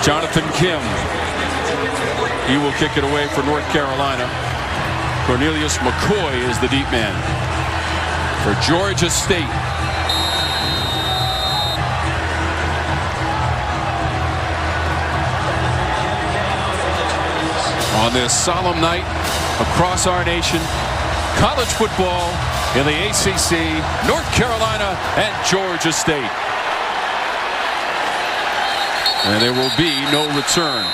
Jonathan Kim. He will kick it away for North Carolina. Cornelius McCoy is the deep man for Georgia State. On this solemn night across our nation, college football in the ACC, North Carolina and Georgia State. And there will be no return.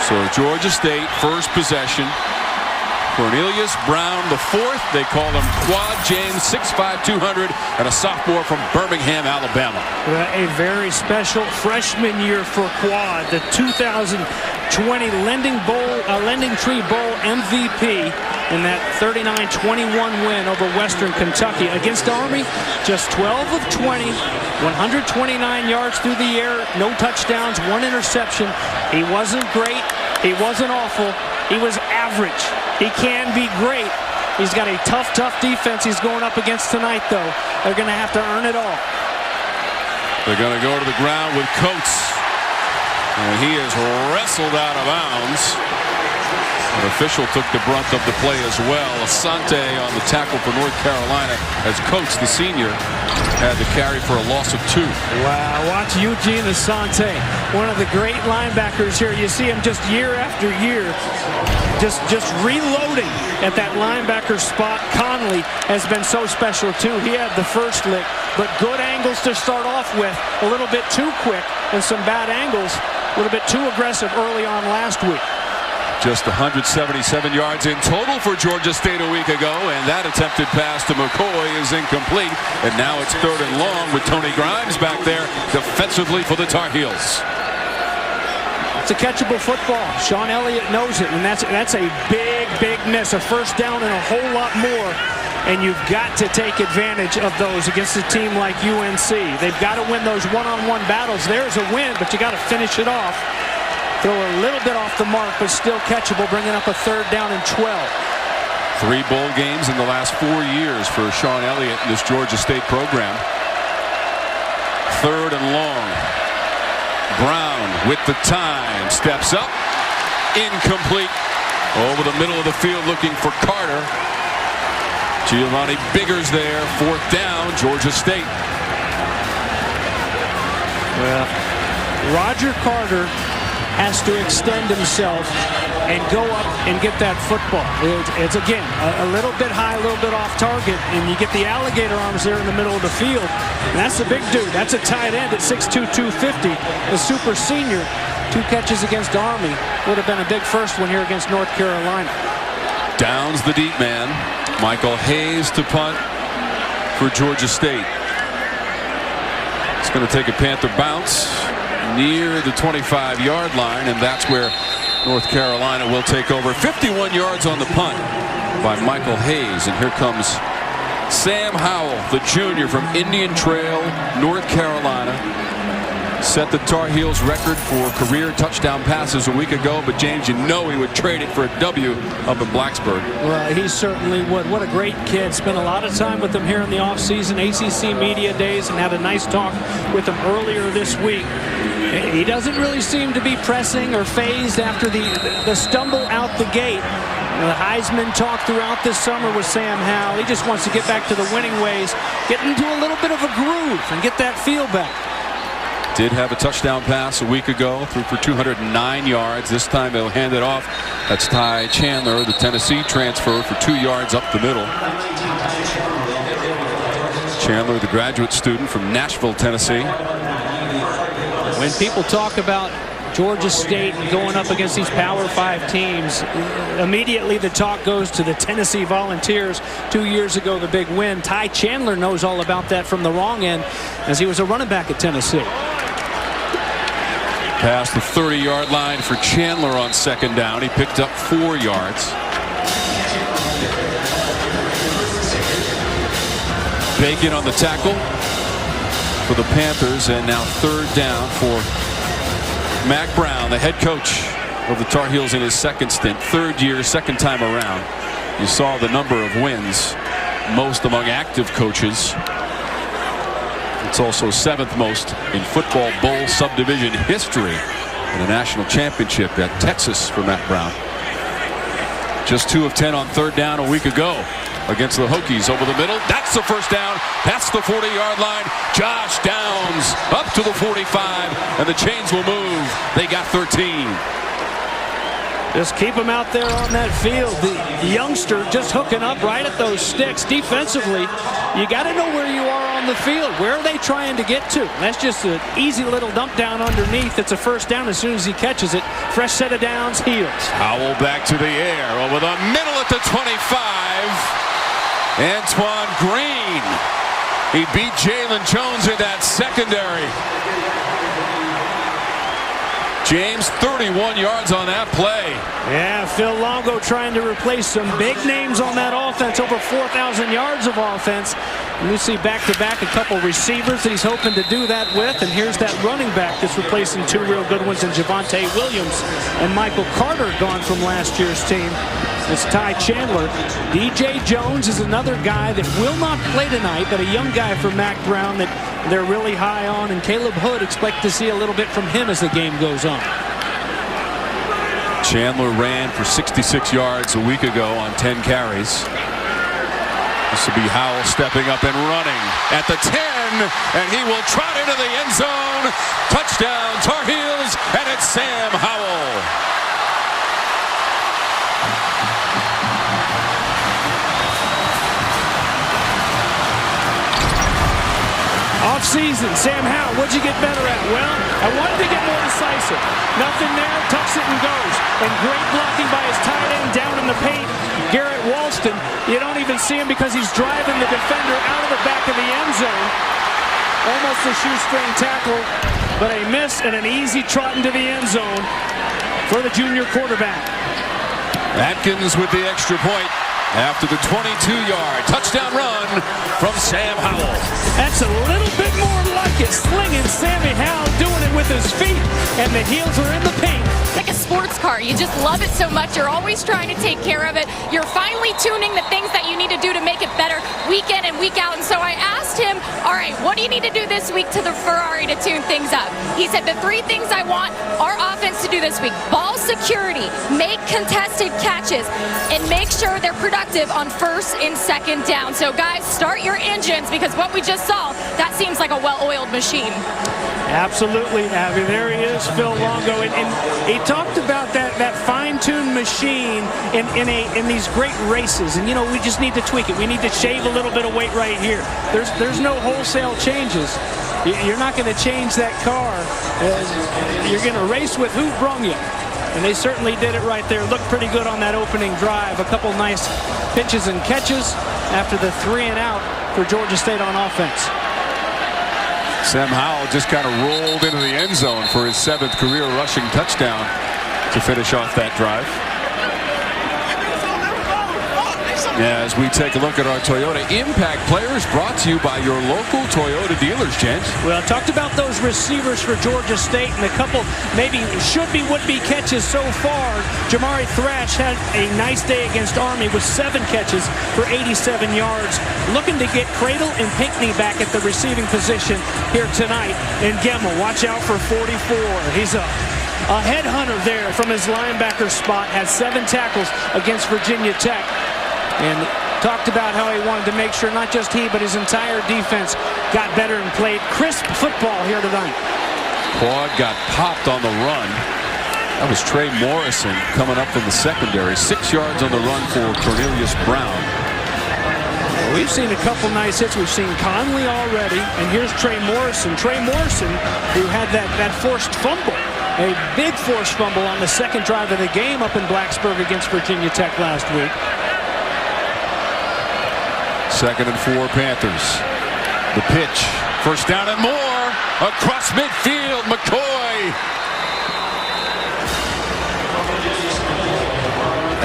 So Georgia State, first possession. Cornelius Brown, the fourth. They call him Quad James, 6'5", 200, and a sophomore from Birmingham, Alabama. A very special freshman year for Quad. The 2020 Lending Tree Bowl MVP in that 39-21 win over Western Kentucky. Against Army, just 12 of 20, 129 yards through the air, no touchdowns, 1 interception. He wasn't great. He wasn't awful. He was average. He can be great. He's got a tough defense he's going up against tonight, though. They're going to have to earn it all. They're going to go to the ground with Coates. And he is wrestled out of bounds. An official took the brunt of the play as well. Asante on the tackle for North Carolina as Coates, the senior, had to carry for a loss of 2. Wow, watch Eugene Asante, one of the great linebackers here. You see him just year after year, just reloading at that linebacker spot. Conley has been so special too. He had the first lick, but good angles to start off with. A little bit too quick and some bad angles. A little bit too aggressive early on last week. Just 177 yards in total for Georgia State a week ago, and that attempted pass to McCoy is incomplete. And now it's 3rd and long with Tony Grimes back there defensively for the Tar Heels. It's a catchable football. Sean Elliott knows it, and that's a big miss. A first down and a whole lot more. And you've got to take advantage of those against a team like UNC. They've got to win those one-on-one battles. There's a win, but you got to finish it off. Throw a little bit off the mark, but still catchable, bringing up a 3rd down and 12. 3 bowl games in the last 4 years for Sean Elliott in this Georgia State program. 3rd and long. Brown with the time, steps up, incomplete. Over the middle of the field looking for Carter. Giovanni Biggers there, 4th down, Georgia State. Well, Roger Carter has to extend himself and go up and get that football. It's again a little bit high, a little bit off target, and you get the alligator arms there in the middle of the field. And that's a big dude. That's a tight end at 6'2", 250. The super senior, 2 catches against Army. Would have been a big first one here against North Carolina. Downs the deep man. Michael Hayes to punt for Georgia State. It's going to take a Panther bounce near the 25-yard line, and that's where North Carolina will take over. 51 yards on the punt by Michael Hayes, and here comes Sam Howell, the junior from Indian Trail, North Carolina. Set the Tar Heels record for career touchdown passes a week ago, but James, you know he would trade it for a W up in Blacksburg. Well, he certainly would. What a great kid. Spent a lot of time with him here in the offseason, ACC media days, and had a nice talk with him earlier this week. He doesn't really seem to be pressing or phased after the stumble out the gate. The Heisman talk throughout this summer with Sam Howell. He just wants to get back to the winning ways, get into a little bit of a groove, and get that feel back. Did have a touchdown pass a week ago, threw for 209 yards. This time they'll hand it off. That's Ty Chandler, the Tennessee transfer, for 2 yards up the middle. Chandler, the graduate student from Nashville, Tennessee. When people talk about Georgia State going up against these Power 5 teams, immediately the talk goes to the Tennessee Volunteers. 2 years ago, the big win. Ty Chandler knows all about that from the wrong end, as he was a running back at Tennessee. Past the 30-yard line for Chandler on 2nd down. He picked up 4 yards. Bacon on the tackle for the Panthers, and now 3rd down for Mack Brown, the head coach of the Tar Heels in his 2nd stint. 3rd year, 2nd time around. You saw the number of wins, most among active coaches. It's also 7th most in football bowl subdivision history in a national championship at Texas for Matt Brown. Just 2 of 10 on 3rd down a week ago against the Hokies over the middle. That's the first down. That's the 40-yard line. Josh Downs up to the 45, and the chains will move. They got 13. Just keep him out there on that field. The youngster just hooking up right at those sticks. Defensively, you got to know where you are on the field. Where are they trying to get to? That's just an easy little dump down underneath. It's a first down as soon as he catches it. Fresh set of downs, heels. Howell back to the air over the middle at the 25. Antoine Green. He beat Jalen Jones in that secondary. James, 31 yards on that play. Yeah, Phil Longo trying to replace some big names on that offense. Over 4,000 yards of offense. And you see back-to-back a couple receivers that he's hoping to do that with. And here's that running back that's replacing 2 real good ones in Javonte Williams and Michael Carter, gone from last year's team. It's Ty Chandler. DJ Jones is another guy that will not play tonight, but a young guy for Mac Brown that they're really high on, and Caleb Hood expect to see a little bit from him as the game goes on. Chandler ran for 66 yards a week ago on 10 carries. This will be Howell stepping up and running at the 10, and he will trot into the end zone. Touchdown, Tar Heels, and it's Sam Howell. Off-season, Sam Howell, what'd you get better at? Well, I wanted to get more decisive. Nothing there, tucks it and goes. And great blocking by his tight end down in the paint. Garrett Walston, you don't even see him because he's driving the defender out of the back of the end zone. Almost a shoestring tackle, but a miss and an easy trot into the end zone for the junior quarterback. Atkins with the extra point after the 22-yard touchdown run from Sam Howell. That's a little bit more like it. Slinging Sammy Howell, doing it with his feet, and the heels are in the paint. Like a sports car. You just love it so much. You're always trying to take care of it. You're finally tuning the things that you need to do to make it better week in and week out. And so I asked him, all right, what do you need to do this week to the Ferrari to tune things up? He said the 3 things I want our offense to do this week: ball security, make contested catches, and make sure they're productive on 1st and 2nd down. So guys, start your engines, because what we just saw, that seems like a well-oiled machine. Absolutely, Abby. There he is, Phil Longo, and he talked about that fine-tuned machine in these great races. And you know, we just need to tweak it. We need to shave a little bit of weight right here. There's no wholesale changes. You're not going to change that car. You're going to race with who brung you. And they certainly did it right there. Looked pretty good on that opening drive. A couple nice pitches and catches after the 3 and out for Georgia State on offense. Sam Howell just kind of rolled into the end zone for his 7th career rushing touchdown to finish off that drive. As we take a look at our Toyota Impact Players, brought to you by your local Toyota dealers, James. Well, I talked about those receivers for Georgia State and a couple maybe should-be, would-be catches so far. Jamari Thrash had a nice day against Army with 7 catches for 87 yards. Looking to get Cradle and Pinckney back at the receiving position here tonight. And Gemmel, watch out for 44. He's a headhunter there from his linebacker spot. Has 7 tackles against Virginia Tech. And talked about how he wanted to make sure not just he, but his entire defense got better and played crisp football here tonight. Quad got popped on the run. That was Trey Morrison coming up from the secondary. 6 yards on the run for Cornelius Brown. We've seen a couple nice hits. We've seen Conley already, and here's Trey Morrison. Trey Morrison, who had that forced fumble, a big forced fumble on the 2nd drive of the game up in Blacksburg against Virginia Tech last week. 2nd and 4 Panthers. The pitch. First down and more. Across midfield. McCoy.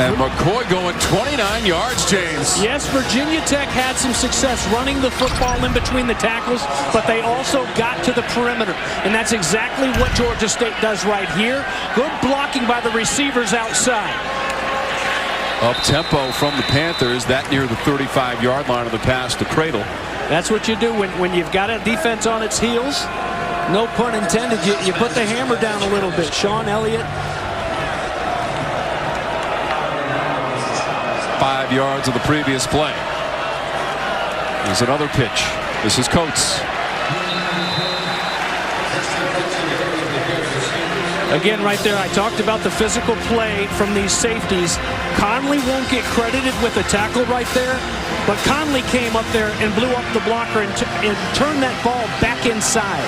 And McCoy going 29 yards, James. Yes, Virginia Tech had some success running the football in between the tackles, but they also got to the perimeter. And that's exactly what Georgia State does right here. Good blocking by the receivers outside. Up-tempo from the Panthers, that near the 35-yard line of the pass to Cradle. That's what you do when you've got a defense on its heels. No pun intended. You put the hammer down a little bit. Sean Elliott. 5 yards of the previous play. There's another pitch. This is Coates. Again, right there, I talked about the physical play from these safeties. Conley won't get credited with a tackle right there, but Conley came up there and blew up the blocker and turned that ball back inside.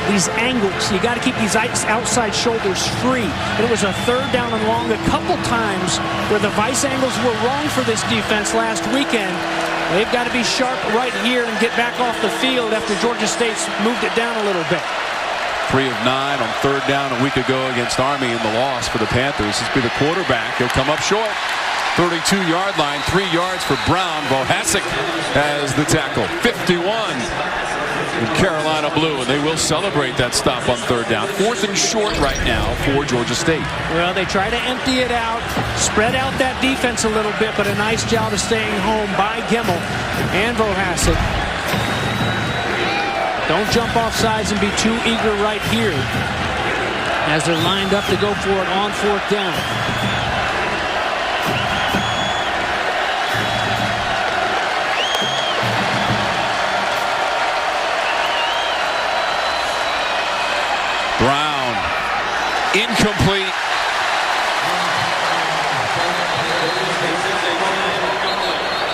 These angles, you got to keep these outside shoulders free. And it was a 3rd down and long a couple times where the vice angles were wrong for this defense last weekend. They've got to be sharp right here and get back off the field after Georgia State's moved it down a little bit. 3 of 9 on 3rd down a week ago against Army in the loss for the Panthers. This will be the quarterback. He'll come up short. 32-yard line, 3 yards for Brown. Bohasic has the tackle. 51 in Carolina blue, and they will celebrate that stop on 3rd down. 4th and short right now for Georgia State. Well, they try to empty it out, spread out that defense a little bit, but a nice job of staying home by Gimmel and Bohasic. Don't jump off sides and be too eager right here as they're lined up to go for it on 4th down. Brown, incomplete.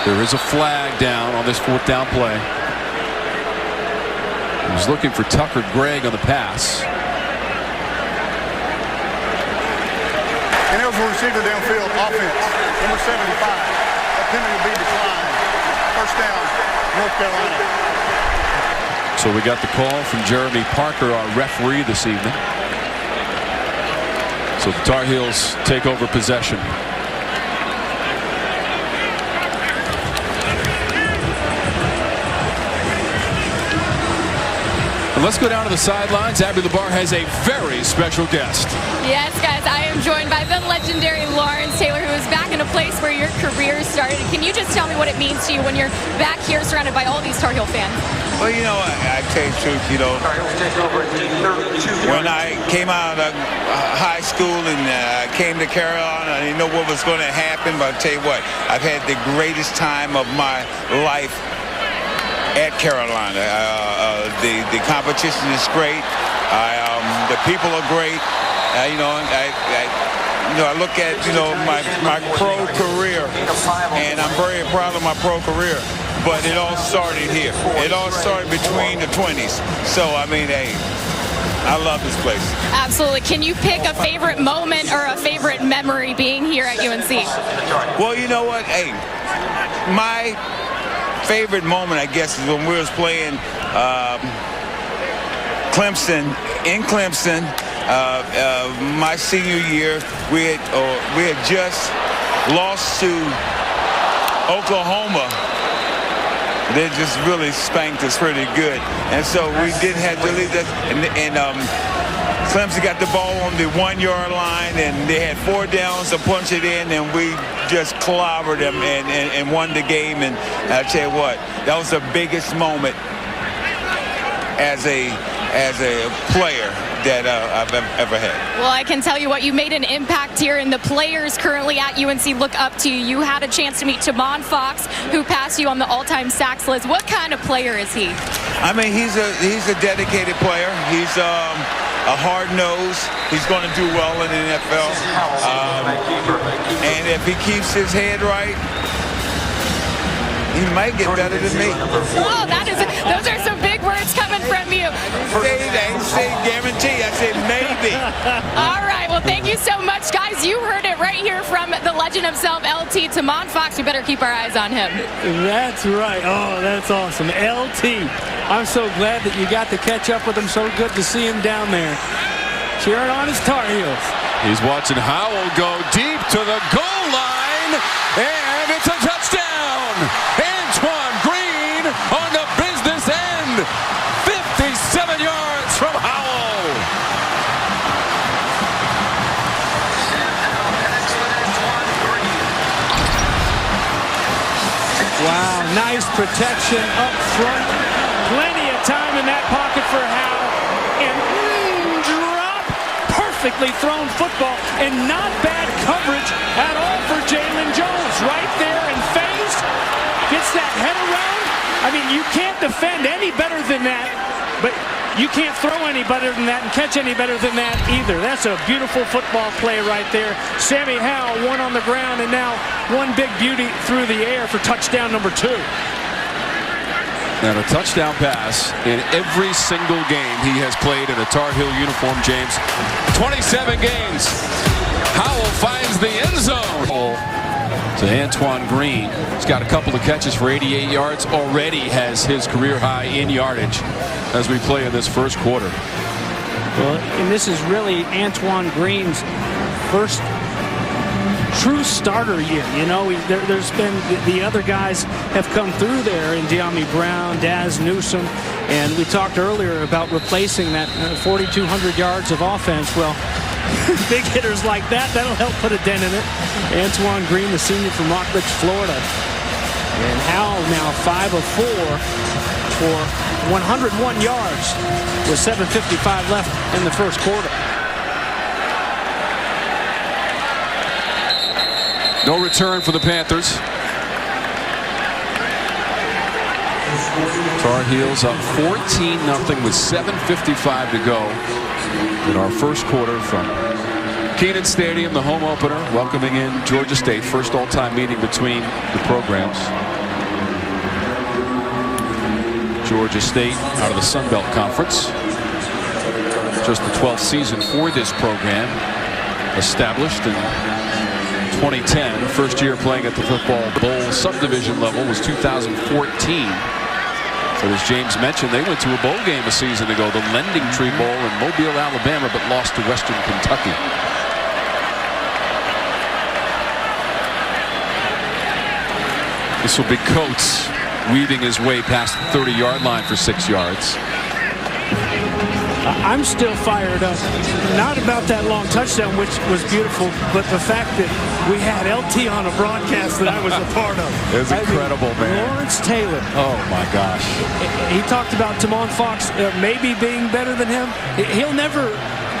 There is a flag down on this 4th down play. He was looking for Tucker Gregg on the pass. And it was a receiver downfield offense, number 75. That penalty will be declined. 1st down, North Carolina. So we got the call from Jeremy Parker, our referee this evening. So the Tar Heels take over possession. And let's go down to the sidelines. Abby Labar has a very special guest. Yes, guys, I am joined by the legendary Lawrence Taylor, who is back in a place where your career started. Can you just tell me what it means to you when you're back here surrounded by all these Tar Heel fans? Well, you know, I tell you the truth, you know, when I came out of high school and came to Carolina, I didn't know what was going to happen, but I'll tell you what, I've had the greatest time of my life at Carolina. The competition is great. The people are great. I look at, my pro career, and I'm very proud of my pro career. But it all started here. It all started between the 20s. So, I mean, hey, I love this place. Absolutely. Can you pick a favorite moment or a favorite memory being here at UNC? Well, you know what? Hey, my favorite moment, I guess, is when we was playing Clemson, in Clemson, my senior year. We had just lost to Oklahoma. They just really spanked us pretty good. And so we did have to leave that. And Clemson got the ball on the 1-yard line, and they had 4 downs to punch it in, and we just clobbered them and won the game. And I tell you what, that was the biggest moment as a player that I've ever had. Well, I can tell you what, you made an impact here, and the players currently at UNC look up to you. You had a chance to meet Jamon Fox, who passed you on the all-time sacks list. What kind of player is he? I mean, he's a dedicated player. He's a hard nose. He's going to do well in the NFL. And if he keeps his head right, he might get better than me. Oh, those are some big words coming from you. I didn't say guarantee. I said maybe. All right. Well, thank you so much, guys. You heard it right here from the legend himself, LT, Jamon Fox. We better keep our eyes on him. That's right. Oh, that's awesome. LT. I'm so glad that you got to catch up with him. So good to see him down there cheering on his Tar Heels. He's watching Howell go deep to the goal line, and it's a touchdown. Antoine Green on the business end. 57 yards from Howell. Wow, nice protection up front. Plenty of time in that pocket for Howell. And drop. Perfectly thrown football. And not bad coverage at all for Jalen Jones. Right there and phased. Gets that head around. I mean, you can't defend any better than that. But you can't throw any better than that and catch any better than that either. That's a beautiful football play right there. Sammy Howell, one on the ground, and now one big beauty through the air for touchdown number 2. And a touchdown pass in every single game he has played in a Tar Heel uniform, James. 27 games. Howell finds the end zone. To Antoine Green. He's got a couple of catches for 88 yards. Already has his career high in yardage as we play in this first quarter. Well, and this is really Antoine Green's first true starter year. You know, there's been the other guys have come through there in Jamari Brown, Daz Newsome, and we talked earlier about replacing that 4,200 yards of offense. Well, big hitters like that, that'll help put a dent in it. Antoine Green, the senior from Rockledge, Florida. And Howell now 5 of 4 for 101 yards with 7:55 left in the first quarter. No return for the Panthers. Tar Heels up 14-0 with 7:55 to go in our first quarter from Kenan Stadium, the home opener, welcoming in Georgia State. First all-time meeting between the programs. Georgia State out of the Sun Belt Conference. Just the 12th season for this program. Established in 2010. First year playing at the Football Bowl subdivision level was 2014. But as James mentioned, they went to a bowl game a season ago, the Lending Tree Bowl in Mobile, Alabama, but lost to Western Kentucky. This will be Coates weaving his way past the 30-yard line for 6 yards. I'm still fired up. Not about that long touchdown, which was beautiful, but the fact that we had LT on a broadcast that I was a part of. It was incredible, man. Lawrence Taylor. Oh, my gosh. He talked about Jamon Fox maybe being better than him. He'll never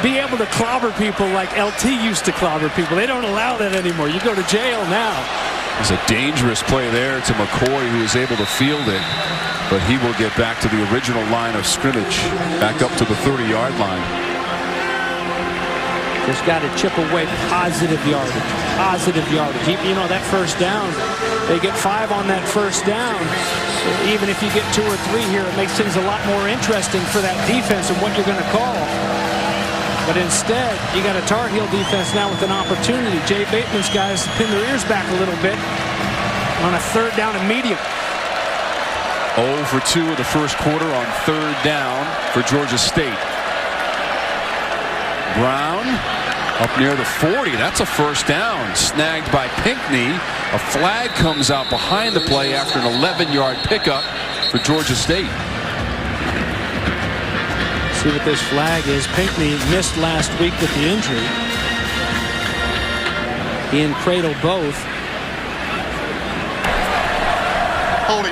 be able to clobber people like LT used to clobber people. They don't allow that anymore. You go to jail now. It was a dangerous play there to McCoy, who was able to field it. But he will get back to the original line of scrimmage, back up to the 30-yard line. Just got to chip away positive yardage. Positive yardage. You know, that first down, they get 5 on that first down. Even if you get 2 or 3 here, it makes things a lot more interesting for that defense and what you're going to call. But instead, you got a Tar Heel defense now with an opportunity. Jay Bateman's guys pin their ears back a little bit on a 3rd down and medium. 0 for 2 in the first quarter on 3rd down for Georgia State. Brown up near the 40. That's a first down. Snagged by Pinckney. A flag comes out behind the play after an 11-yard pickup for Georgia State. See what this flag is. Pinckney missed last week with the injury. He and Cradle both. Holding.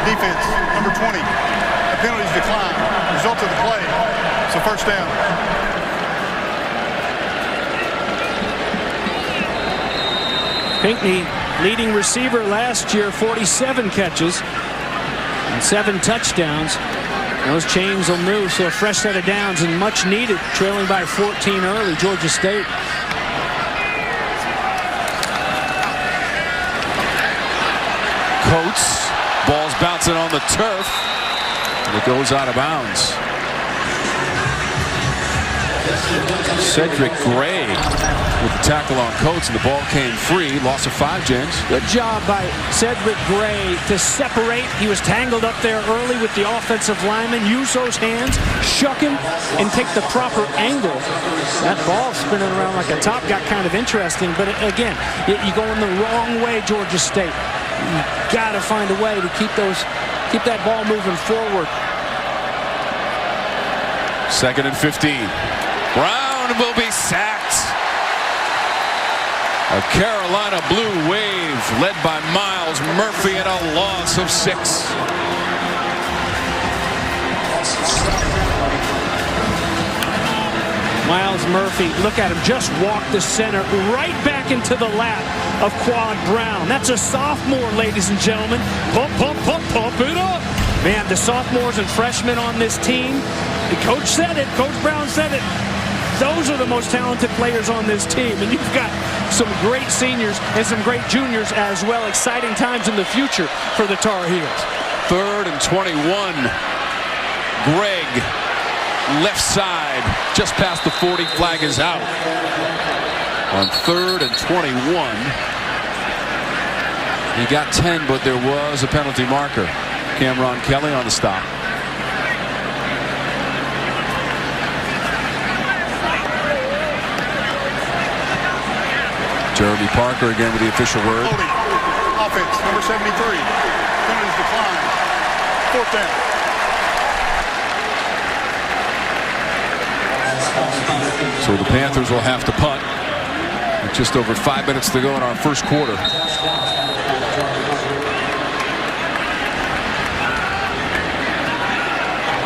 Defense, number 20. The penalties decline. Result of the play. It's a first down. Pinckney, leading receiver last year, 47 catches and 7 touchdowns. Those chains will move, so a fresh set of downs and much needed, trailing by 14 early, Georgia State. Coates, ball's bouncing on the turf, and it goes out of bounds. Cedric Gray with the tackle on Coates, and the ball came free. Loss of 5, James. Good job by Cedric Gray to separate. He was tangled up there early with the offensive lineman. Use those hands, shuck him, and take the proper angle. That ball spinning around like a top got kind of interesting, but again, you go in the wrong way, Georgia State. You got to find a way to keep that ball moving forward. 2nd and 15. Brown will be sacked. A Carolina blue wave led by Miles Murphy and a loss of 6. Miles Murphy, look at him, just walk the center right back into the lap of Quad Brown. That's a sophomore, ladies and gentlemen. Pump it up. Man, the sophomores and freshmen on this team, the coach said it, Coach Brown said it. Those are the most talented players on this team, and you've got some great seniors and some great juniors as well. Exciting times in the future for the Tar Heels. 3rd and 21. Greg, left side, just past the 40, flag is out. On 3rd and 21. He got 10, but there was a penalty marker. Cameron Kelly on the stop. Jeremy Parker again with the official word. Offense, number 73. Penalties declined. 4th down. So the Panthers will have to punt with just over 5 minutes to go in our first quarter.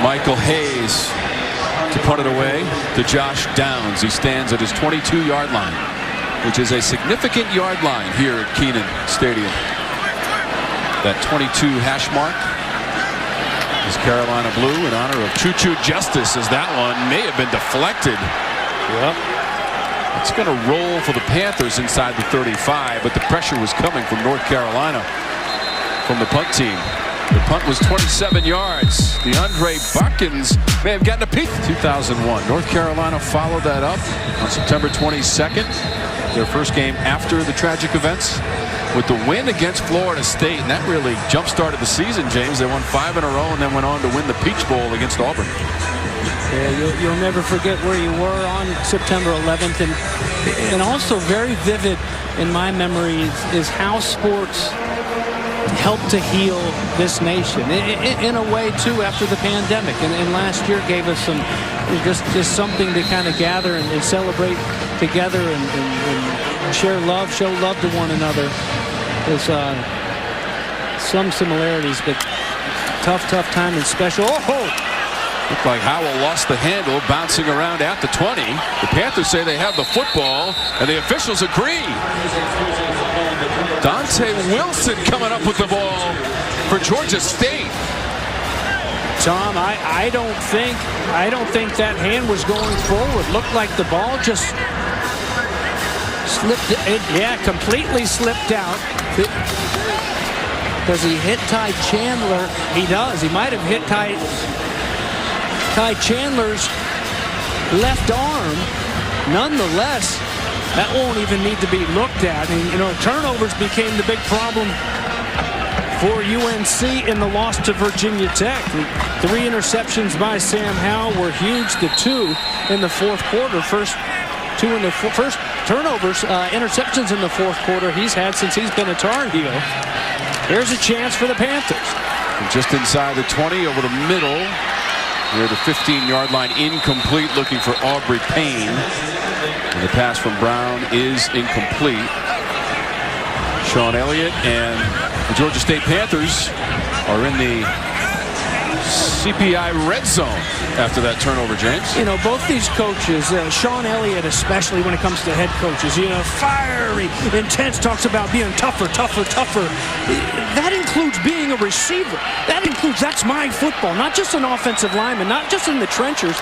Michael Hayes to punt it away to Josh Downs. He stands at his 22-yard line, which is a significant yard line here at Kenan Stadium. That 22 hash mark is Carolina blue in honor of Choo-Choo Justice, as that one may have been deflected. Yep. It's going to roll for the Panthers inside the 35, but the pressure was coming from North Carolina from the punt team. The punt was 27 yards. DeAndre Buckins may have gotten a peek. 2001. North Carolina followed that up on September 22nd. Their first game after the tragic events with the win against Florida State. And that really jump-started the season, James. They won 5 in a row and then went on to win the Peach Bowl against Auburn. Yeah, you'll never forget where you were on September 11th. And also very vivid in my memory is how sports helped to heal this nation in a way too after the pandemic, and last year gave us some just something to kind of gather and celebrate together and share love, show love to one another. There's some similarities, but tough time and special. Looked like Howell lost the handle, bouncing around at the 20. The Panthers say they have the football, and the officials agree. Dante Wilson coming up with the ball for Georgia State. Tom, I don't think that hand was going forward. Looked like the ball just slipped. Completely slipped out. Does he hit Ty Chandler? He does. He might have hit Ty Chandler's left arm. Nonetheless, that won't even need to be looked at. And, turnovers became the big problem for UNC in the loss to Virginia Tech. 3 interceptions by Sam Howell were huge. The 2 in the fourth quarter. First turnovers, interceptions in the fourth quarter he's had since he's been a Tar Heel. Here's a chance for the Panthers. And just inside the 20, over the middle, near the 15-yard line, incomplete, looking for Aubrey Payne. And the pass from Brown is incomplete. Sean Elliott and the Georgia State Panthers are in the CPI red zone after that turnover, James. Both these coaches, Sean Elliott especially when it comes to head coaches, fiery, intense, talks about being tougher. That includes being a receiver. That's my football, not just an offensive lineman, not just in the trenches.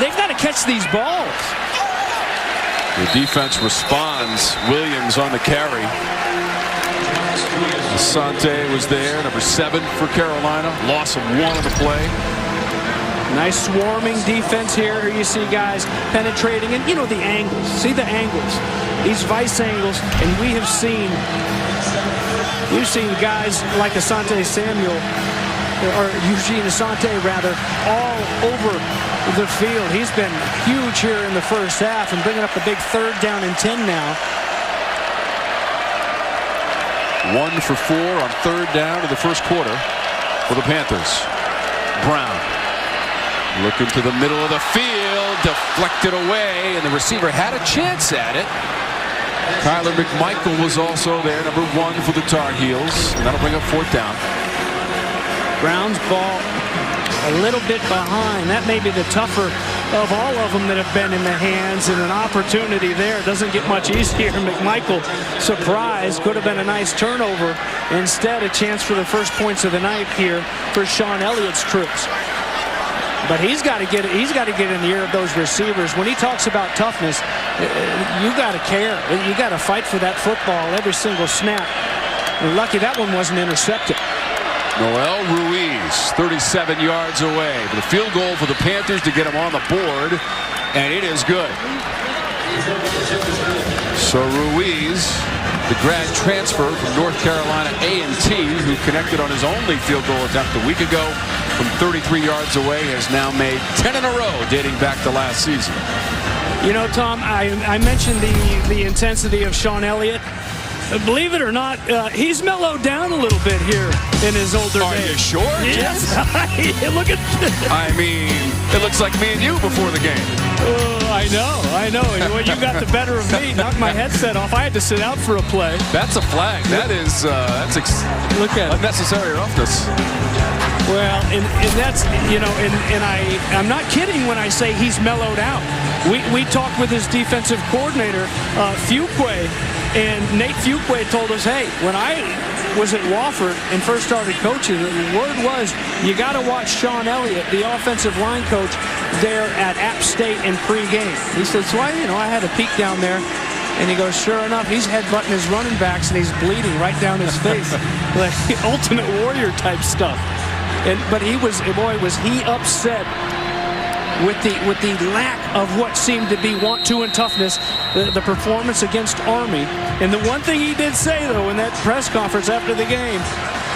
They've got to catch these balls. The defense responds. Williams on the carry. Asante was there, number 7 for Carolina. Loss of 1 on the play. Nice swarming defense here. You see guys penetrating, and the angles. See the angles, these vice angles, and we've seen guys like Asante Samuel, or Eugene Asante rather, all over the field. He's been huge here in the first half and bringing up the big 3rd down and 10 now. 1 for 4 on 3rd down in the first quarter for the Panthers. Brown looking to the middle of the field, deflected away, and the receiver had a chance at it. Kyler McMichael was also there, number 1 for the Tar Heels, and that'll bring up 4th down. Brown's ball a little bit behind. That may be the tougher of all of them that have been in the hands, and an opportunity there. Doesn't get much easier. McMichael, surprised, could have been a nice turnover. Instead, a chance for the first points of the night here for Sean Elliott's troops. But he's got to get in the ear of those receivers. When he talks about toughness, you got to care. You got to fight for that football every single snap. We're lucky that one wasn't intercepted. Noel Ruiz, 37 yards away. The field goal for the Panthers to get him on the board, and it is good. So Ruiz, the grad transfer from North Carolina A&T, who connected on his only field goal attempt a week ago from 33 yards away, has now made 10 in a row dating back to last season. You know, Tom, I mentioned the intensity of Sean Elliott. Believe it or not, he's mellowed down a little bit here in his older days. Are you sure? Yes. Look at I mean, it looks like me and you before the game. I know. You got the better of me. Knocked my headset off. I had to sit out for a play. That's a flag. That's look at unnecessary roughness. Well, and that's, you know, and I'm not kidding when I say he's mellowed out. We talked with his defensive coordinator, Fuqua, and Nate Fuqua told us, hey, when I was at Wofford and first started coaching, the word was you got to watch Sean Elliott, the offensive line coach, there at App State in pregame. He said, so I had a peek down there. And he goes, sure enough, he's headbutting his running backs and he's bleeding right down his face. Like Ultimate Warrior type stuff. But was he upset with the lack of what seemed to be want-to and toughness, the performance against Army. And the one thing he did say, though, in that press conference after the game,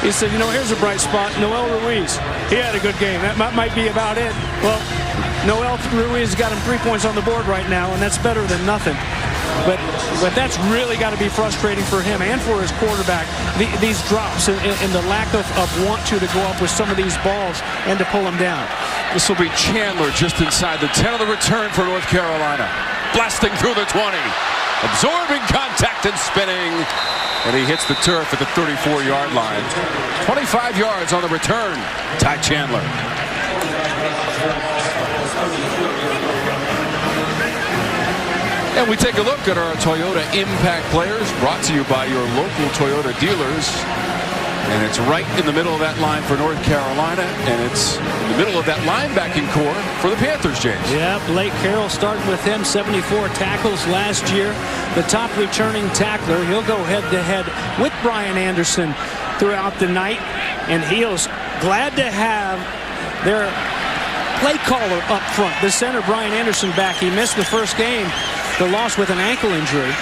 he said, you know, here's a bright spot, Noel Ruiz. He had a good game. That might be about it. Well, Noel Ruiz got him 3 points on the board right now, and that's better than nothing. But that's really got to be frustrating for him and for his quarterback, these drops and the lack of want to go up with some of these balls and to pull them down. This will be Chandler just inside the 10 of the return for North Carolina. Blasting through the 20. Absorbing contact and spinning. And he hits the turf at the 34-yard line. 25 yards on the return. Ty Chandler. And we take a look at our Toyota Impact Players, brought to you by your local Toyota dealers. And it's right in the middle of that line for North Carolina, and it's in the middle of that linebacking core for the Panthers, James. Yeah, Blake Carroll starting with him, 74 tackles last year. The top returning tackler. He'll go head-to-head with Brian Anderson throughout the night, and he's glad to have their play caller up front. The center, Brian Anderson, back. He missed the first game, the loss with an ankle injury.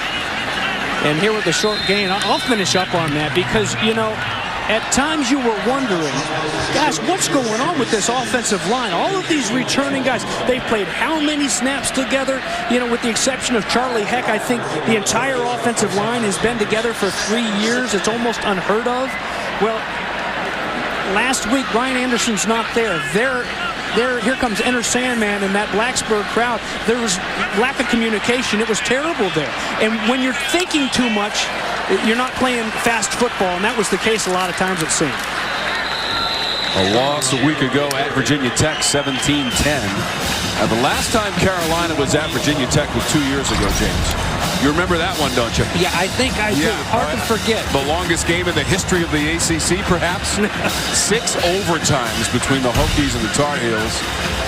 And here with the short gain, I'll finish up on that because, you know, at times you were wondering, gosh, what's going on with this offensive line? All of these returning guys, they've played how many snaps together? You know, with the exception of Charlie Heck, I think the entire offensive line has been together for 3 years. It's almost unheard of. Well, last week, Brian Anderson's not there. Here comes Enter Sandman and that Blacksburg crowd. There was lack of communication. It was terrible there. And when you're thinking too much, you're not playing fast football, and that was the case a lot of times, it seemed. A loss a week ago at Virginia Tech, 17-10. The last time Carolina was at Virginia Tech was 2 years ago, James. You remember that one, don't you? Yeah, I think I do. Hard to forget. The longest game in the history of the ACC, perhaps. 6 overtimes between the Hokies and the Tar Heels.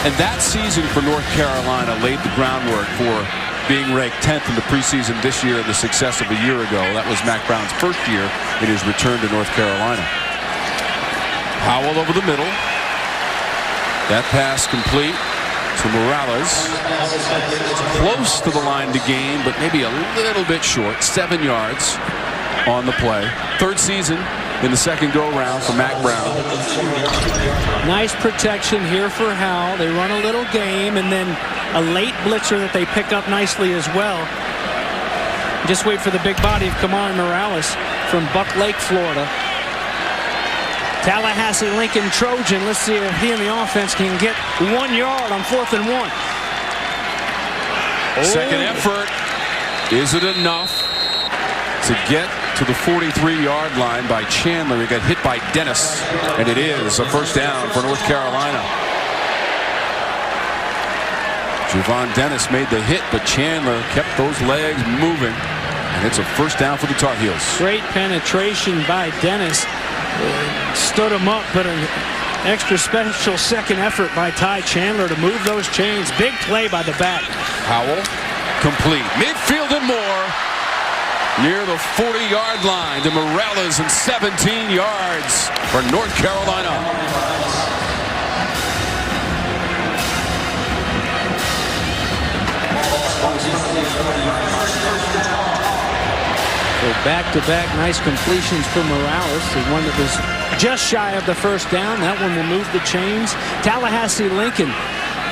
And that season for North Carolina laid the groundwork for being ranked 10th in the preseason this year and the success of a year ago. That was Mack Brown's first year in his return to North Carolina. Howell over the middle. That pass complete to Morales. Close to the line to gain, but maybe a little bit short. 7 yards on the play. Third season in the second go-round for Mack Brown. Nice protection here for Howell. They run a little game, and then a late blitzer that they pick up nicely as well. Just wait for the big body of Kamari Morales from Buck Lake, Florida. Tallahassee Lincoln Trojan. Let's see if he and the offense can get 1 yard on 4th and 1. Second effort. Is it enough? to get to the 43-yard line by Chandler. He got hit by Dennis, and it is a first down for North Carolina. Javon Dennis made the hit, but Chandler kept those legs moving, and it's a first down for the Tar Heels. Great penetration by Dennis. Stood him up, but an extra special second effort by Ty Chandler to move those chains. Big play by the back. Howell, complete. Midfield and more. Near the 40-yard line to Morales, and 17 yards for North Carolina. So back-to-back nice completions for Morales. The one that was just shy of the first down. That one will move the chains. Tallahassee Lincoln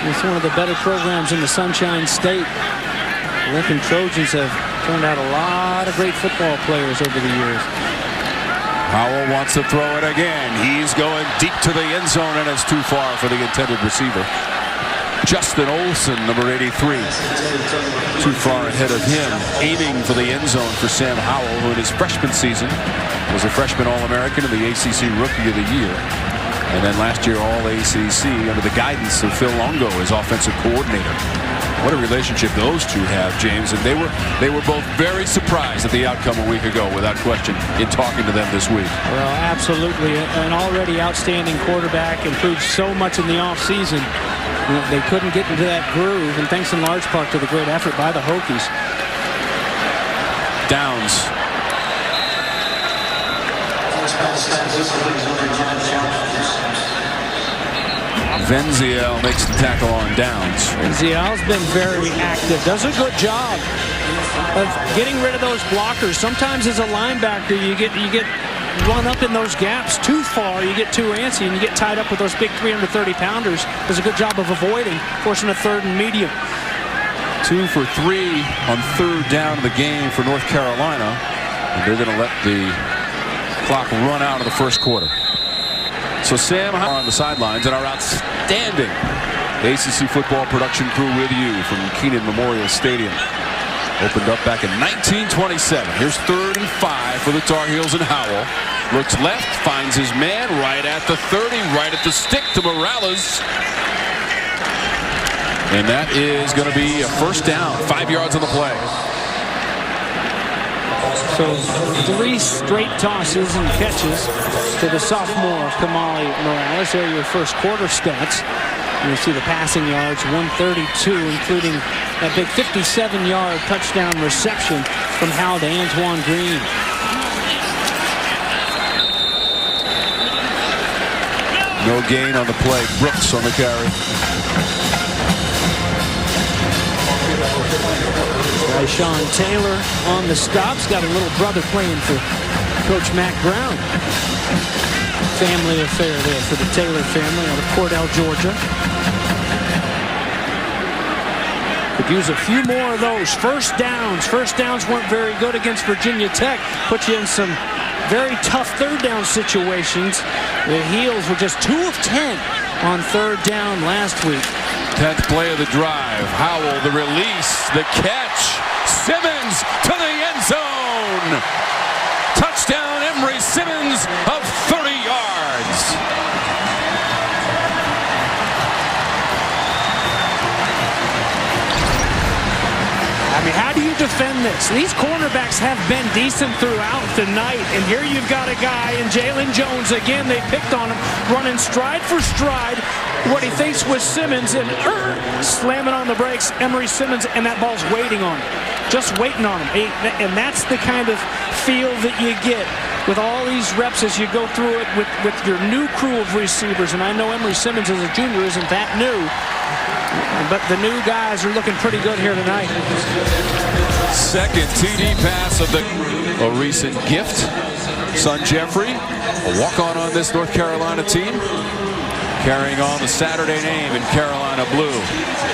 is one of the better programs in the Sunshine State. Lincoln Trojans have turned out a lot of great football players over the years. Howell wants to throw it again. He's going deep to the end zone, and it's too far for the intended receiver. Justin Olson, number 83. Too far ahead of him, aiming for the end zone for Sam Howell, who in his freshman season was a freshman All-American and the ACC Rookie of the Year. And then last year All-ACC under the guidance of Phil Longo as offensive coordinator. What a relationship those two have, James. And they were both very surprised at the outcome a week ago, without question, in talking to them this week. Well, absolutely. An already outstanding quarterback, improved so much in the offseason. They couldn't get into that groove, and thanks in large part to the great effort by the Hokies. Downs. Venziel makes the tackle on Downs. Venziel's been very active. Does a good job of getting rid of those blockers. Sometimes as a linebacker, you get run up in those gaps too far, you get too antsy, and you get tied up with those big 330-pounders. Does a good job of avoiding, forcing a third and medium. 2 for 3 on third down of the game for North Carolina, and they're going to let the clock run out of the first quarter. So Sam Howell on the sidelines, and our outstanding ACC football production crew with you from Keenan Memorial Stadium. Opened up back in 1927. Here's 3rd and 5 for the Tar Heels, and Howell looks left, finds his man right at the 30, right at the stick to Morales. And that is going to be a first down, 5 yards on the play. So 3 straight tosses and catches to the sophomore Kamali Morales. There are your first quarter stats. You see the passing yards, 132, including that big 57-yard touchdown reception from Howell to Antoine Green. No gain on the play. Brooks on the carry. Sean Taylor on the stops. Got a little brother playing for Coach Mack Brown. Family affair there for the Taylor family out of Cordell, Georgia. Could use a few more of those. First downs. First downs weren't very good against Virginia Tech. Put you in some very tough third down situations. The Heels were just 2 of 10 on third down last week. 10th play of the drive. Howell, the release, the catch. Simmons to the end zone. Touchdown, Emory Simmons of 30 yards. I mean, how do you defend this? These cornerbacks have been decent throughout the night, and here you've got a guy in Jalen Jones. Again, they picked on him, running stride for stride. What he thinks was Simmons, and slamming on the brakes, Emory Simmons, and that ball's waiting on him. Just waiting on him. And that's the kind of feel that you get with all these reps as you go through it with your new crew of receivers. And I know Emory Simmons as a junior isn't that new, but the new guys are looking pretty good here tonight. Second TD pass of a recent gift. Son Joffrey, a walk-on on this North Carolina team, carrying on the Saturday name in Carolina blue.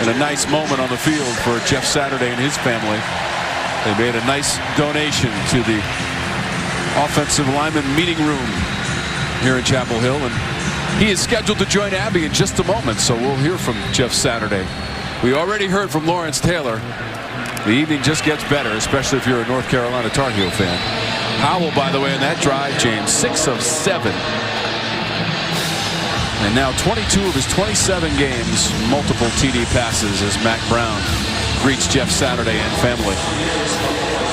And a nice moment on the field for Jeff Saturday and his family. They made a nice donation to the offensive lineman meeting room here in Chapel Hill, and he is scheduled to join Abby in just a moment, so we'll hear from Jeff Saturday. We already heard from Lawrence Taylor. The evening just gets better, especially if you're a North Carolina Tar Heel fan. Howell, by the way, in that drive, James, 6 of 7. And now 22 of his 27 games, multiple TD passes as Mac Brown greets Jeff Saturday and family.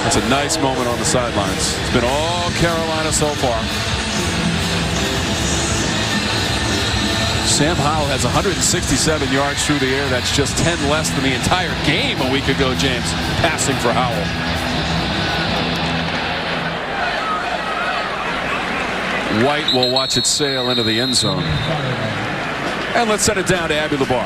That's a nice moment on the sidelines. It's been all Carolina so far. Sam Howell has 167 yards through the air. That's just 10 less than the entire game a week ago, James, passing for Howell. White will watch it sail into the end zone. And let's set it down to Abby LeBar.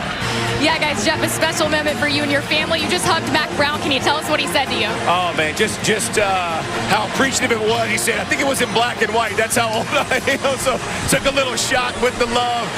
Yeah, guys, Jeff, a special moment for you and your family. You just hugged Mac Brown. Can you tell us what he said to you? Oh, man, just how appreciative it was. He said, I think it was in black and white. That's how old I am. So took a little shot with the love.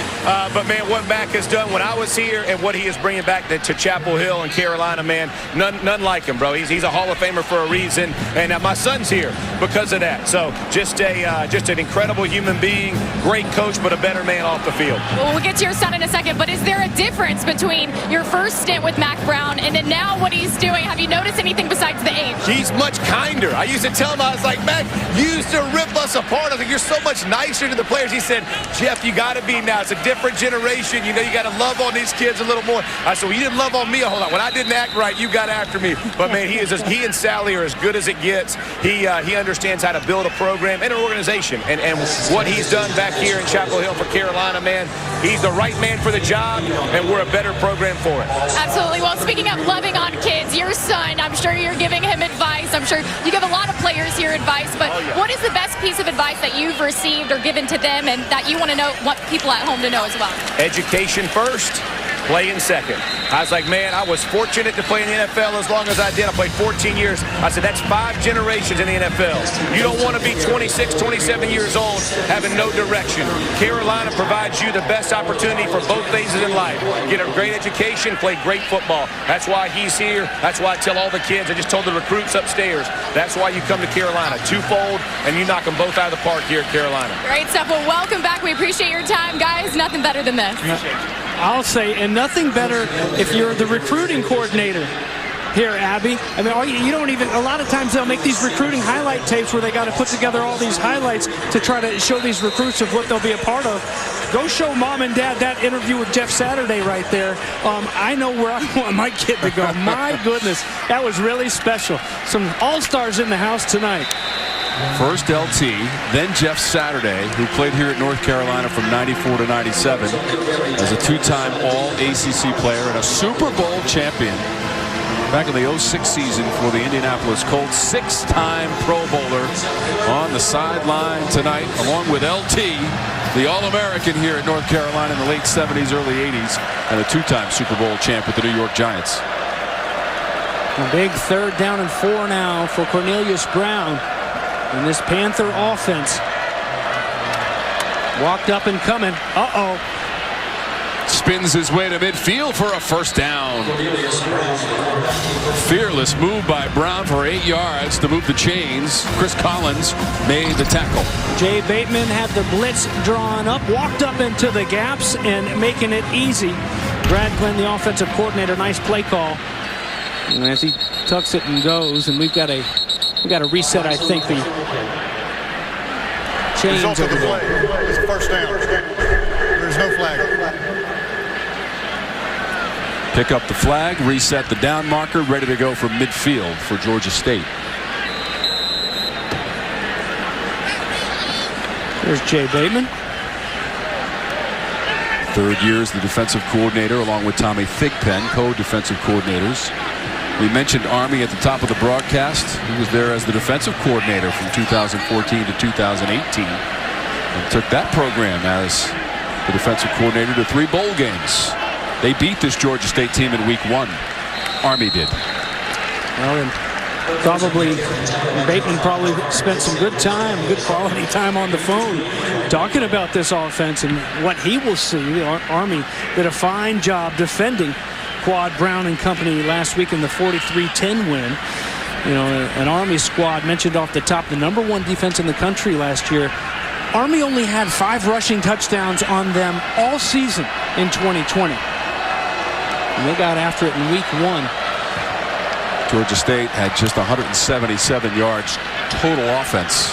But, man, what Mac has done when I was here and what he is bringing back to Chapel Hill and Carolina, man, none like him, bro. He's a Hall of Famer for a reason. And my son's here because of that. So just an incredible human being, great coach, but a better man off the field. Well, we'll get to your son in a second, but is there a difference between your first stint with Mac Brown and then now what he's doing? Have you noticed anything besides the age? He's much kinder. I used to tell him, I was like, Mac, you used to rip us apart. I was like, you're so much nicer to the players. He said, Jeff, you got to be now. It's a different generation. You know, you got to love on these kids a little more. I said, well, you didn't love on me a whole lot. When I didn't act right, you got after me. But, man, he and Sally are as good as it gets. He understands how to build a program and an organization. And what he's done back here in Chapel Hill for Carolina, man, he's the right man for the job, and we're a better program for it. Absolutely. Well, speaking of loving on kids, your son, I'm sure you're giving him advice. I'm sure you give a lot of players here advice, but what is the best piece of advice that you've received or given to them and that you want to know, want people at home to know as well? Education first, playing second. I was like, man, I was fortunate to play in the NFL as long as I did. I played 14 years. I said, that's 5 generations in the NFL. You don't want to be 26, 27 years old having no direction. Carolina provides you the best opportunity for both phases in life. Get a great education, play great football. That's why he's here. That's why I tell all the kids. I just told the recruits upstairs. That's why you come to Carolina. Twofold, and you knock them both out of the park here at Carolina. Great stuff. Well, welcome back. We appreciate your time, guys. Nothing better than this. I'll say, and nothing better if you're the recruiting coordinator here, Abby. I mean, you don't even, a lot of times they'll make these recruiting highlight tapes where they got to put together all these highlights to try to show these recruits of what they'll be a part of. Go show mom and dad that interview with Jeff Saturday right there. I know where I want my kid to go. My goodness, that was really special. Some all-stars in the house tonight. First LT, then Jeff Saturday, who played here at North Carolina from 94 to 97 as a 2-time All-ACC player and a Super Bowl champion back in the 06 season for the Indianapolis Colts. 6-time Pro Bowler on the sideline tonight, along with LT, the All-American here at North Carolina in the late 70s, early 80s, and a 2-time Super Bowl champ with the New York Giants. A big 3rd down and 4 now for Cornelius Brown. And this Panther offense walked up and coming. Spins his way to midfield for a first down. Fearless move by Brown for 8 yards to move the chains. Chris Collins made the tackle. Jay Bateman had the blitz drawn up, walked up into the gaps and making it easy. Brad Glenn, the offensive coordinator, nice play call. And as he tucks it and goes, and we've got to reset, I think, the chains Result of over the play is a first down. There's no flag. Pick up the flag, reset the down marker, ready to go from midfield for Georgia State. There's Jay Bateman. 3rd year as the defensive coordinator, along with Tommy Thigpen, co-defensive coordinators. We mentioned Army at the top of the broadcast. He was there as the defensive coordinator from 2014 to 2018 and took that program as the defensive coordinator to 3 bowl games. They beat this Georgia State team in week 1. Army did. Well, and Bateman probably spent some good quality time on the phone talking about this offense and what he will see. The Army did a fine job defending Quad Brown and company last week in the 43-10 win. You know, an Army squad mentioned off the top, the #1 defense in the country last year. Army only had 5 rushing touchdowns on them all season in 2020. And they got after it in week 1. Georgia State had just 177 yards total offense.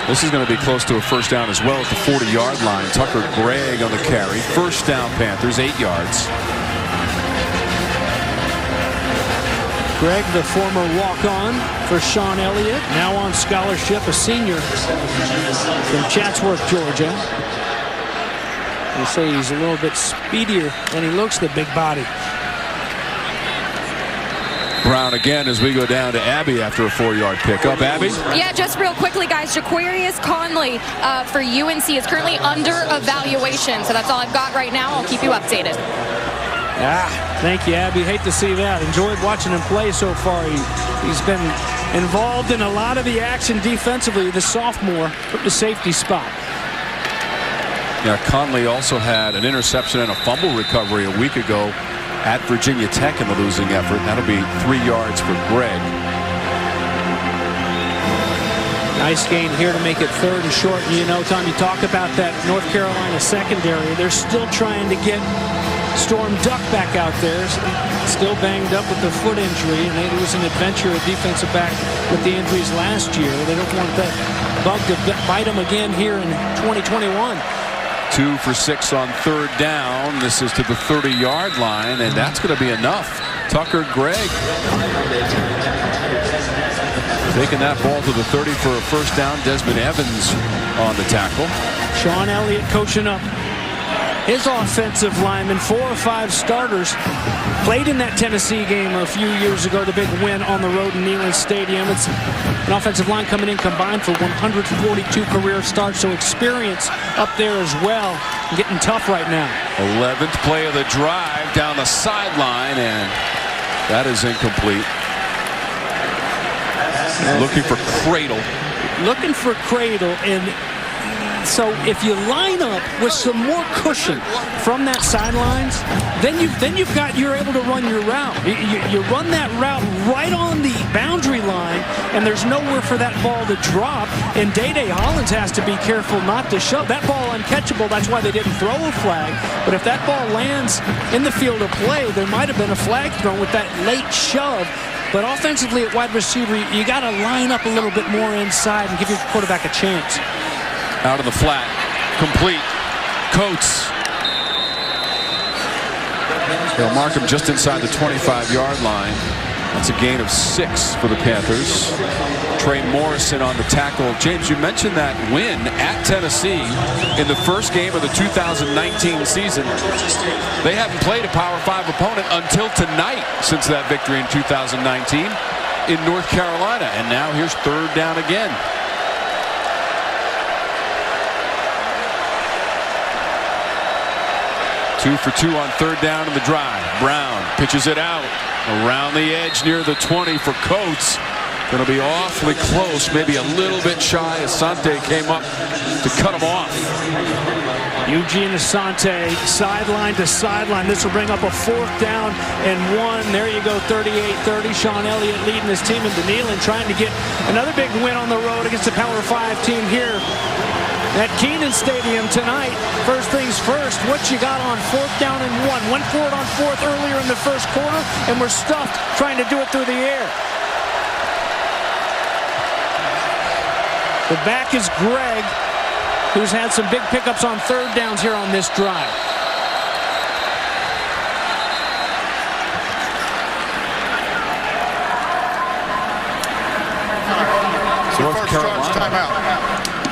This is going to be close to a first down as well at the 40-yard line. Tucker Gregg on the carry. First down, Panthers, 8 yards. Gregg, the former walk-on for Sean Elliott, now on scholarship, a senior from Chatsworth, Georgia. They say he's a little bit speedier than he looks, the big body. Brown again as we go down to Abby after a 4-yard pickup. Abby? Yeah, just real quickly, guys. Jaquarius Conley for UNC is currently under evaluation. So that's all I've got right now. I'll keep you updated. Thank you, Abby. Hate to see that. Enjoyed watching him play so far. He's been involved in a lot of the action defensively. The sophomore from the safety spot. Yeah, Conley also had an interception and a fumble recovery a week ago at Virginia Tech in the losing effort. That'll be 3 yards for Gregg. Nice gain here to make it 3rd and short. And you know, Tom, you talk about that North Carolina secondary. They're still trying to get Storm Duck back out there. Still banged up with the foot injury, and it was an adventure at defensive back with the injuries last year. They don't want that bug to bite them again here in 2021. 2 for 6 on 3rd down. This is to the 30-yard line, and that's going to be enough. Tucker Gregg taking that ball to the 30 for a first down. Desmond Evans on the tackle. Sean Elliott coaching up his offensive linemen, 4 or 5 starters. Played in that Tennessee game a few years ago, the big win on the road in Neyland Stadium. It's an offensive line coming in combined for 142 career starts, so experience up there as well. Getting tough right now. 11th play of the drive down the sideline, and that is incomplete. Looking for Cradle. Looking for Cradle, and so if you line up with some more cushion from that sidelines, then you're able to run your route. You run that route right on the boundary line, and there's nowhere for that ball to drop. And Day-Day Hollins has to be careful not to shove that ball uncatchable. That's why they didn't throw a flag. But if that ball lands in the field of play, there might have been a flag thrown with that late shove. But offensively at wide receiver, you got to line up a little bit more inside and give your quarterback a chance. Out of the flat, complete. Coates. They'll mark him just inside the 25-yard line. That's a gain of 6 for the Panthers. Trey Morrison on the tackle. James, you mentioned that win at Tennessee in the first game of the 2019 season. They haven't played a Power 5 opponent until tonight since that victory in 2019 in North Carolina. And now here's 3rd down again. 2 for 2 on 3rd down in the drive. Brown pitches it out around the edge near the 20 for Coates. Going to be awfully close, maybe a little bit shy. Asante came up to cut him off. Eugene Asante, sideline to sideline. This will bring up a 4th down and 1. There you go, 38-30. Sean Elliott leading his team into Neyland, trying to get another big win on the road against the Power 5 team here at Kenan Stadium tonight. First things first, what you got on 4th down and 1? Went for it on 4th earlier in the first quarter, and we're stuffed trying to do it through the air. The back is Gregg, who's had some big pickups on 3rd downs here on this drive.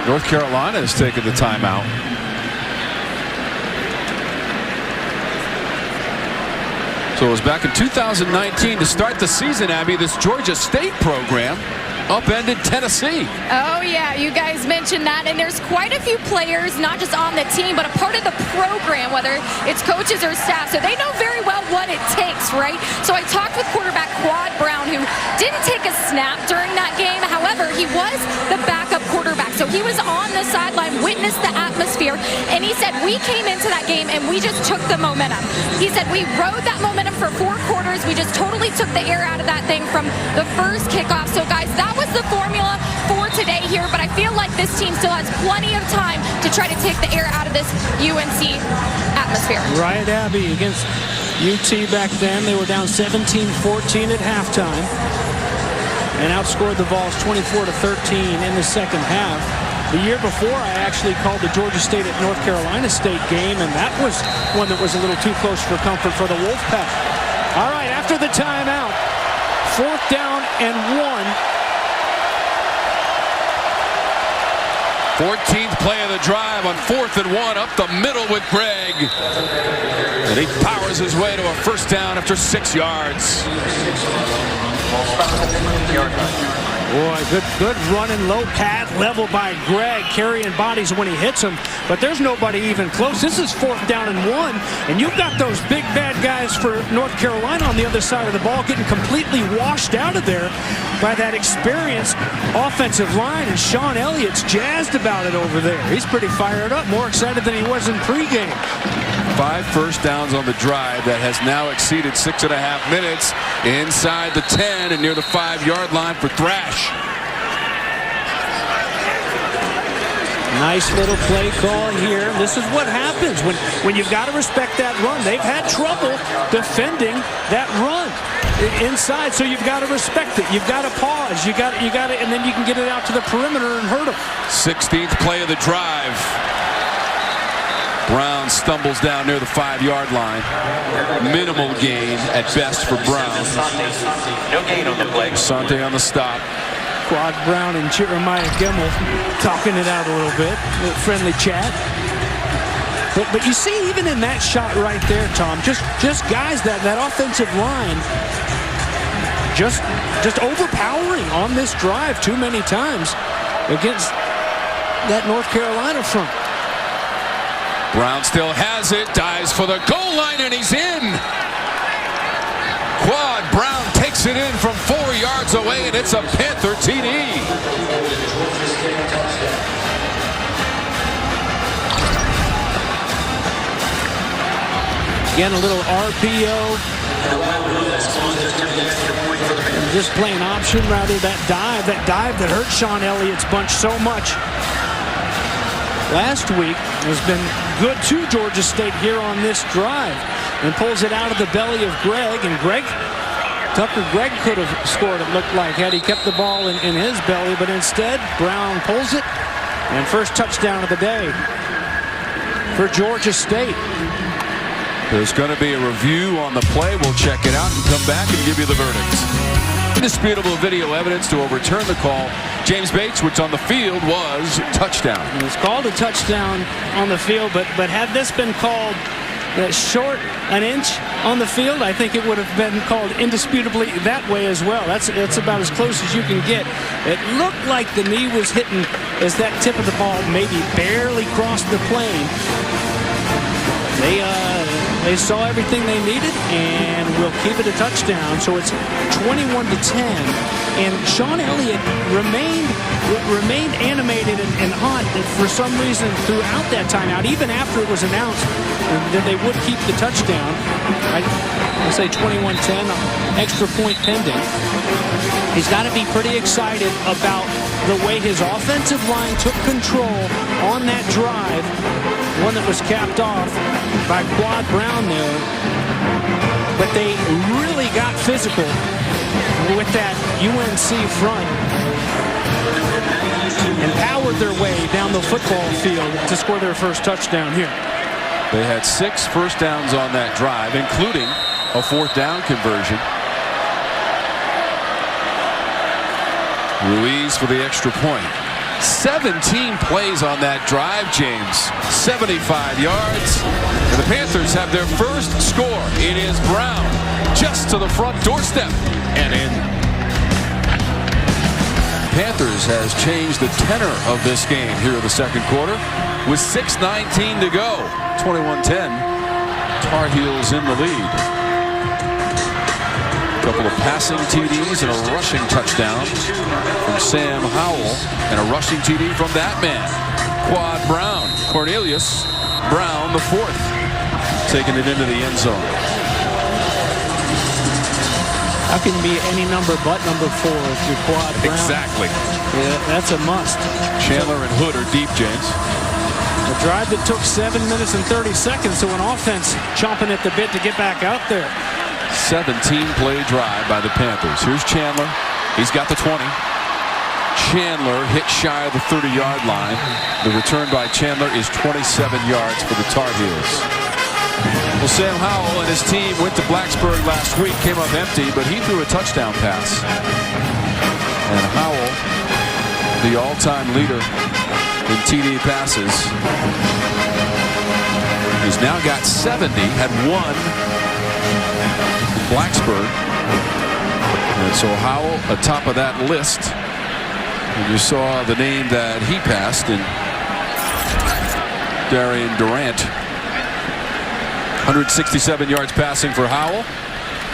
North Carolina has taken the timeout. So it was back in 2019 to start the season, Abby. This Georgia State program upended Tennessee. Oh, yeah, you guys mentioned that. And there's quite a few players, not just on the team, but a part of the program, whether it's coaches or staff. So they know very well what it takes, right? So I talked with quarterback Quad Brown, who didn't take a snap during that game. However, he was the backup quarterback. So he was on the sideline, witnessed the atmosphere, and he said, we came into that game and we just took the momentum. He said, we rode that momentum for 4 quarters. We just totally took the air out of that thing from the first kickoff. So, guys, that was the formula for today here, but I feel like this team still has plenty of time to try to take the air out of this UNC atmosphere. Right, Abby, against UT back then, they were down 17-14 at halftime and outscored the Vols 24-13 in the second half. The year before, I actually called the Georgia State at North Carolina State game, and that was one that was a little too close for comfort for the Wolfpack. All right, after the timeout, 4th down and 1. 14th play of the drive on 4th and 1 up the middle with Greg. And he powers his way to a first down after 6 yards. Boy, good running low pad level by Greg, carrying bodies when he hits them, but there's nobody even close. This is 4th down and 1, and you've got those big bad guys for North Carolina on the other side of the ball getting completely washed out of there by that experienced offensive line, and Sean Elliott's jazzed about it over there. He's pretty fired up, more excited than he was in pregame. 5 first downs on the drive that has now exceeded 6.5 minutes inside the 10 and near the 5-yard line for Thrash. Nice little play call here. This is what happens when you've got to respect that run. They've had trouble defending that run inside, so you've got to respect it. You've got to pause. You got to, and then you can get it out to the perimeter and hurt them. 16th play of the drive. Brown stumbles down near the 5-yard line. Minimal gain at best for Brown. No gain on the play. Sante on the stop. Quad Brown and Jeremiah Gemmel talking it out a little bit. A friendly chat. But you see, even in that shot right there, Tom, just guys, that offensive line just overpowering on this drive too many times against that North Carolina front. Brown still has it, dives for the goal line, and he's in. Quad Brown takes it in from 4 yards away, and it's a Panther TD. Again, a little RPO. And just playing option rather. That dive that hurt Sean Elliott's bunch so much last week has been good to Georgia State here on this drive, and pulls it out of the belly of Greg. And Greg could have scored, it looked like, had he kept the ball in his belly, but instead Brown pulls it, and first touchdown of the day for Georgia State. There's going to be a review on the play. We'll check it out and come back and give you the verdict. Indisputable video evidence to overturn the call. James Bates, which on the field was touchdown. It was called a touchdown on the field, but had this been called short an inch on the field, I think it would have been called indisputably that way as well. That's about as close as you can get. It looked like the knee was hitting as that tip of the ball maybe barely crossed the plane. They saw everything they needed, and will keep it a touchdown. So it's 21-10, and Sean Elliott remained animated and hot for some reason throughout that timeout, even after it was announced that they would keep the touchdown. I say 21-10, extra point pending. He's got to be pretty excited about the way his offensive line took control on that drive, one that was capped off by Quad Brown there. But they really got physical with that UNC front and powered their way down the football field to score their first touchdown here. They had 6 first downs on that drive, including a 4th down conversion. Ruiz for the extra point. 17 plays on that drive, James. 75 yards. And the Panthers have their first score. It is Brown just to the front doorstep and in. Panthers has changed the tenor of this game here in the second quarter with 6:19 to go. 21-10. Tar Heels in the lead. A couple of passing TDs and a rushing touchdown from Sam Howell, and a rushing TD from that man, Quad Brown. Cornelius Brown, the 4th, taking it into the end zone. How can you be any number but number 4 if you're Quad Brown? Exactly. Yeah, that's a must. Chandler and Hood are deep, James. A drive that took 7 minutes and 30 seconds, so an offense chomping at the bit to get back out there. 17-play drive by the Panthers. Here's Chandler. He's got the 20. Chandler hit shy of the 30-yard line. The return by Chandler is 27 yards for the Tar Heels. Well, Sam Howell and his team went to Blacksburg last week, came up empty, but he threw a touchdown pass. And Howell, the all-time leader in TD passes, he's now got 70, had one Blacksburg. And so Howell atop of that list. And you saw the name that he passed in Darren Granger. 167 yards passing for Howell.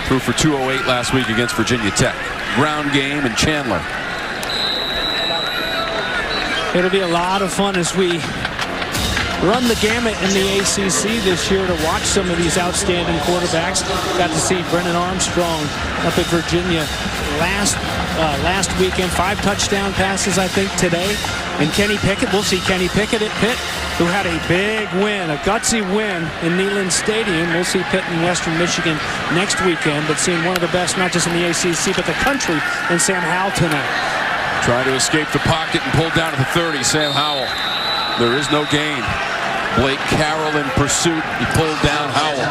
Threw for 208 last week against Virginia Tech. Ground game and Chandler. It'll be a lot of fun as we run the gamut in the ACC this year to watch some of these outstanding quarterbacks. Got to see Brennan Armstrong up at Virginia last weekend. 5 touchdown passes, I think, today. And Kenny Pickett, we'll see Kenny Pickett at Pitt, who had a big win, a gutsy win in Neyland Stadium. We'll see Pitt in Western Michigan next weekend, but seeing one of the best, not just in the ACC, but the country, in Sam Howell tonight. Trying to escape the pocket and pulled down to the 30, Sam Howell. There is no gain. Blake Carroll in pursuit. He pulled down Howell.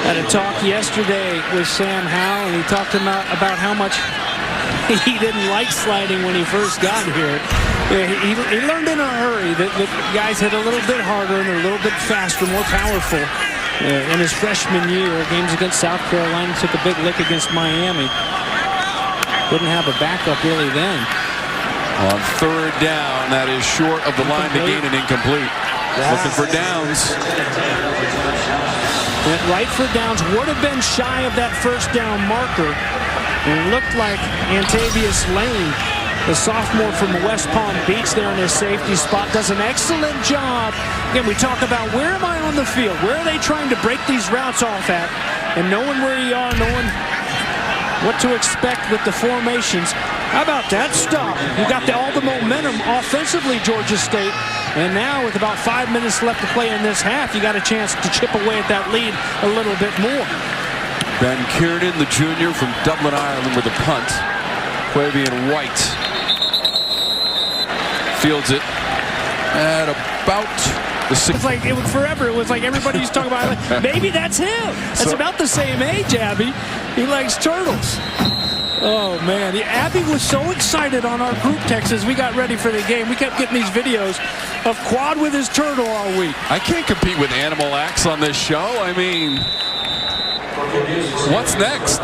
Had a talk yesterday with Sam Howell, and he talked about how much he didn't like sliding when he first got here. He learned in a hurry that guys hit a little bit harder and they're a little bit faster, more powerful. In his freshman year, games against South Carolina, took a big lick against Miami. Didn't have a backup really then. On third down, that is short of the line to gain and incomplete. Looking for downs. Went right for downs. Would have been shy of that first down marker. And it looked like Antavius Lane, the sophomore from West Palm Beach there in his safety spot, does an excellent job. Again, we talk about where am I on the field? Where are they trying to break these routes off at? And knowing where you are, knowing what to expect with the formations. How about that stop? You got all the momentum offensively, Georgia State. And now with about 5 minutes left to play in this half, you got a chance to chip away at that lead a little bit more. Ben Kiernan, the junior from Dublin, Ireland, with a punt. Quavian White fields it at about the 6. It was forever. It was like everybody used to talk about it. Like, maybe that's him. That's about the same age, Abby. He likes turtles. Oh, man. Abby was so excited on our group text as we got ready for the game. We kept getting these videos of Quad with his turtle all week. I can't compete with animal acts on this show. I mean, what's next?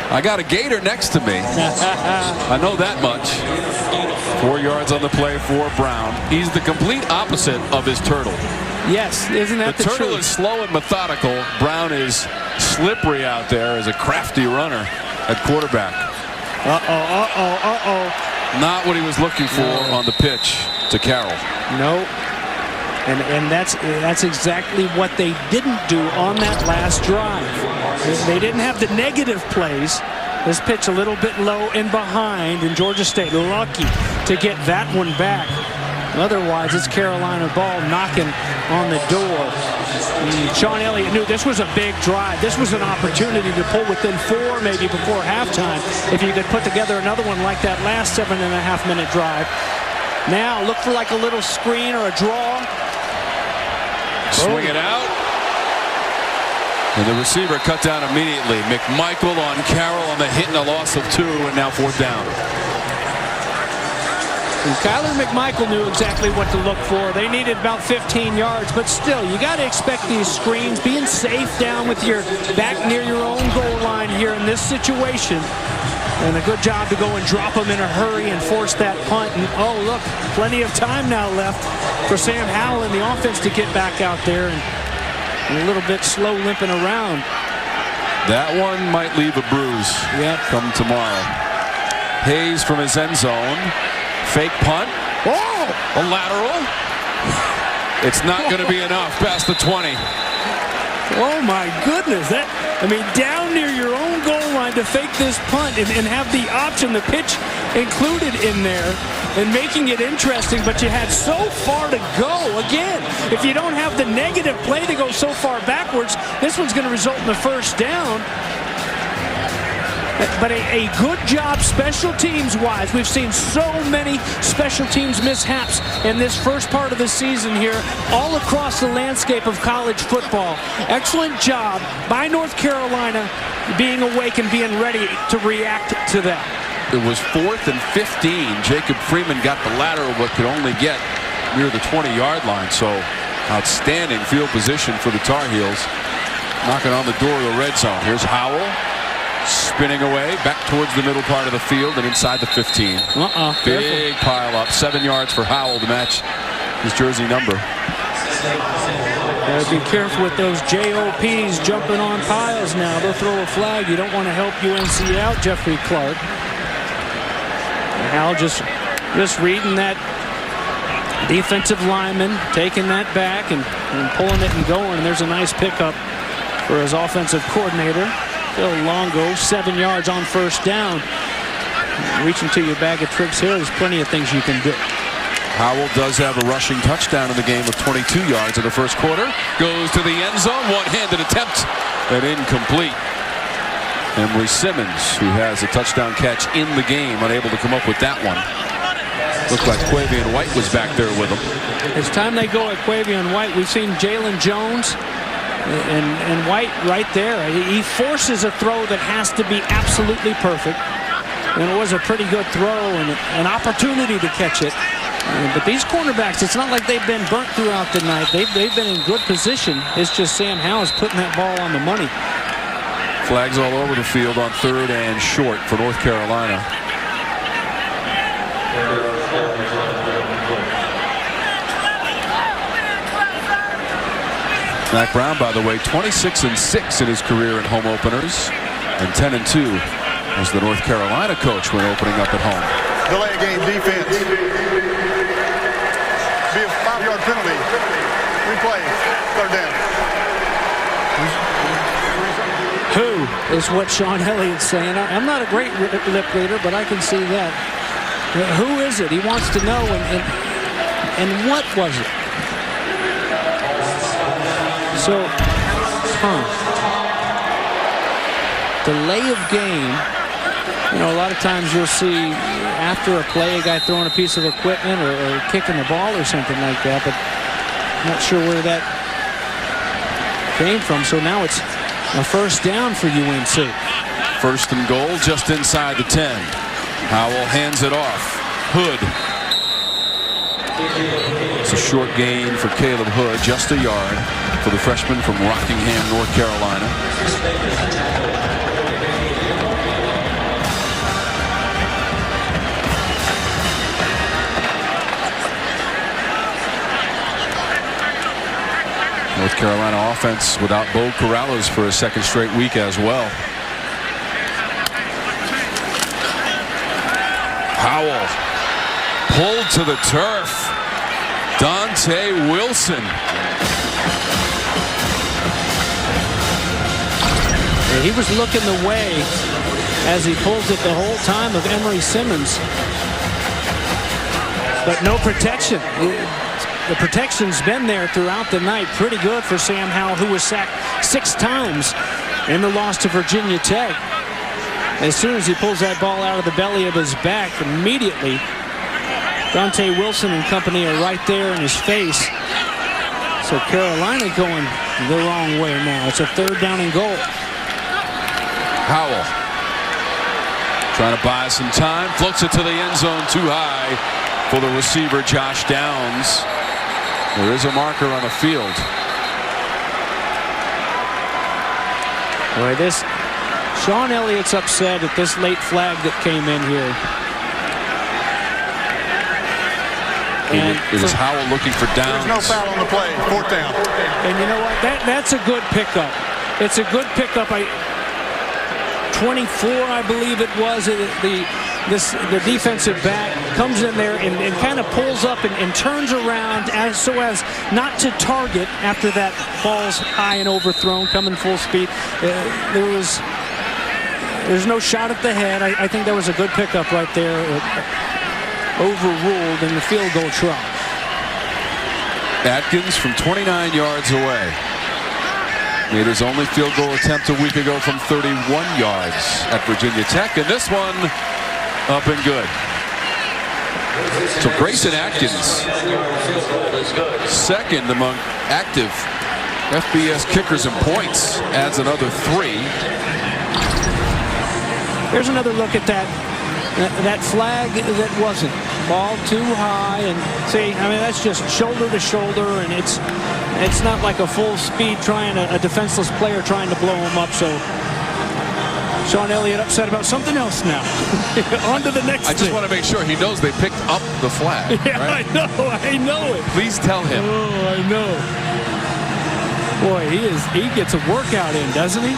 I got a gator next to me. I know that much. 4 yards on the play for Brown. He's the complete opposite of his turtle. Yes, isn't that the truth? The turtle is slow and methodical. Brown is slippery out there as a crafty runner at quarterback. Not what he was looking for on the pitch to Carroll. No. And that's exactly what they didn't do on that last drive. They didn't have the negative plays. This pitch a little bit low and behind, and Georgia State lucky to get that one back. Otherwise, it's Carolina ball knocking on the door. Sean Elliott knew this was a big drive. This was an opportunity to pull within 4 maybe before halftime if you could put together another one like that last 7.5-minute drive. Now look for like a little screen or a draw. Swing it out. And the receiver cut down immediately. McMichael on Carroll on the hit and a loss of 2, and now 4th down. And Kyler McMichael knew exactly what to look for. They needed about 15 yards, but still, you got to expect these screens, being safe down with your back near your own goal line here in this situation. And a good job to go and drop them in a hurry and force that punt. And oh, look, plenty of time now left for Sam Howell and the offense to get back out there and a little bit slow limping around. That one might leave a bruise come tomorrow. Hayes from his end zone. Fake punt. Oh! A lateral. It's not going to be enough past the 20. Oh, my goodness. Down near your own goal line to fake this punt and have the option. The pitch included in there and making it interesting, but you had so far to go. Again, if you don't have the negative play to go so far backwards, this one's going to result in the first down. But a good job special teams-wise. We've seen so many special teams mishaps in this first part of the season here, all across the landscape of college football. Excellent job by North Carolina being awake and being ready to react to that. It was 4th and 15. Jacob Freeman got the lateral, but could only get near the 20-yard line. So outstanding field position for the Tar Heels. Knocking on the door of the red zone. Here's Howell. Spinning away back towards the middle part of the field and inside the 15. Big pile up. 7 yards for Howell to match his jersey number. Gotta be careful with those JOPs jumping on piles now. They'll throw a flag. You don't want to help UNC out, Jeffrey Clark. Howell just reading that defensive lineman, taking that back and pulling it and going. And there's a nice pickup for his offensive coordinator. Phil Longo, 7 yards on first down. Reaching to your bag of tricks here, there's plenty of things you can do. Howell does have a rushing touchdown in the game of 22 yards in the first quarter. Goes to the end zone, one-handed attempt, and incomplete. Emory Simmons, who has a touchdown catch in the game, unable to come up with that one. Looked like Quavian White was back there with him. It's time they go at Quavian White. We've seen Jalen Jones and White right there. He forces a throw that has to be absolutely perfect. And it was a pretty good throw and an opportunity to catch it. But these cornerbacks, it's not like they've been burnt throughout the night. They've been in good position. It's just Sam Howell's putting that ball on the money. Flags all over the field on 3rd and short for North Carolina. Mack Brown, by the way, 26-6 in his career in home openers, and 10-2 as the North Carolina coach when opening up at home. Delay game defense. Be a 5-yard penalty. Replay. 3rd down. Who is what Sean Elliott's saying. I'm not a great lip reader, but I can see that. Who is it? He wants to know, and what was it? So, delay of game. You know, a lot of times you'll see after a play a guy throwing a piece of equipment or kicking the ball or something like that, but I'm not sure where that came from. So now it's a first down for UNC. 1st and goal just inside the 10. Howell hands it off. Hood. It's a short gain for Caleb Hood, just a yard for the freshman from Rockingham, North Carolina. North Carolina offense without Bo Corrales for a 2nd straight week as well. Howell pulled to the turf. Dante Wilson. He was looking the way as he pulls it the whole time of Emory Simmons. But no protection. The protection's been there throughout the night. Pretty good for Sam Howell, who was sacked 6 times in the loss to Virginia Tech. As soon as he pulls that ball out of the belly of his back, immediately Dante Wilson and company are right there in his face. So Carolina going the wrong way now. It's a 3rd down and goal. Howell trying to buy some time. Floats it to the end zone too high for the receiver, Josh Downs. There is a marker on the field. Boy, Sean Elliott's upset at this late flag that came in here. And it was Howell looking for Downs. There's no foul on the play. 4th down. And you know what? That's a good pickup. It's a good pickup. 24, I believe it was. The defensive back comes in there and kind of pulls up and turns around so as not to target after that ball's high and overthrown, coming full speed. There's no shot at the head. I think that was a good pickup right there. Overruled in the field goal try. Atkins from 29 yards away made his only field goal attempt a week ago from 31 yards at Virginia Tech, and this one up and good. So Grayson Atkins, second among active FBS kickers in points, adds another 3. Here's another look at that flag that wasn't. Ball too high, and see, I mean, that's just shoulder to shoulder, and it's not like a full speed a defenseless player trying to blow him up. So Sean Elliott upset about something else now. On to the next I just want to make sure he knows they picked up the flag. Yeah, right? I know it. Please tell him. Oh, I know. Boy, he gets a workout in, doesn't he?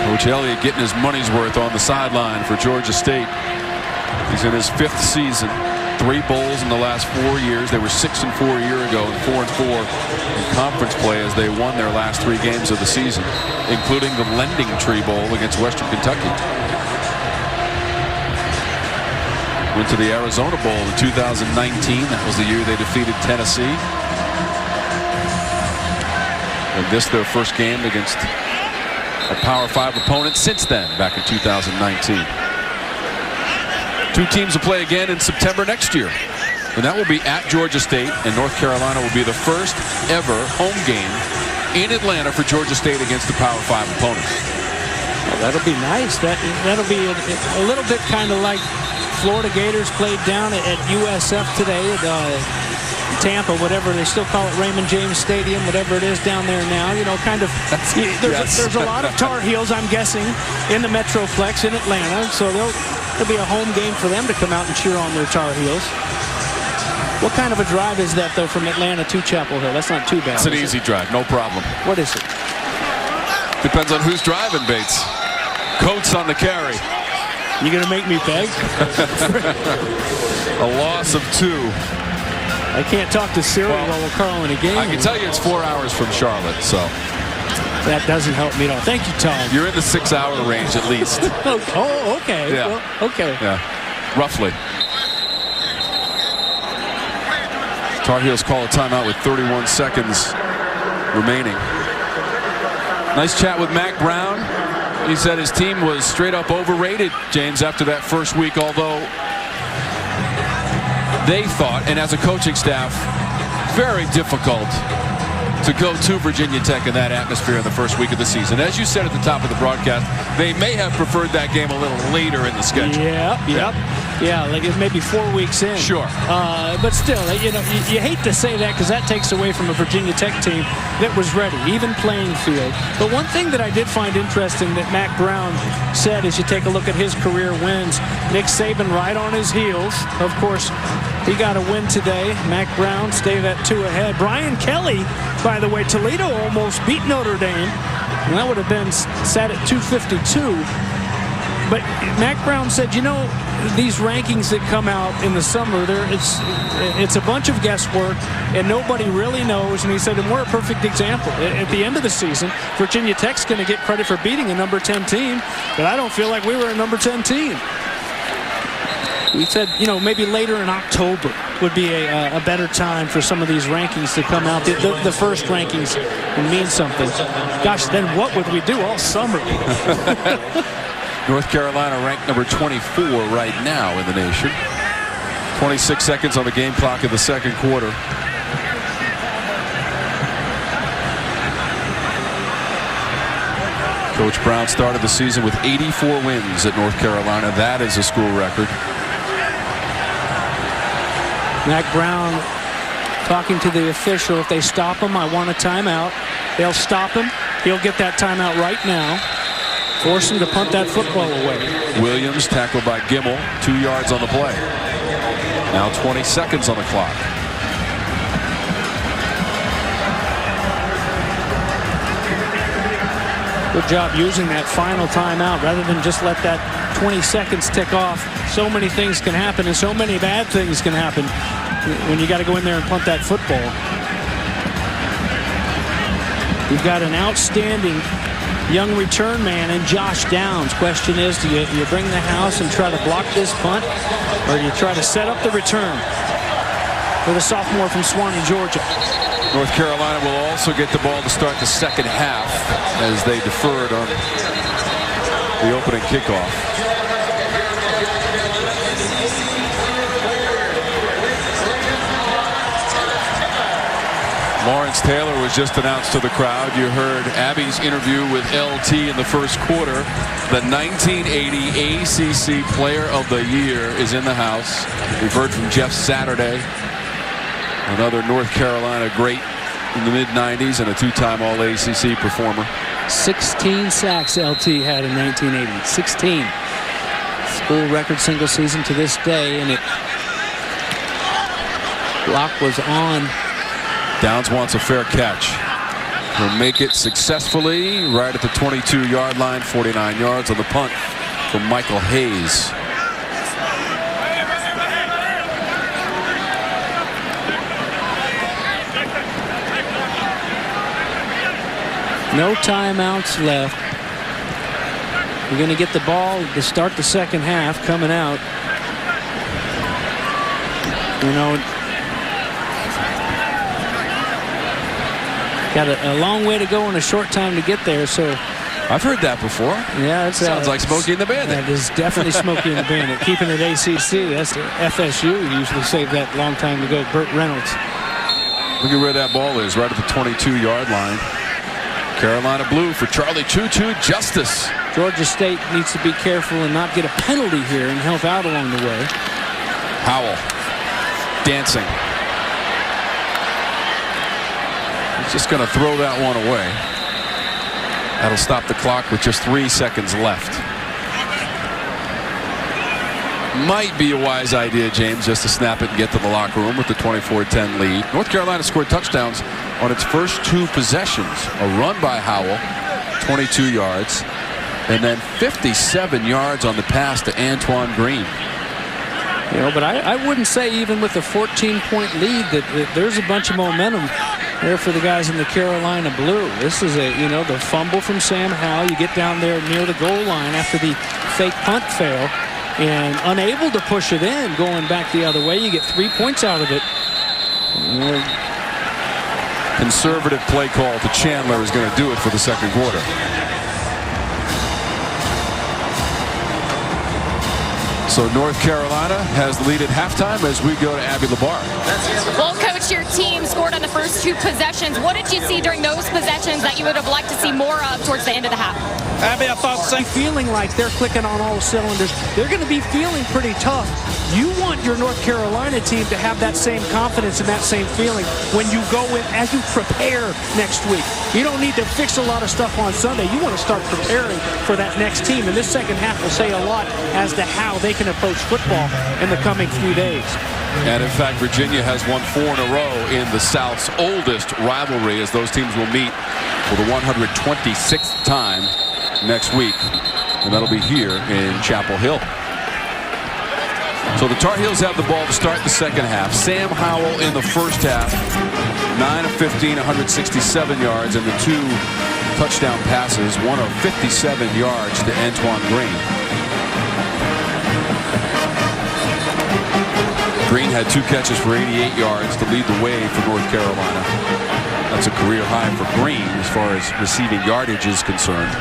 Coach Elliott getting his money's worth on the sideline for Georgia State. He's in his 5th season. 3 bowls in the last 4 years. They were 6-4 a year ago and 4-4 in conference play as they won their last 3 games of the season, including the Lending Tree Bowl against Western Kentucky. Went to the Arizona Bowl in 2019. That was the year they defeated Tennessee. And this their first game against a Power 5 opponent since then, back in 2019. 2 teams will play again in September next year. And that will be at Georgia State, and North Carolina will be the first ever home game in Atlanta for Georgia State against the Power 5 opponent. Well, that'll be nice. That'll be a little bit kind of like Florida Gators played down at USF today at Tampa, whatever they still call it, Raymond James Stadium, whatever it is down there now. You know, kind of. There's a lot of Tar Heels, I'm guessing, in the Metroplex in Atlanta, so there'll be a home game for them to come out and cheer on their Tar Heels. What kind of a drive is that, though, from Atlanta to Chapel Hill? That's not too bad. It's an easy drive, no problem. What is it? Depends on who's driving, Bates. Coates on the carry. You gonna make me beg? A loss of 2. I can't talk to Siri while we're calling a game. I can tell you it's 4 hours from Charlotte, so. That doesn't help me at all. Thank you, Tom. You're in the 6-hour range at least. Oh, okay. Yeah. Well, okay. Yeah, roughly. Tar Heels call a timeout with 31 seconds remaining. Nice chat with Mack Brown. He said his team was straight up overrated, James, after that first week, although they thought, and as a coaching staff, very difficult to go to Virginia Tech in that atmosphere in the first week of the season. As you said at the top of the broadcast, they may have preferred that game a little later in the schedule. Yeah, like maybe 4 weeks in. Sure. But still, you know, you hate to say that because that takes away from a Virginia Tech team that was ready, even playing field. But one thing that I did find interesting that Mack Brown said as you take a look at his career wins, Nick Saban right on his heels. Of course, he got a win today. Mack Brown stayed at 2 ahead. Brian Kelly, by the way, Toledo almost beat Notre Dame. And that would have been sat at 252. But Mack Brown said, you know, these rankings that come out in the summer, it's a bunch of guesswork, and nobody really knows. And he said, and we're a perfect example. At the end of the season, Virginia Tech's going to get credit for beating a number 10 team, but I don't feel like we were a number 10 team. We said, you know, maybe later in October would be a better time for some of these rankings to come out. The first rankings mean something. Gosh, then what would we do all summer? North Carolina ranked number 24 right now in the nation. 26 seconds on the game clock of the second quarter. Coach Brown started the season with 84 wins at North Carolina. That is a school record. Mack Brown talking to the official. If they stop him, I want a timeout. They'll stop him. He'll get that timeout right now. Force him to punt that football away. Williams tackled by Gimmel, 2 yards on the play. Now 20 seconds on the clock. Good job using that final timeout rather than just let that 20 seconds tick off. So many things can happen, and so many bad things can happen when you got to go in there and punt that football. You've got an outstanding young return man in Josh Downs. Question is, do you bring the house and try to block this punt, or do you try to set up the return for the sophomore from Swanee, Georgia? North Carolina will also get the ball to start the second half as they deferred on the opening kickoff. Lawrence Taylor was just announced to the crowd. You heard Abby's interview with LT in the first quarter. The 1980 ACC Player of the Year is in the house. We've heard from Jeff Saturday, another North Carolina great in the mid-90s and a two-time All-ACC performer. 16 sacks LT had in 1980. 16. School record single season to this day, and it block was on. Downs wants a fair catch. He'll make it successfully right at the 22-yard line. 49 yards on the punt from Michael Hayes. No timeouts left. We're going to get the ball to start the second half coming out. You know, got a long way to go in a short time to get there, so I've heard that before. Yeah, it sounds like Smokey and the Bandit. That is definitely Smokey and the Bandit. Keeping it ACC, that's FSU. Usually save that long time to go. Burt Reynolds. Look at where that ball is, right at the 22-yard line. Carolina blue for Charlie Choo-Choo Justice. Georgia State needs to be careful and not get a penalty here and help out along the way. Howell dancing. He's just going to throw that one away. That'll stop the clock with just 3 seconds left. Might be a wise idea, James, just to snap it and get to the locker room with the 24-10 lead. North Carolina scored touchdowns on its first 2 possessions. A run by Howell, 22 yards, and then 57 yards on the pass to Antoine Green. You know, but I wouldn't say even with a 14-point lead that there's a bunch of momentum there for the guys in the Carolina blue. This is the fumble from Sam Howell. You get down there near the goal line after the fake punt fail and unable to push it in, going back the other way. You get 3 points out of it. Conservative play call to Chandler is going to do it for the second quarter. So North Carolina has the lead at halftime as we go to Abby Labar. Well, Coach, your team scored on the first 2 possessions. What did you see during those possessions that you would have liked to see more of towards the end of the half? Abby, I thought feeling like they're clicking on all cylinders. They're going to be feeling pretty tough. You want your North Carolina team to have that same confidence and that same feeling when you go in as you prepare next week. You don't need to fix a lot of stuff on Sunday. You want to start preparing for that next team. And this second half will say a lot as to how they can approach football in the coming few days. And in fact, Virginia has won 4 in a row in the South's oldest rivalry, as those teams will meet for the 126th time next week, and that'll be here in Chapel Hill. So the Tar Heels have the ball to start the second half. Sam Howell in the first half, 9 of 15, 167 yards, and the 2 touchdown passes, 1 of 57 yards to Antoine Green. Green had 2 catches for 88 yards to lead the way for North Carolina. That's a career high for Green as far as receiving yardage is concerned.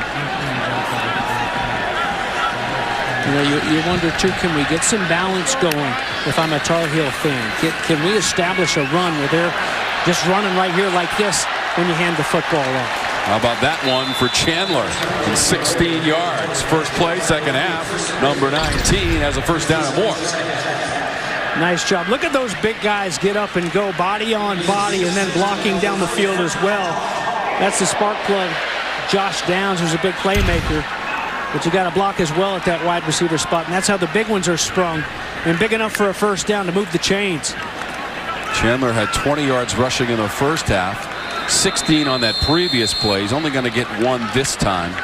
You wonder, too, can we get some balance going if I'm a Tar Heel fan? Can we establish a run where they're just running right here like this when you hand the football off? How about that one for Chandler? And 16 yards. First play, second half. Number 19 has a first down and more. Nice job. Look at those big guys get up and go body on body and then blocking down the field as well. That's the spark plug. Josh Downs, who's a big playmaker. But you got to block as well at that wide receiver spot. And that's how the big ones are sprung. And big enough for a first down to move the chains. Chandler had 20 yards rushing in the first half. 16 on that previous play. He's only going to get 1 this time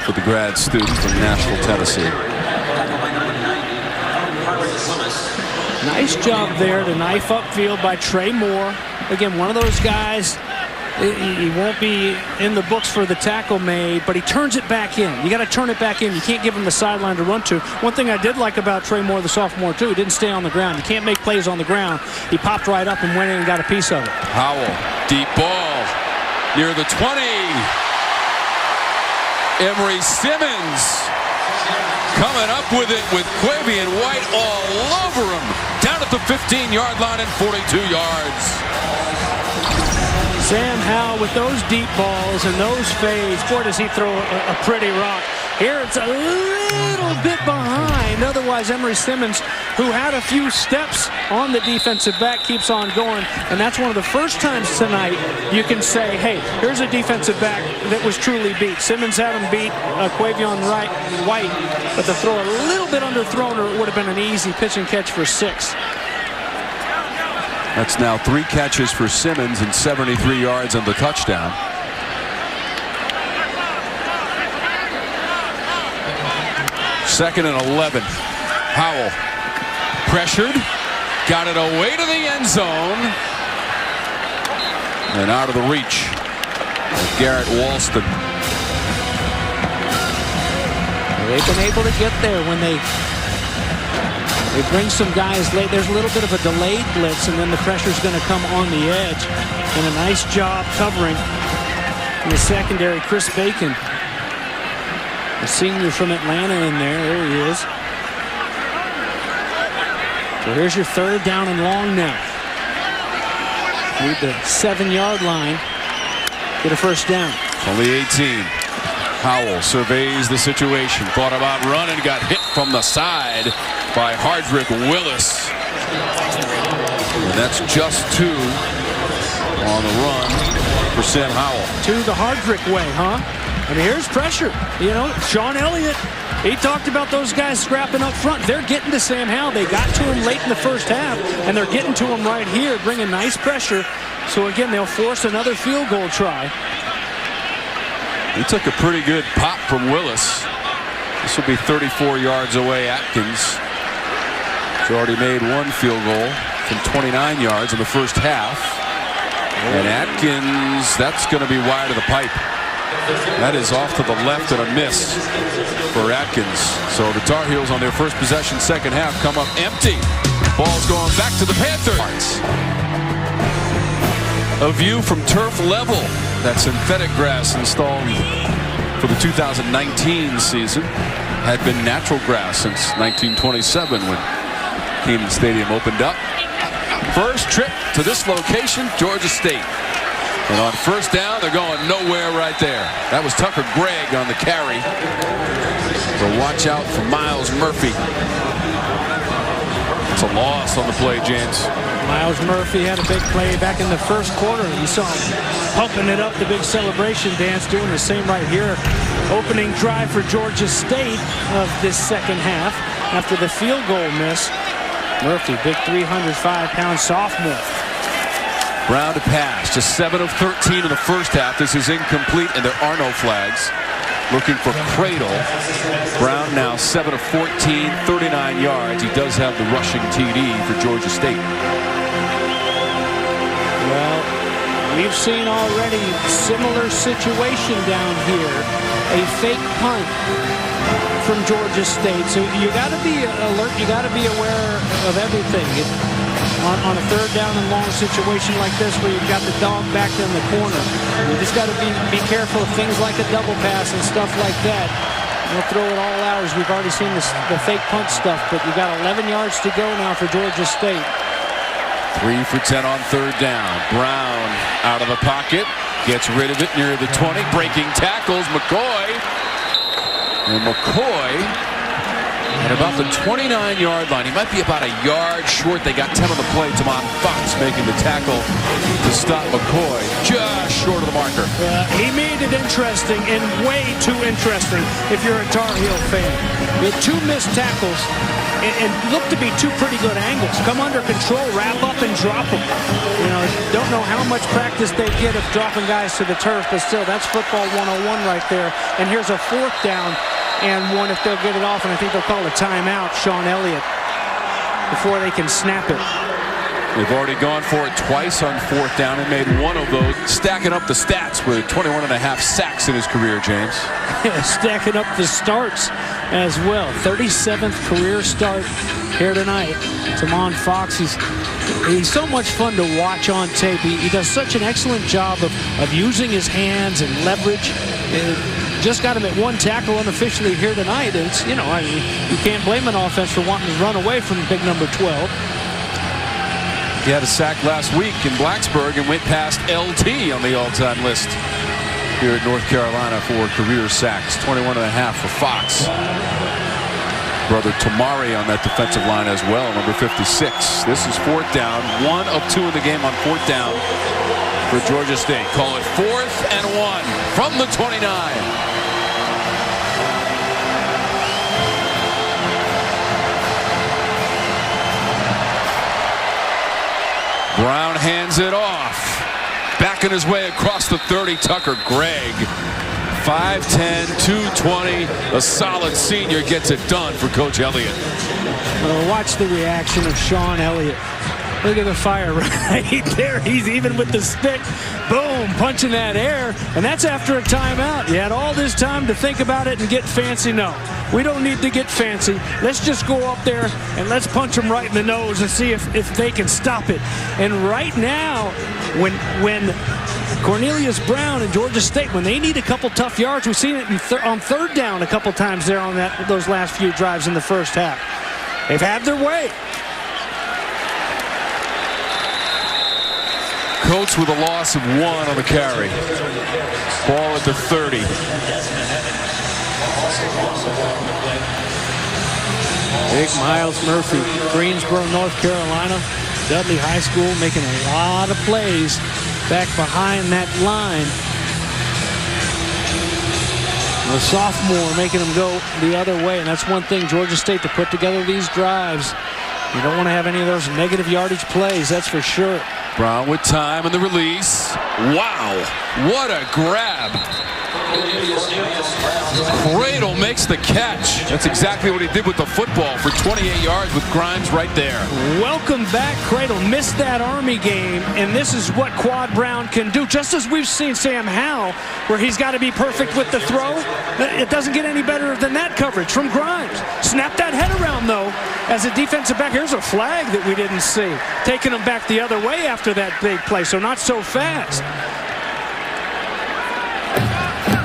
for the grad student from Nashville, Tennessee. Nice job there to knife upfield by Trey Moore. Again, one of those guys He won't be in the books for the tackle made, but he turns it back in. You got to turn it back in. You can't give him the sideline to run to. One thing I did like about Trey Moore, the sophomore, too, he didn't stay on the ground. You can't make plays on the ground. He popped right up and went in and got a piece of it. Howell, deep ball, near the 20. Emory Simmons coming up with it with Quavian White all over him. Down at the 15-yard line and 42 yards. Sam Howell with those deep balls and those fades. Boy, does he throw a pretty rock. Here it's a little bit behind. Otherwise, Emory Simmons, who had a few steps on the defensive back, keeps on going. And that's one of the first times tonight you can say, hey, here's a defensive back that was truly beat. Simmons had him beat, Quavion White, but the throw a little bit underthrown, or it would have been an easy pitch and catch for 6. That's now 3 catches for Simmons and 73 yards on the touchdown. Second and 11. Howell pressured, got it away to the end zone, and out of the reach of Garrett Walston. They've been able to get there when they bring some guys late. There's a little bit of a delayed blitz, and then the pressure's going to come on the edge. And a nice job covering in the secondary. Chris Bacon, a senior from Atlanta, in there. There he is. So here's your 3rd down and long now. Need the 7-yard line. Get a first down. Only 18. Howell surveys the situation. Thought about running. Got hit from the side by Hardrick Willis. And that's just 2 on the run for Sam Howell. To the Hardrick way, huh? I mean, here's pressure. You know, Sean Elliott, he talked about those guys scrapping up front. They're getting to Sam Howell. They got to him late in the first half, and they're getting to him right here, bringing nice pressure. So, again, they'll force another field goal try. He took a pretty good pop from Willis. This will be 34 yards away. Atkins has already made 1 field goal from 29 yards in the first half. And Atkins, that's going to be wide of the pipe. That is off to the left and a miss for Atkins. So the Tar Heels on their first possession, second half, come up empty. Ball's going back to the Panthers. A view from turf level. That synthetic grass installed for the 2019 season had been natural grass since 1927 when Kenan Stadium opened up. First trip to this location, Georgia State. And on first down, they're going nowhere right there. That was Tucker Gregg on the carry. So watch out for Miles Murphy. It's a loss on the play, James. Miles Murphy had a big play back in the first quarter. You saw him pumping it up, the big celebration dance, doing the same right here. Opening drive for Georgia State of this second half after the field goal miss. Murphy, big 305-pound sophomore. Brown to pass, just 7 of 13 in the first half. This is incomplete, and there are no flags. Looking for Cradle. Brown now 7 of 14, 39 yards. He does have the rushing TD for Georgia State. Well, we've seen already similar situation down here. A fake punt from Georgia State. So you got to be alert. You got to be aware of everything. On a third down and long situation like this where you've got the dog back in the corner. You just got to be careful of things like a double pass and stuff like that. We'll throw it all out as we've already seen the fake punt stuff, but you've got 11 yards to go now for Georgia State. 3 for 10 on third down. Brown out of the pocket. Gets rid of it near the 20. Breaking tackles. McCoy. And McCoy at about the 29-yard line. He might be about a yard short. They got 10 on the play. Jamon Fox making the tackle to stop McCoy. Just short of the marker. He made it interesting, and way too interesting if you're a Tar Heel fan. With 2 missed tackles and looked to be 2 pretty good angles. Come under control, wrap up, and drop them. You know, don't know how much practice they get of dropping guys to the turf, but still, that's football 101 right there. And here's a 4th down and 1 if they'll get it off, and I think they'll call a timeout, Sean Elliott, before they can snap it. They've already gone for it twice on 4th down and made one of those, stacking up the stats with 21.5 sacks in his career, James. Stacking up the starts as well. 37th career start here tonight. Jamon Fox, he's so much fun to watch on tape. He does such an excellent job of using his hands and leverage. Just got him at 1 tackle unofficially here tonight. It's, you can't blame an offense for wanting to run away from big number 12. He had a sack last week in Blacksburg and went past LT on the all-time list here at North Carolina for career sacks. 21.5 for Fox. Brother Tamari on that defensive line as well, number 56. This is 4th down. 1 of 2 in the game on 4th down for Georgia State. Call it 4th and 1 from the 29. Brown hands it off. Backing his way across the 30, Tucker Gregg. 5'10", 220, a solid senior gets it done for Coach Elliott. Well, watch the reaction of Sean Elliott. Look at the fire right there. He's even with the stick. Boom, punching that air. And that's after a timeout. You had all this time to think about it and get fancy. No, we don't need to get fancy. Let's just go up there and let's punch them right in the nose and see if they can stop it. And right now, when Cornelius Brown and Georgia State, when they need a couple tough yards, we've seen it on 3rd down a couple times there on those last few drives in the first half. They've had their way. Coates with a loss of 1 on the carry. Ball at the 30. Big Miles Murphy, Greensboro, North Carolina, Dudley High School, making a lot of plays back behind that line. The sophomore making them go the other way, and that's one thing Georgia State to put together these drives. You don't want to have any of those negative yardage plays, that's for sure. Brown with time and the release. Wow, what a grab. Cradle makes the catch. That's exactly what he did with the football for 28 yards with Grimes right there. Welcome back, Cradle. Missed that Army game, and this is what Quad Brown can do. Just as we've seen Sam Howell, where he's got to be perfect with the throw, it doesn't get any better than that coverage from Grimes. Snap that head around, though, as a defensive back. Here's a flag that we didn't see. Taking him back the other way after that big play, so not so fast.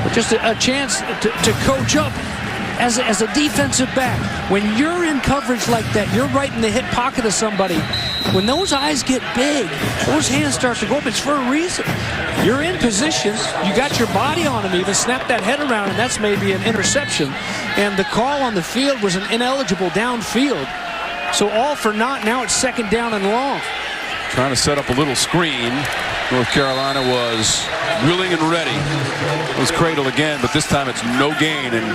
But just a chance to coach up as a defensive back. When you're in coverage like that, you're right in the hip pocket of somebody. When those eyes get big, those hands start to go up. It's for a reason. You're in position. You got your body on him even. Snap that head around, and that's maybe an interception. And the call on the field was an ineligible downfield. So all for naught. Now it's 2nd down and long. Trying to set up a little screen. North Carolina was willing and ready. It was Cradle again, but this time it's no gain. And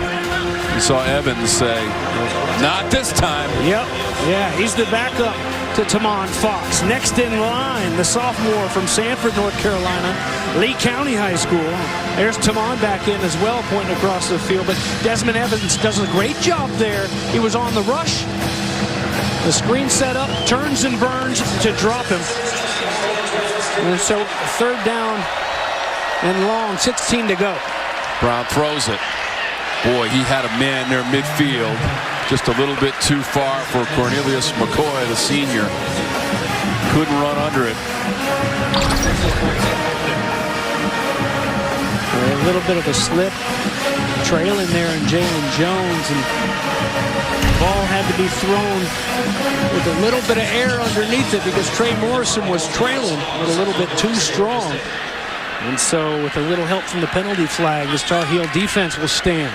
you saw Evans say, not this time. Yep. Yeah, he's the backup to Jamon Fox. Next in line, the sophomore from Sanford, North Carolina, Lee County High School. There's Jamon back in as well, pointing across the field. But Desmond Evans does a great job there. He was on the rush. The screen set up, turns and burns to drop him. And so 3rd down and long, 16 to go. Brown throws it. Boy, he had a man there midfield. Just a little bit too far for Cornelius McCoy, the senior. Couldn't run under it. A little bit of a slip. Trailing there in Jalen Jones. And the ball had to be thrown with a little bit of air underneath it because Trey Morrison was trailing but a little bit too strong. And so with a little help from the penalty flag, this Tar Heel defense will stand.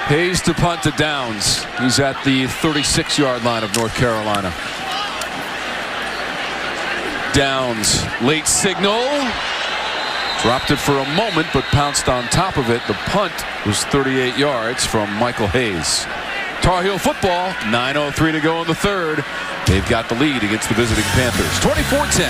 Hayes to punt to Downs. He's at the 36-yard line of North Carolina. Downs, late signal. Dropped it for a moment, but pounced on top of it. The punt was 38 yards from Michael Hayes. Tar Heel football, 9:03 to go in the 3rd. They've got the lead against the visiting Panthers. 24-10.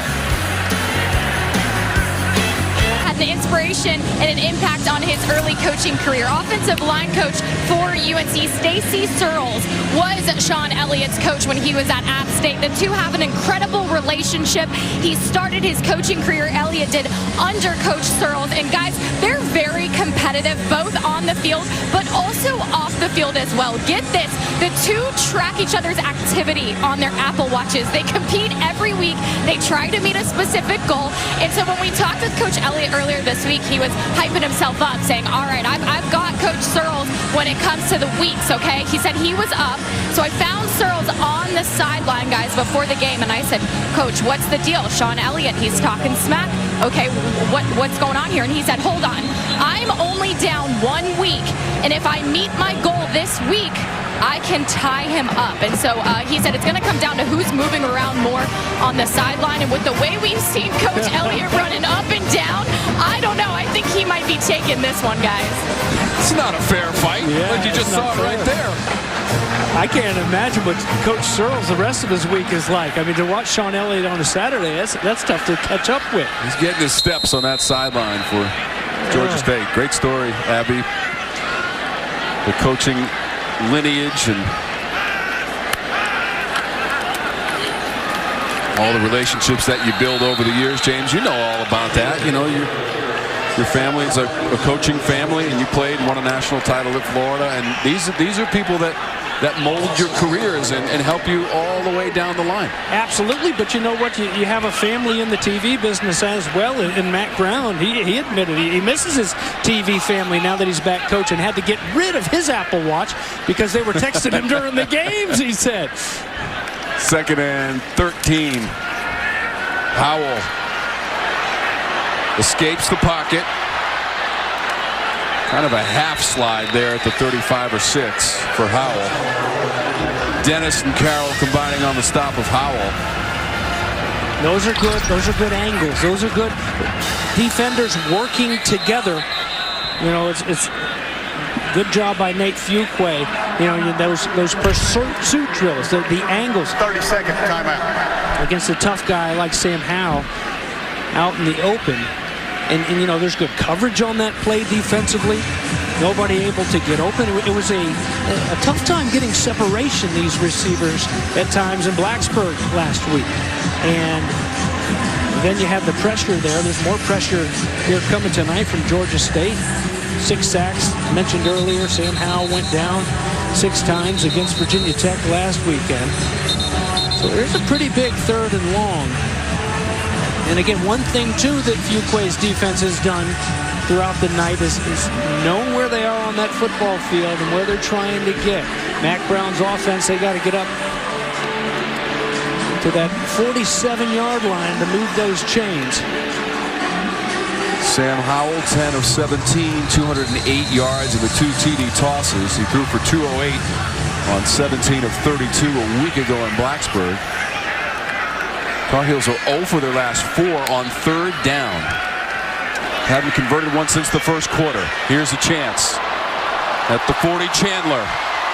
Had an inspiration and an impact on his early coaching career. Offensive line coach for UNC, Stacy Searles, was Sean Elliott's coach when he was at App State. The two have an incredible relationship. He started his coaching career, Elliott did, under Coach Searles. And guys, they're very competitive, both on the field, but also off the field as well. Get this, the two track each other's activity on their Apple Watches. They compete every week. They try to meet a specific goal. And so when we talked with Coach Elliott earlier this week, he was hyping himself up, saying, all right, I've got Coach Searles when it comes to the weeks, okay? He said he was up. So I found Searles on the sideline, guys, before the game, and I said, Coach, what's the deal? Sean Elliott, he's talking smack. Okay, what's going on here? And he said, hold on. I'm only down 1 week, and if I meet my goal this week, I can tie him up. And so he said it's going to come down to who's moving around more on the sideline. And with the way we've seen Coach Elliott running up and down, I don't know. I think he might be taking this one, guys. It's not a fair fight. Yeah, but you just saw it right there. I can't imagine what Coach Searles the rest of his week is like. I mean, to watch Sean Elliott on a Saturday, that's tough to catch up with. He's getting his steps on that sideline for Georgia State. Great story, Abby. The coaching lineage and all the relationships that you build over the years. James, you know all about that. You know, your family is a coaching family, and you played and won a national title at Florida. And these are people that mold your careers and help you all the way down the line. Absolutely, but you know what? You have a family in the TV business as well. And Matt Brown, he admitted he misses his TV family now that he's back coaching. Had to get rid of his Apple Watch because they were texting him during the games, he said. 2nd and 13. Howell escapes the pocket. Kind of a half slide there at the 35 or 6 for Howell. Dennis and Carroll combining on the stop of Howell. Those are good. Those are good angles. Those are good defenders working together. You know, it's good job by Nate Fuqua. You know, those pursuit drills, the angles. 30-second timeout. Against a tough guy like Sam Howell out in the open. And you know, there's good coverage on that play defensively. Nobody able to get open. It was a tough time getting separation, these receivers, at times in Blacksburg last week. And then you have the pressure there. There's more pressure here coming tonight from Georgia State. 6 sacks, mentioned earlier. Sam Howell went down 6 times against Virginia Tech last weekend. So there's a pretty big 3rd and long. And again, one thing, too, that Fuqua's defense has done throughout the night is knowing where they are on that football field and where they're trying to get. Mac Brown's offense, they got to get up to that 47-yard line to move those chains. Sam Howell, 10 of 17, 208 yards in the 2 TD tosses. He threw for 208 on 17 of 32 a week ago in Blacksburg. Tar Heels are 0 for their last 4 on 3rd down. Haven't converted one since the first quarter. Here's a chance. At the 40, Chandler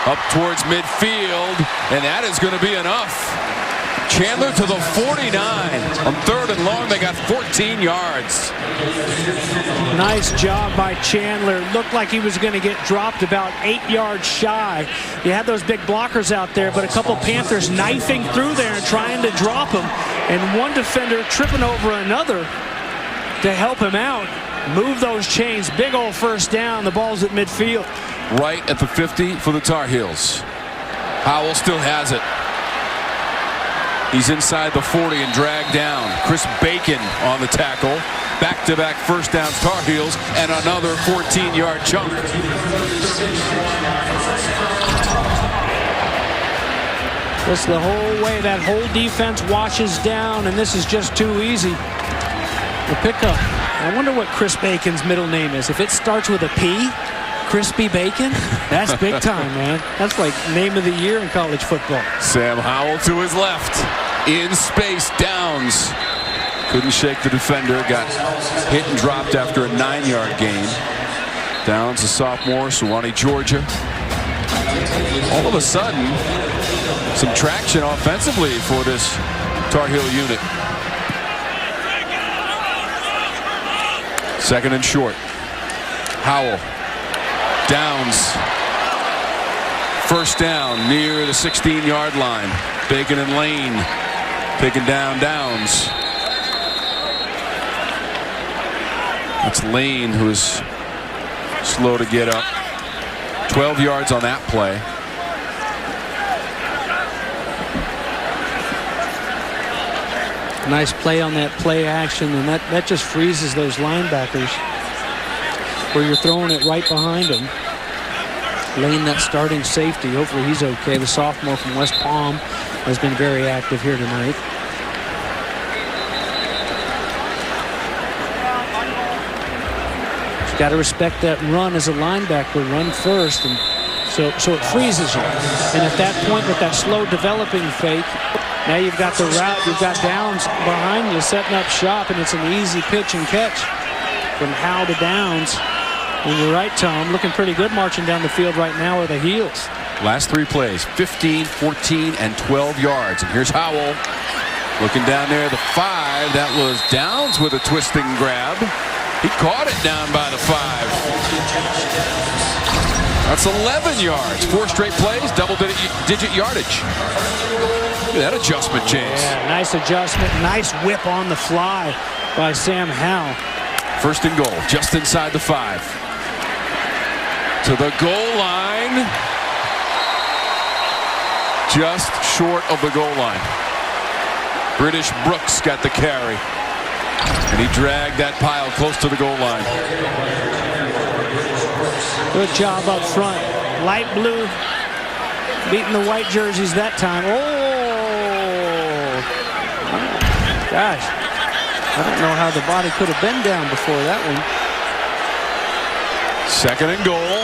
up towards midfield, and that is going to be enough. Chandler to the 49. On 3rd and long, they got 14 yards. Nice job by Chandler. Looked like he was going to get dropped about 8 yards shy. You had those big blockers out there, but a couple Panthers knifing through there and trying to drop him. And one defender tripping over another to help him out. Move those chains. Big old 1st down. The ball's at midfield. Right at the 50 for the Tar Heels. Howell still has it. He's inside the 40 and dragged down. Chris Bacon on the tackle. Back-to-back 1st downs, Tar Heels, and another 14-yard chunk. Just the whole way, that whole defense washes down, and this is just too easy. The pickup. I wonder what Chris Bacon's middle name is. If it starts with a P, Crispy Bacon, that's big time, man. That's like name of the year in college football. Sam Howell to his left. In space, Downs. Couldn't shake the defender. Got hit and dropped after a 9-yard gain. Downs, a sophomore, Sewanee, Georgia. All of a sudden, some traction offensively for this Tar Heel unit. Second and short. Howell. Downs. First down near the 16-yard line. Bacon and Lane taking down Downs. That's Lane, who is slow to get up. 12 yards on that play. Nice play on that play action, and that just freezes those linebackers where you're throwing it right behind them. Lane, that starting safety, hopefully he's okay. The sophomore from West Palm has been very active here tonight. You've got to respect that run as a linebacker. Run first, and so it freezes you. And at that point, with that slow developing fake, now you've got the route, you've got Downs behind you setting up shop, and it's an easy pitch and catch from Howell to Downs. And you're right, Tom, looking pretty good marching down the field right now with the heels. Last three plays, 15, 14, and 12 yards. And here's Howell looking down there, the 5. That was Downs with a twisting grab. He caught it down by the 5. That's 11 yards. 4 straight plays, double-digit yardage. Look at that adjustment, James. Yeah, nice adjustment. Nice whip on the fly by Sam Howell. First and goal, just inside the 5. To the goal line. Just short of the goal line. British Brooks got the carry. And he dragged that pile close to the goal line. Good job up front. Light blue beating the white jerseys that time. Oh! Gosh. I don't know how the body could have been down before that one. Second and goal.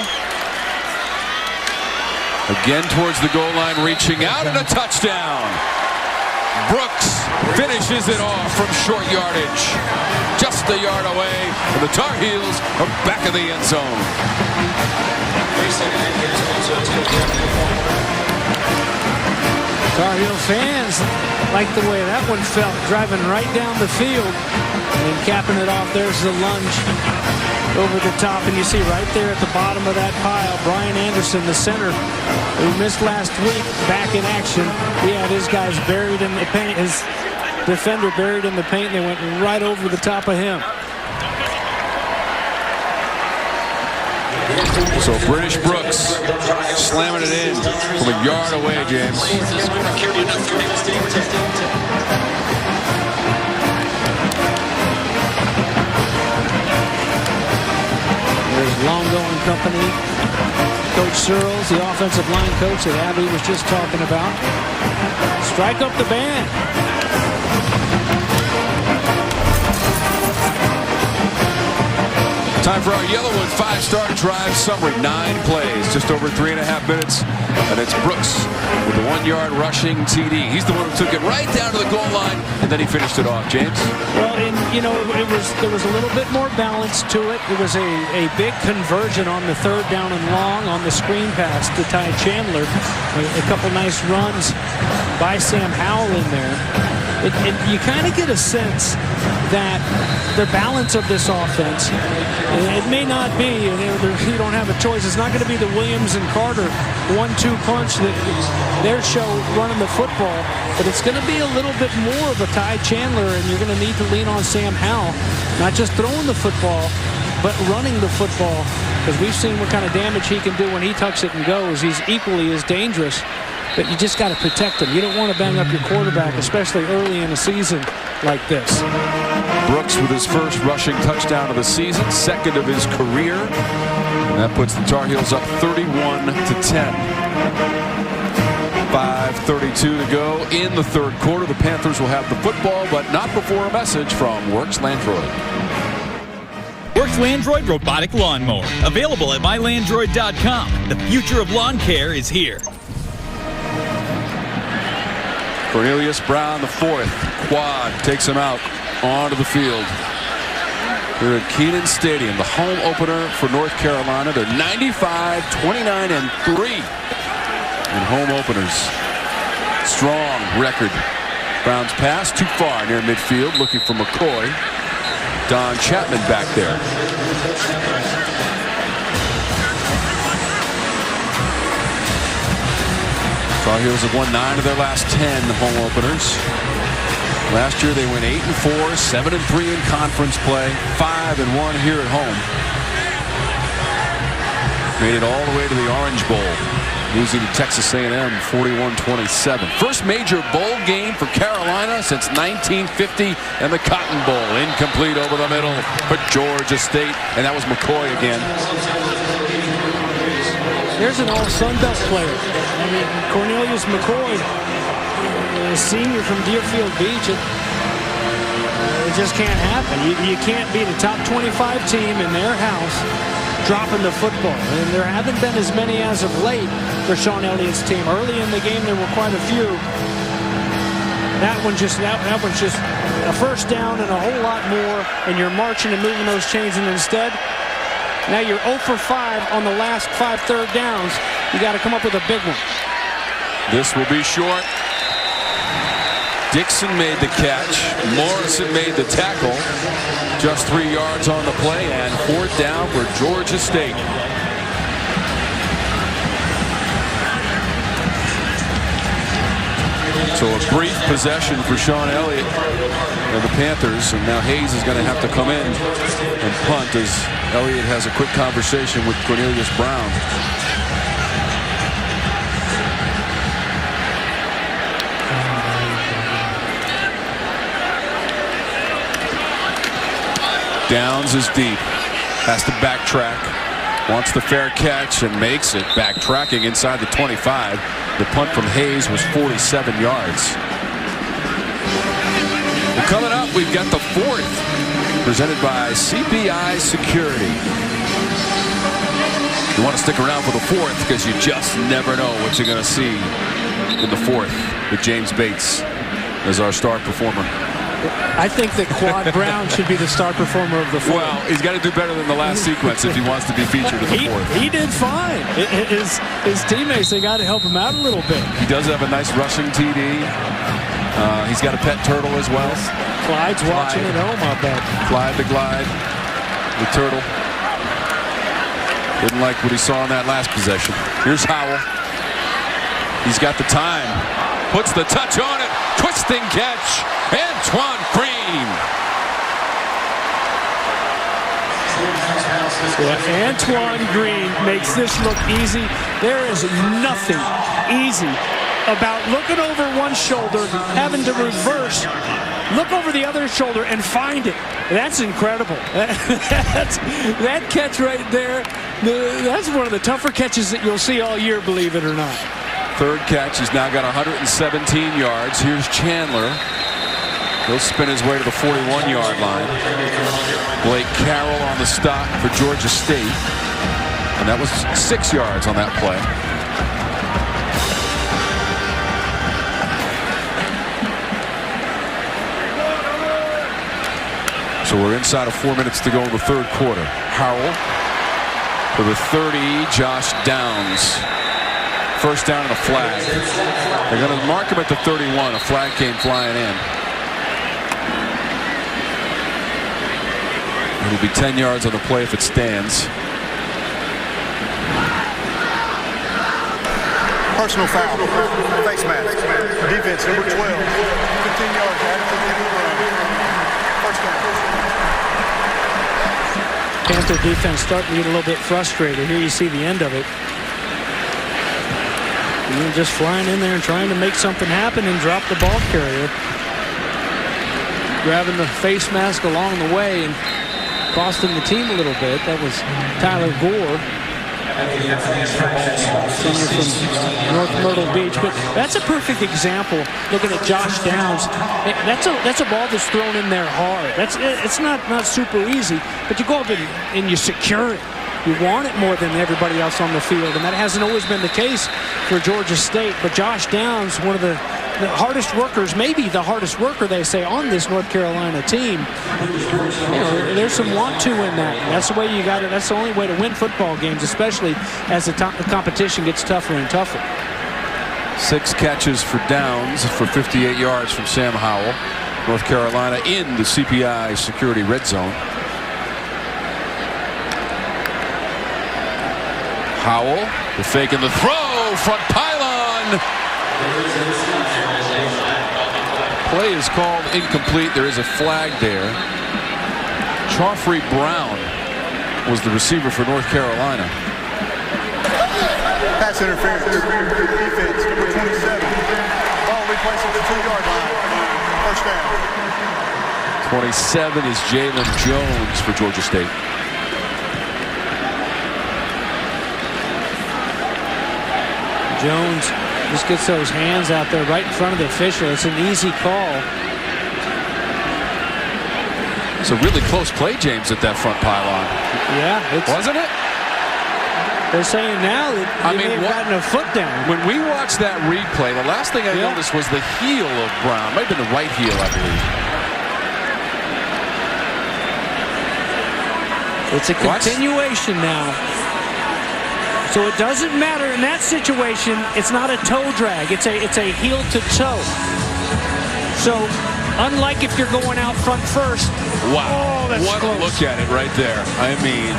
Again towards the goal line, reaching out, and a touchdown. Brooks finishes it off from short yardage. Just a yard away, and the Tar Heels are back in the end zone. Tar Heel fans like the way that one felt, driving right down the field and capping it off. There's the lunge over the top, and you see right there at the bottom of that pile, Brian Anderson, the center, who missed last week, back in action. He had his guys buried in the paint, his defender buried in the paint, and they went right over the top of him. So British Brooks slamming it in from a yard away, James. There's Longo and company. Coach Searles, the offensive line coach that Abby was just talking about. Strike up the band. Time for our Yellowwood 5-star drive summary. 9 plays, just over 3.5 minutes. And it's Brooks with the 1-yard rushing TD. He's the one who took it right down to the goal line, and then he finished it off. James? Well, and, you know, there was a little bit more balance to it. It was a big conversion on the 3rd down and long on the screen pass to Ty Chandler. A couple nice runs by Sam Howell in there. And you kind of get a sense that the balance of this offense, it may not be, and you don't have a choice. It's not going to be the Williams and Carter 1-2 punch that their show running the football, but it's going to be a little bit more of a Ty Chandler, and you're going to need to lean on Sam Howell, not just throwing the football, but running the football, because we've seen what kind of damage he can do when he tucks it and goes. He's equally as dangerous. But you just got to protect him. You don't want to bang up your quarterback, especially early in a season like this. Brooks with his first rushing touchdown of the season, 2nd of his career. And that puts the Tar Heels up 31-10. 5:32 to go in the 3rd quarter. The Panthers will have the football, but not before a message from Works Landroid. Works Landroid Robotic Lawnmower. Available at mylandroid.com. The future of lawn care is here. Cornelius Brown, the 4th. Quad takes him out onto the field. Here at Kenan Stadium, the home opener for North Carolina. They're 95, 29, and 3 in home openers. Strong record. Brown's pass too far near midfield, looking for McCoy. Don Chapman back there. Tar Heels have won 9 of their last 10 home openers. Last year they went 8-4, 7-3 in conference play, 5-1 here at home. Made it all the way to the Orange Bowl, losing to Texas A&M 41-27. First major bowl game for Carolina since 1950 and the Cotton Bowl. Incomplete over the middle for Georgia State, and that was McCoy again. There's an all-Sun Belt player. I mean, Cornelius McCoy, a senior from Deerfield Beach. It just can't happen. You can't beat a top 25 team in their house dropping the football. And there haven't been as many as of late for Sean Elliott's team. Early in the game, there were quite a few. That one's just a first down and a whole lot more, and you're marching and moving those chains, and instead, now you're 0 for 5 on the last 5 third downs. You got to come up with a big one. This will be short. Dixon made the catch. Morrison made the tackle. Just 3 yards on the play, and 4th down for Georgia State. So a brief possession for Sean Elliott and the Panthers, and now Hayes is going to have to come in and punt as Elliott has a quick conversation with Cornelius Brown. Downs is deep, has to backtrack, wants the fair catch and makes it, backtracking inside the 25. The punt from Hayes was 47 yards. Well, coming up, we've got the 4th, presented by CPI Security. You want to stick around for the 4th because you just never know what you're going to see in the 4th with James Bates as our star performer. I think that Quad Brown should be the star performer of the 4th. Well, he's got to do better than the last sequence if he wants to be featured in the 4th. He did fine. His teammates, they got to help him out a little bit. He does have a nice rushing TD. He's got a pet turtle as well. Clyde's watching at home, I bet. Clyde the Glide, the turtle. Didn't like what he saw in that last possession. Here's Howell. He's got the time. Puts the touch on it. Twisting catch. Antoine Green. Yeah, Antoine Green makes this look easy. There is nothing easy about looking over one shoulder, having to reverse, look over the other shoulder, and find it. That's incredible. That catch right there, that's one of the tougher catches that you'll see all year, believe it or not. 3rd catch. He's now got 117 yards. Here's Chandler. He'll spin his way to the 41-yard line. Blake Carroll on the stop for Georgia State. And that was 6 yards on that play. So we're inside of 4 minutes to go in the 3rd quarter. Howell to the 30, Josh Downs. First down and a flag. They're going to mark him at the 31. A flag came flying in. It'll be 10 yards on the play if it stands. Personal foul. Face mask. Defense, number 12. 15 yards. First down. Panther defense starting to get a little bit frustrated. Here you see the end of it. And then just flying in there and trying to make something happen and drop the ball carrier. Grabbing the face mask along the way and costing the team a little bit. That was Tyler Gore, senior from North Myrtle Beach. But that's a perfect example, looking at Josh Downs. That's a ball that's thrown in there hard. It's not super easy, but you go up and you secure it. You want it more than everybody else on the field, and that hasn't always been the case for Georgia State. But Josh Downs, one of the hardest workers, maybe the hardest worker, they say, on this North Carolina team. You know, there's some want to in that. That's the way you got it. That's the only way to win football games, especially as the competition gets tougher and tougher. 6 catches for Downs for 58 yards from Sam Howell. North Carolina in the CPI security red zone. Howell, the fake and the throw, front pylon. Play is called incomplete. There is a flag there. Joffrey Brown was the receiver for North Carolina. Pass interference. Defense, number 27. Ball replaced at the 2-yard line. First down. 27 is Jalen Jones for Georgia State. Jones just gets those hands out there right in front of the official. It's an easy call. It's a really close play, James, at that front pylon. Yeah, wasn't it? They're saying now that they may have gotten a foot down. When we watched that replay, the last thing I noticed was the heel of Brown. Might have been the right heel, I believe. It's a continuation now. So it doesn't matter in that situation. It's not a toe drag. It's a heel to toe. So unlike if you're going out front first. Wow. Oh, that's what close. a look at it right there. I mean,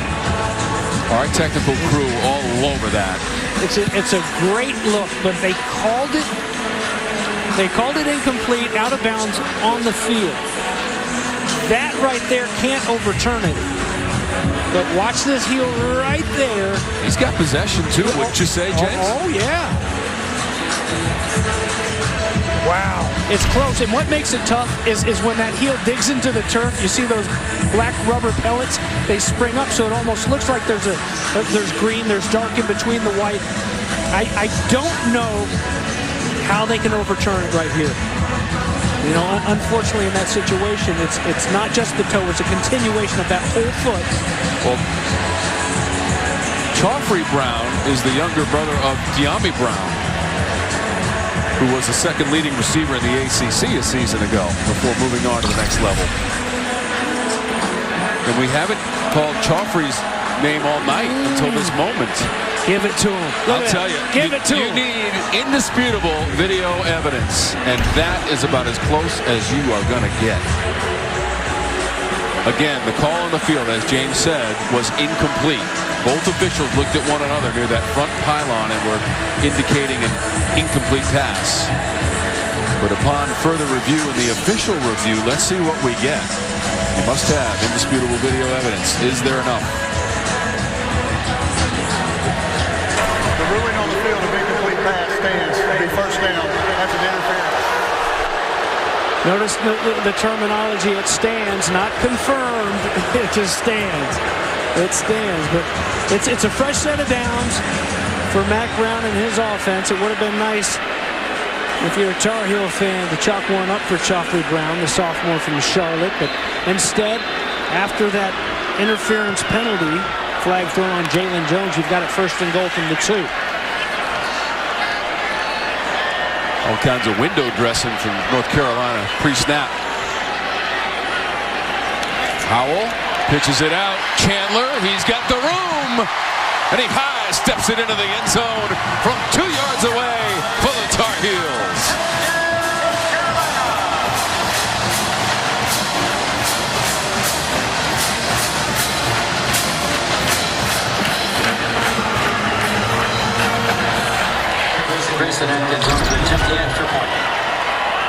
our technical crew all over that. It's a great look, but they called it incomplete, out of bounds on the field. That right there can't overturn it. But watch this heel right there. He's got possession too, wouldn't you say, James? Oh, yeah. Wow. It's close. And what makes it tough is when that heel digs into the turf, you see those black rubber pellets, they spring up, so it almost looks like there's green, there's dark in between the white. I don't know how they can overturn it right here. You know, unfortunately in that situation, it's not just the toe, it's a continuation of that whole foot. Well, Joffrey Brown is the younger brother of Jamari Brown, who was the second leading receiver in the ACC a season ago before moving on to the next level. And we haven't called Joffrey's name all night until this moment. Give it to him. I'll tell you, Give it to him. You need indisputable video evidence, and that is about as close as you are going to get. Again, the call on the field, as James said, was incomplete. Both officials looked at one another near that front pylon and were indicating an incomplete pass. But upon further review in the official review, let's see what we get. You must have indisputable video evidence. Is there enough? The ruling on the field of incomplete pass stands. It'll be first down. That's an interference. Notice the terminology, it stands, not confirmed. It just stands. It stands, but it's a fresh set of downs for Mac Brown and his offense. It would have been nice if you're a Tar Heel fan to chalk one up for Joffrey Brown, the sophomore from Charlotte, but instead, after that interference penalty flag thrown on Jalen Jones, you've got it first and goal from the 2. All kinds of window dressing from North Carolina pre-snap. Howell pitches it out. Chandler, he's got the room. And he high steps it into the end zone from 2 yards away for the Tar Heels.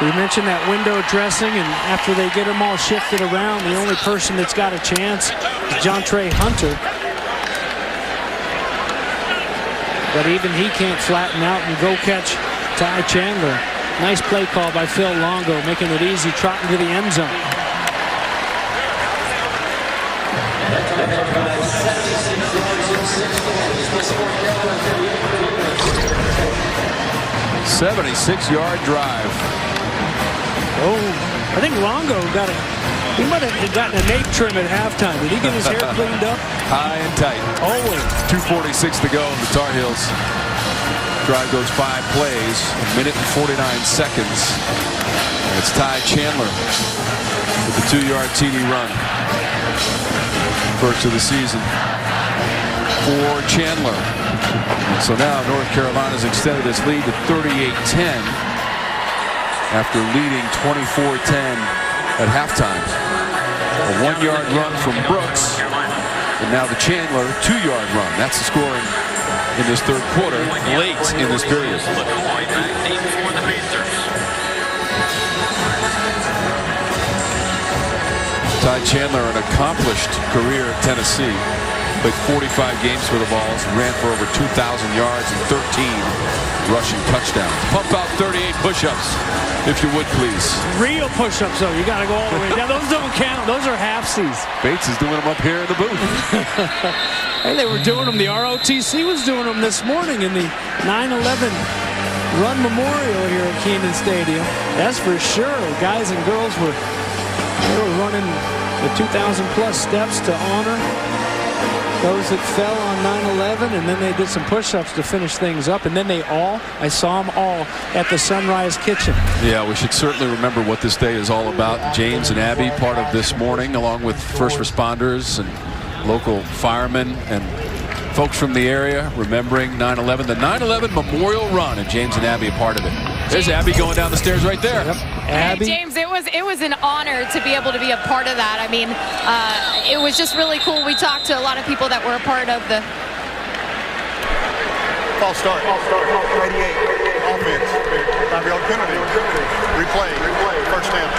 We mentioned that window dressing, and after they get them all shifted around, the only person that's got a chance is Jontre Hunter. But even he can't flatten out and go catch Ty Chandler. Nice play call by Phil Longo, making it easy, trotting to the end zone. "76-yard drive. Oh, I think Longo got it. He might have gotten a nape trim at halftime. Did he get his hair cleaned up? High and tight. Always. 2:46 to go. The Tar Heels drive goes 5 plays, 1 minute and 49 seconds. And it's Ty Chandler with the 2-yard TD run. First of the season for Chandler. So now North Carolina's extended its lead to 38-10 after leading 24-10 at halftime. A 1-yard run from Brooks, and now the Chandler 2-yard run. That's the scoring in this third quarter, late in this period. Ty Chandler, an accomplished career at Tennessee, played 45 games for the Vols, ran for over 2,000 yards and 13 rushing touchdowns. Pump out 38 push-ups, if you would, please. Real push-ups, though. You got to go all the way down. Those don't count. Those are halfsies. Bates is doing them up here in the booth. Hey, they were doing them. The ROTC was doing them this morning in the 9/11 Run Memorial here at Kenan Stadium. That's for sure. Guys and girls were running the 2,000-plus steps to honor those that fell on 9/11, and then they did some push-ups to finish things up, and then I saw them all at the Sunrise Kitchen. Yeah, we should certainly remember what this day is all about. James and Abby, part of this morning, along with first responders and local firemen and folks from the area, remembering 9/11, the 9/11 Memorial Run, and James and Abby a part of it. There's Abby going down the stairs right there. Yep. Abby. Hey, James, it was an honor to be able to be a part of that. I mean, it was just really cool. We talked to a lot of people that were a part of the false start. 88 offense. 5-yard penalty. Replay. First down.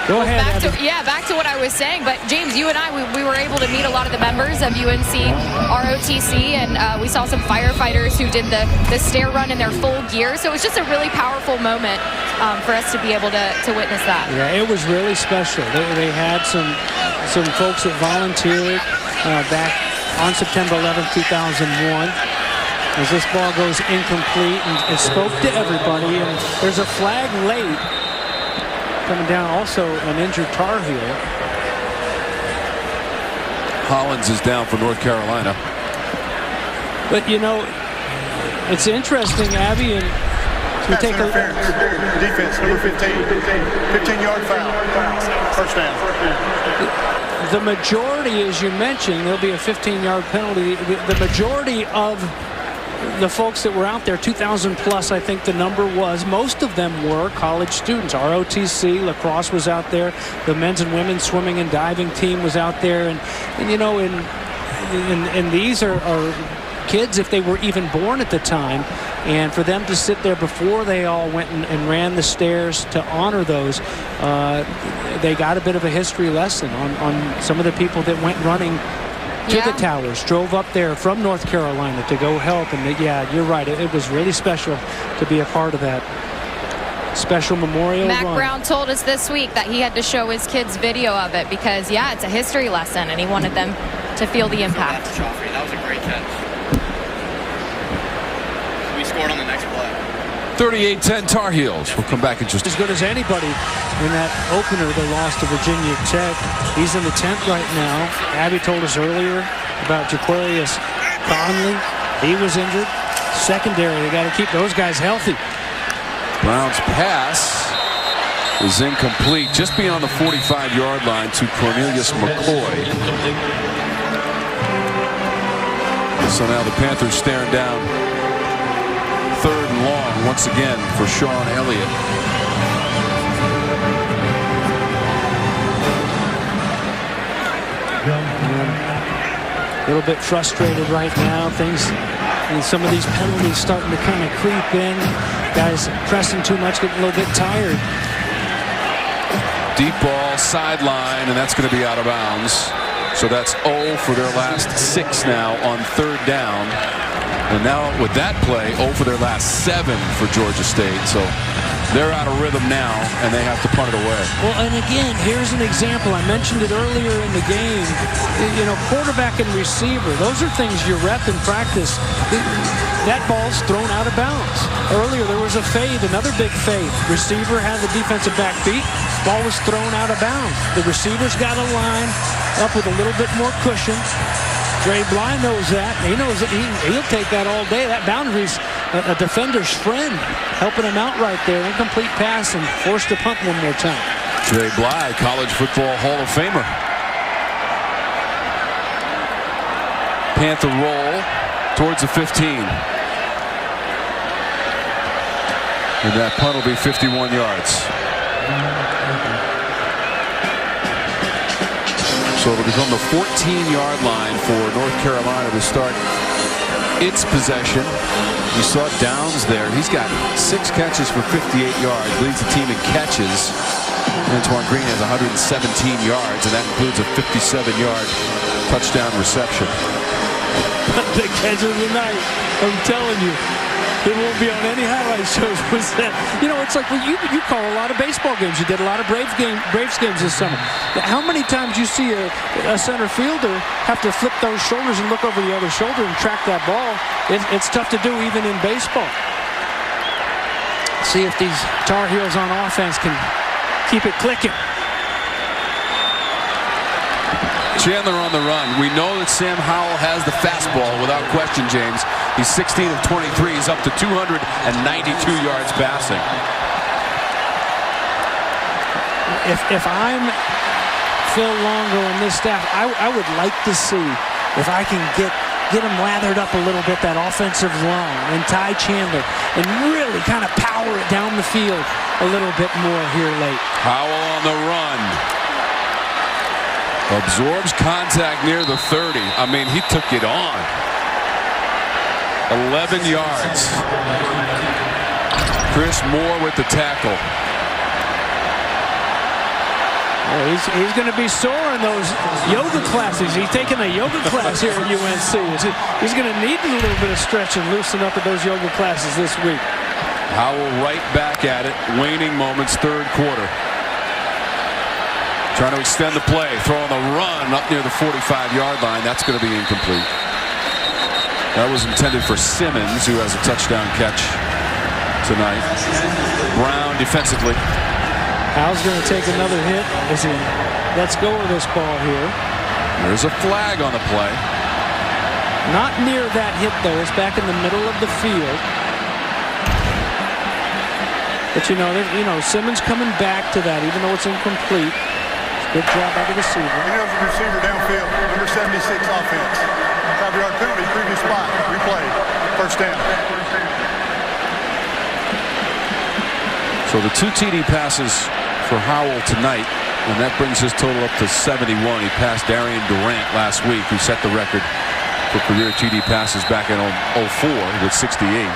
Go ahead. Back to what I was saying. But James, you and I, we were able to meet a lot of the members of UNC ROTC, and we saw some firefighters who did the stair run in their full gear. So it was just a really powerful moment for us to be able to witness that. Yeah, it was really special. They had some folks that volunteered back on September 11th, 2001. As this ball goes incomplete, and it spoke to everybody, and there's a flag late. Coming down, also an injured Tar Heel. Hollins is down for North Carolina. But you know, it's interesting, Abby, and we take a defense, number 15, 15-yard foul, first down. The majority, as you mentioned, there'll be a 15-yard penalty. The majority of the folks that were out there, 2,000 plus, I think the number was, most of them were college students. ROTC, lacrosse was out there. The men's and women's swimming and diving team was out there. And you know, and these are kids, if they were even born at the time. And for them to sit there before they all went and ran the stairs to honor those, they got a bit of a history lesson on some of the people that went running to the towers, drove up there from North Carolina to go help. And yeah, you're right. It was really special to be a part of that special memorial Mac run. Brown told us this week that he had to show his kids video of it because, yeah, it's a history lesson, and he wanted them to feel the impact. Joffrey, that was a great catch. We scored on the next play. 38-10 Tar Heels. We'll come back in just as good as anybody in that opener they lost to Virginia Tech. He's in the tent right now. Abby told us earlier about Jaquarius Conley. He was injured. Secondary, they got to keep those guys healthy. Brown's pass is incomplete, just beyond the 45-yard line to Cornelius McCoy. So now the Panthers staring down third and long once again for Sean Elliott. A little bit frustrated right now. Some of these penalties starting to kind of creep in. Guys pressing too much, getting a little bit tired. Deep ball, sideline, and that's going to be out of bounds. So that's 0 for their last 6 now on third down. And now with that play, 0 for their last 7 for Georgia State. So they're out of rhythm now, and they have to punt it away. Well, and again, here's an example. I mentioned it earlier in the game. You know, quarterback and receiver, those are things you rep in practice. That ball's thrown out of bounds. Earlier, there was a fade, another big fade. Receiver had the defensive back beat. Ball was thrown out of bounds. The receiver's got to line up with a little bit more cushion. Dre Bly knows that. He knows that he'll take that all day. That boundary's a defender's friend, helping him out right there. Incomplete pass and forced to punt one more time. Dre Bly, college football Hall of Famer. Panther roll towards the 15. And that punt will be 51 yards. So it'll become the 14-yard line for North Carolina to start its possession. You saw Downs there. He's got 6 catches for 58 yards. Leads the team in catches. Antoine Green has 117 yards, and that includes a 57-yard touchdown reception. The catch of the night, I'm telling you. It won't be on any highlight shows. Was that? You know, it's like you call a lot of baseball games. You did a lot of Braves games this summer. How many times you see a center fielder have to flip those shoulders and look over the other shoulder and track that ball? It's tough to do even in baseball. See if these Tar Heels on offense can keep it clicking. Chandler on the run. We know that Sam Howell has the fastball without question, James. He's 16 of 23. He's up to 292 yards passing. If I'm Phil Longo and this staff, I would like to see if I can get him lathered up a little bit, that offensive line, and Ty Chandler, and really kind of power it down the field a little bit more here late. Howell on the run. Absorbs contact near the 30. I mean, he took it on. 11 yards. Chris Moore with the tackle. Well, he's going to be sore in those yoga classes. He's taking a yoga class here at UNC. He's going to need a little bit of stretch and loosen up at those yoga classes this week. Howell right back at it. Waning moments, third quarter. Trying to extend the play, throwing the run up near the 45-yard line. That's going to be incomplete. That was intended for Simmons, who has a touchdown catch tonight. Brown defensively. Howell's going to take another hit as he lets go of this ball here. There's a flag on the play. Not near that hit, though. It's back in the middle of the field. But, you know, Simmons coming back to that, even though it's incomplete. Good job by the receiver. He knows the receiver downfield. Number 76 offense. 5-yard penalty, previous spot. Replay. First down. So the 2 TD passes for Howell tonight, and that brings his total up to 71. He passed Darren Granger last week, who set the record for career TD passes back in 04 with 68.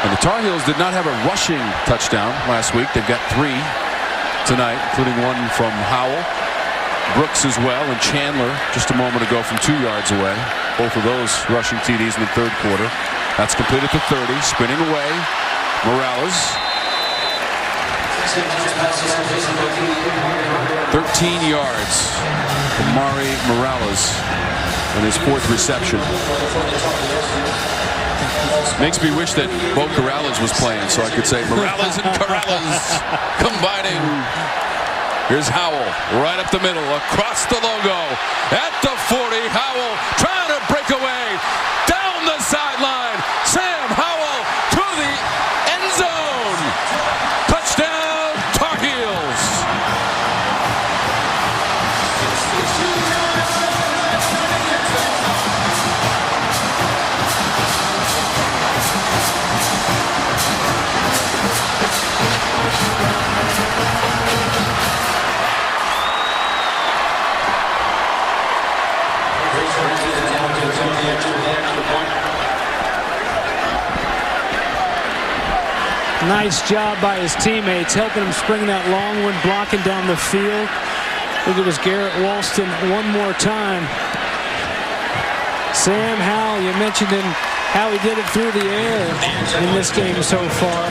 And the Tar Heels did not have a rushing touchdown last week. They've got 3 tonight, including one from Howell. Brooks as well, and Chandler just a moment ago from 2 yards away. Both of those rushing TDs in the third quarter. That's completed to 30. Spinning away. Morales. 13 yards from Mari Morales in his 4th reception. Makes me wish that Bo Corrales was playing so I could say Morales and Corrales combining. Here's Howell right up the middle, across the logo. At the 40, Howell trying to break away. Down the sideline. Sam Howell to the end zone. Touchdown, Tar Heels. Nice job by his teammates, helping him spring that long one, blocking down the field. Look at this Garrett Walston one more time. Sam Howell, you mentioned him, how he did it through the air in this game so far.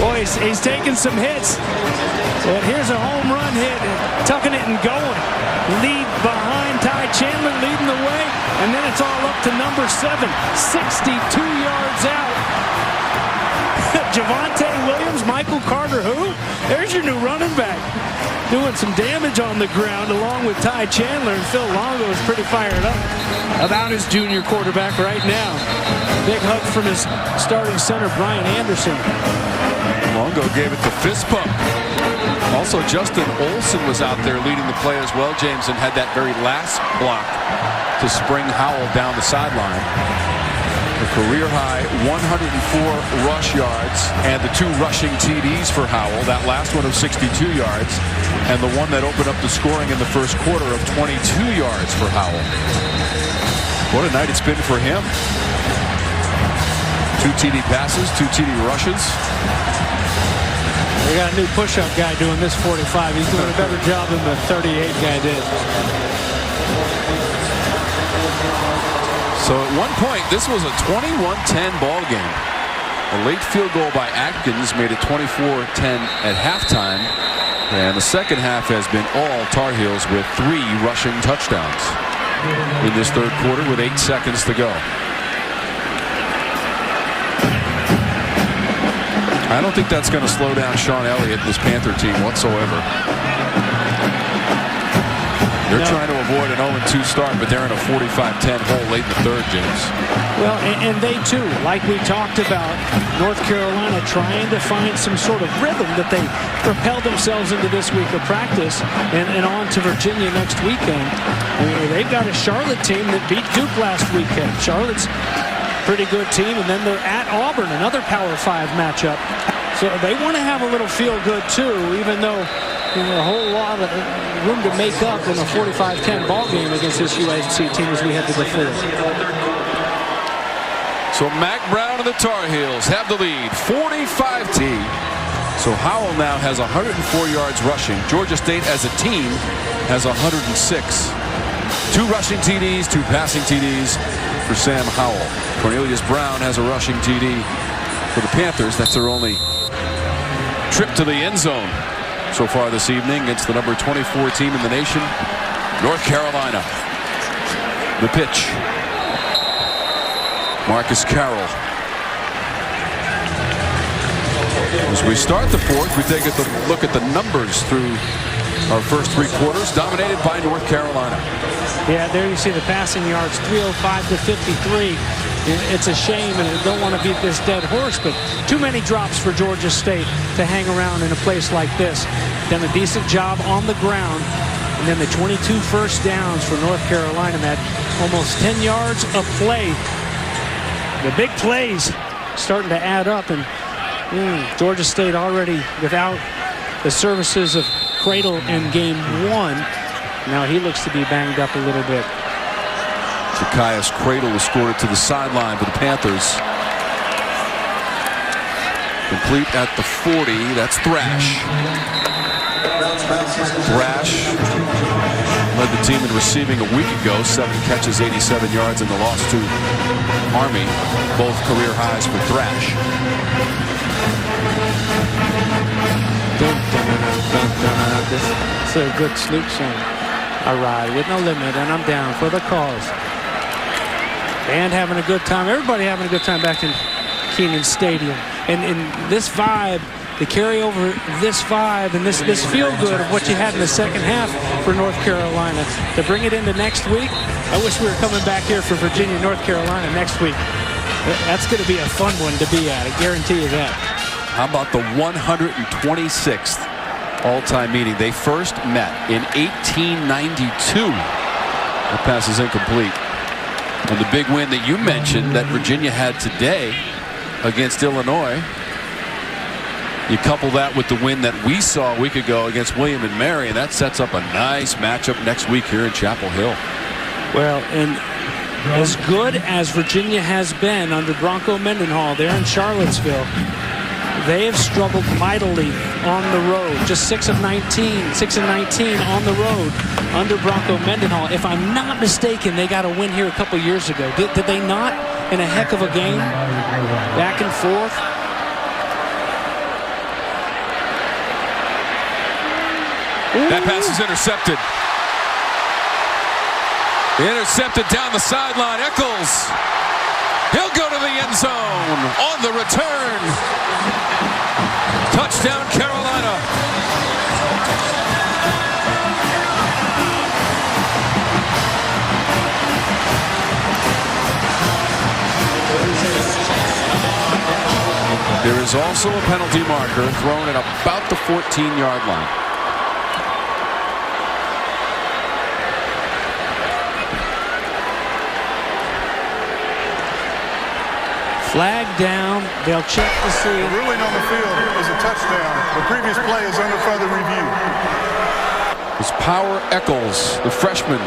Boy, he's taking some hits. But here's a home run hit, tucking it and going. Lead behind Ty Chandler, leading the way. And then it's all up to number 7, 62 yards out. Javonte Williams, Michael Carter, who? There's your new running back. Doing some damage on the ground along with Ty Chandler, and Phil Longo is pretty fired up about his junior quarterback right now. Big hug from his starting center, Brian Anderson. Longo gave it the fist bump. Also, Justin Olson was out there leading the play as well, James, and had that very last block to spring Howell down the sideline. The career-high 104 rush yards and the 2 rushing TDs for Howell. That last one of 62 yards and the one that opened up the scoring in the first quarter of 22 yards for Howell. What a night it's been for him. 2 TD passes, 2 TD rushes. We got a new push-up guy doing this 45. He's doing a better job than the 38 guy did. So at one point, this was a 21-10 ball game. A late field goal by Atkins made it 24-10 at halftime. And the second half has been all Tar Heels with 3 rushing touchdowns in this third quarter with 8 seconds to go. I don't think that's going to slow down Sean Elliott and this Panther team whatsoever. They're trying to avoid an 0-2 start, but they're in a 45-10 hole late in the third, James. Well, and they too, like we talked about, North Carolina trying to find some sort of rhythm that they propelled themselves into this week of practice and on to Virginia next weekend. I mean, they've got a Charlotte team that beat Duke last weekend. Charlotte's a pretty good team, and then they're at Auburn, another Power 5 matchup. So they want to have a little feel-good too, even though a whole lot of room to make up in a 45-10 ball game against this UNC team as we head to the field. So Mac Brown and the Tar Heels have the lead, 45-10. So Howell now has 104 yards rushing. Georgia State as a team has 106. 2 rushing TDs, 2 passing TDs for Sam Howell. Cornelius Brown has a rushing TD for the Panthers. That's their only trip to the end zone so far this evening against the number 24 team in the nation, North Carolina. The pitch. Marcus Carroll. As we start the fourth, we take a look at the numbers through our first 3 quarters, dominated by North Carolina. Yeah, there you see the passing yards, 305 to 53. It's a shame, and I don't want to beat this dead horse, but too many drops for Georgia State to hang around in a place like this. Done a decent job on the ground, and then the 22 first downs for North Carolina, that almost 10 yards of play. The big plays starting to add up, and Georgia State already without the services of Cradle in game 1. Now he looks to be banged up a little bit. Zakias Cradle has scored it to the sideline for the Panthers. Complete at the 40. That's Thrash. Thrash led the team in receiving a week ago. 7 catches, 87 yards in the loss to Army. Both career highs for Thrash. This is a good Snoop song. I ride with no limit, and I'm down for the cause. And having a good time. Everybody having a good time back in Kenan Stadium. And this vibe, the carryover, this vibe, and this feel-good of what you had in the second half for North Carolina. To bring it into next week, I wish we were coming back here for Virginia, North Carolina next week. That's going to be a fun one to be at. I guarantee you that. How about the 126th all-time meeting? They first met in 1892. That pass is incomplete. And the big win that you mentioned that Virginia had today against Illinois, you couple that with the win that we saw a week ago against William and Mary, and that sets up a nice matchup next week here in Chapel Hill. Well, and as good as Virginia has been under Bronco Mendenhall there in Charlottesville, they have struggled mightily on the road. Just 6 of 19, 6 and 19 on the road under Bronco Mendenhall. If I'm not mistaken, they got a win here a couple years ago. Did they not? In a heck of a game, back and forth. That pass is intercepted. Intercepted down the sideline. Eccles. He'll go to the end zone on the return. Touchdown, Carolina. There is also a penalty marker thrown at about the 14-yard line. Flag down. They'll check to see. The ruling on the field is a touchdown. The previous play is under further review. It's Power Eccles, the freshman,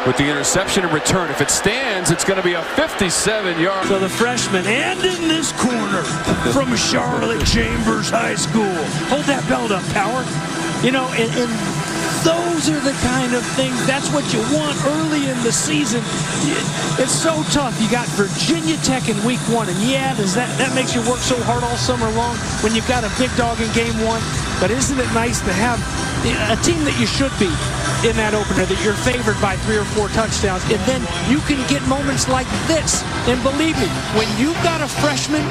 with the interception and return. If it stands, it's going to be a 57-yard. So the freshman, and in this corner from Charlotte Chambers High School. Hold that belt up, Power. You know, and those are the kind of things, that's what you want early in the season. It's so tough. You got Virginia Tech in week 1, and yeah, that makes you work so hard all summer long when you've got a big dog in game 1. But isn't it nice to have a team that you should be in that opener, that you're favored by 3 or 4 touchdowns, and then you can get moments like this. And believe me, when you've got a freshman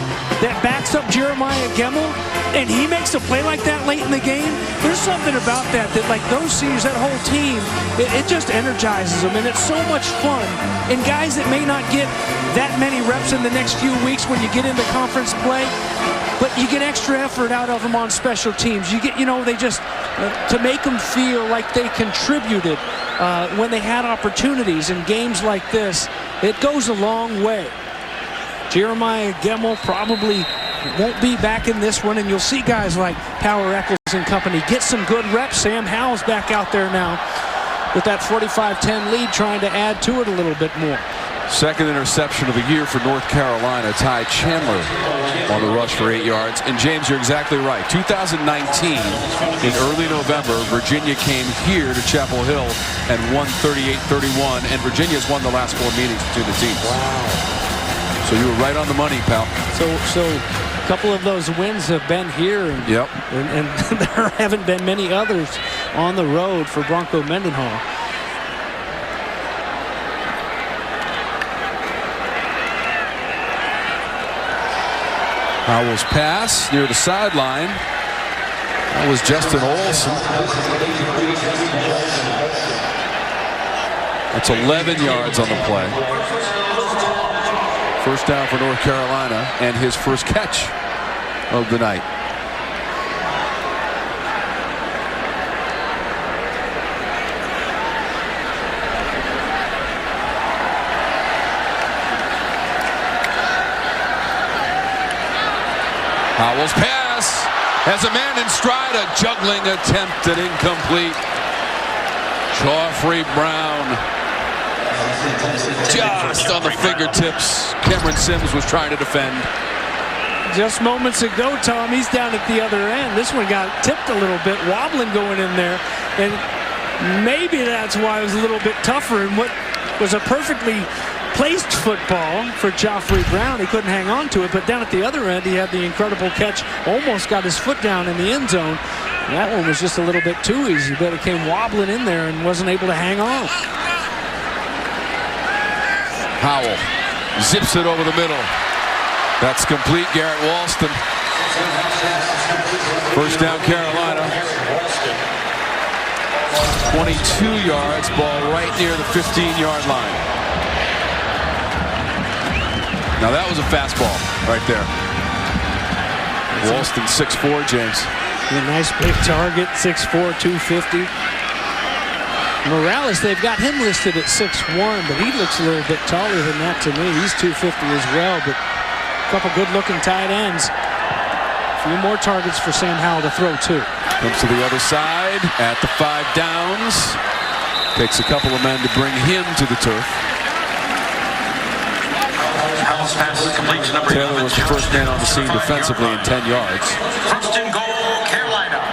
that backs up Jeremiah Gemmel, and he makes a play like that late in the game, there's something about that like those seniors, that whole team, it just energizes them, and it's so much fun. And guys that may not get that many reps in the next few weeks when you get into conference play, but you get extra effort out of them on special teams. You get, they just, to make them feel like they contributed when they had opportunities in games like this, it goes a long way. Jeremiah Gemmel probably won't be back in this one, and you'll see guys like Power Eccles and company get some good reps. Sam Howell's back out there now with that 45-10 lead, trying to add to it a little bit more. Second interception of the year for North Carolina. Ty Chandler on the rush for 8 yards. And James, you're exactly right. 2019, in early November, Virginia came here to Chapel Hill and won 38-31. And Virginia's won the last 4 meetings between the teams. Wow. So you were right on the money, pal. So a couple of those wins have been here. And, yep. And there haven't been many others on the road for Bronco Mendenhall. Howell's pass near the sideline. That was Justin Olson. That's 11 yards on the play. First down for North Carolina, and his first catch of the night. Howell's pass has a man in stride, a juggling attempt and incomplete. Joffrey Brown just on the fingertips. Cameron Sims was trying to defend. Just moments ago, Tom, he's down at the other end. This one got tipped a little bit, wobbling going in there. And maybe that's why it was a little bit tougher in what was a perfectly placed football for Joffrey Brown. He couldn't hang on to it, but down at the other end, he had the incredible catch, almost got his foot down in the end zone. And that one was just a little bit too easy, but it came wobbling in there and wasn't able to hang on. Howell zips it over the middle. That's complete. Garrett Walston. First down, Carolina. 22 yards, ball right near the 15-yard line. Now that was a fastball right there. Walston 6'4", James. A nice big target, 6'4", 250. Morales, they've got him listed at 6'1", but he looks a little bit taller than that to me. He's 250 as well, but a couple good-looking tight ends. A few more targets for Sam Howell to throw, too. Comes to the other side at the 5 downs. Takes a couple of men to bring him to the turf. Taylor was the first man on the scene defensively in 10 yards. First and goal, Carolina.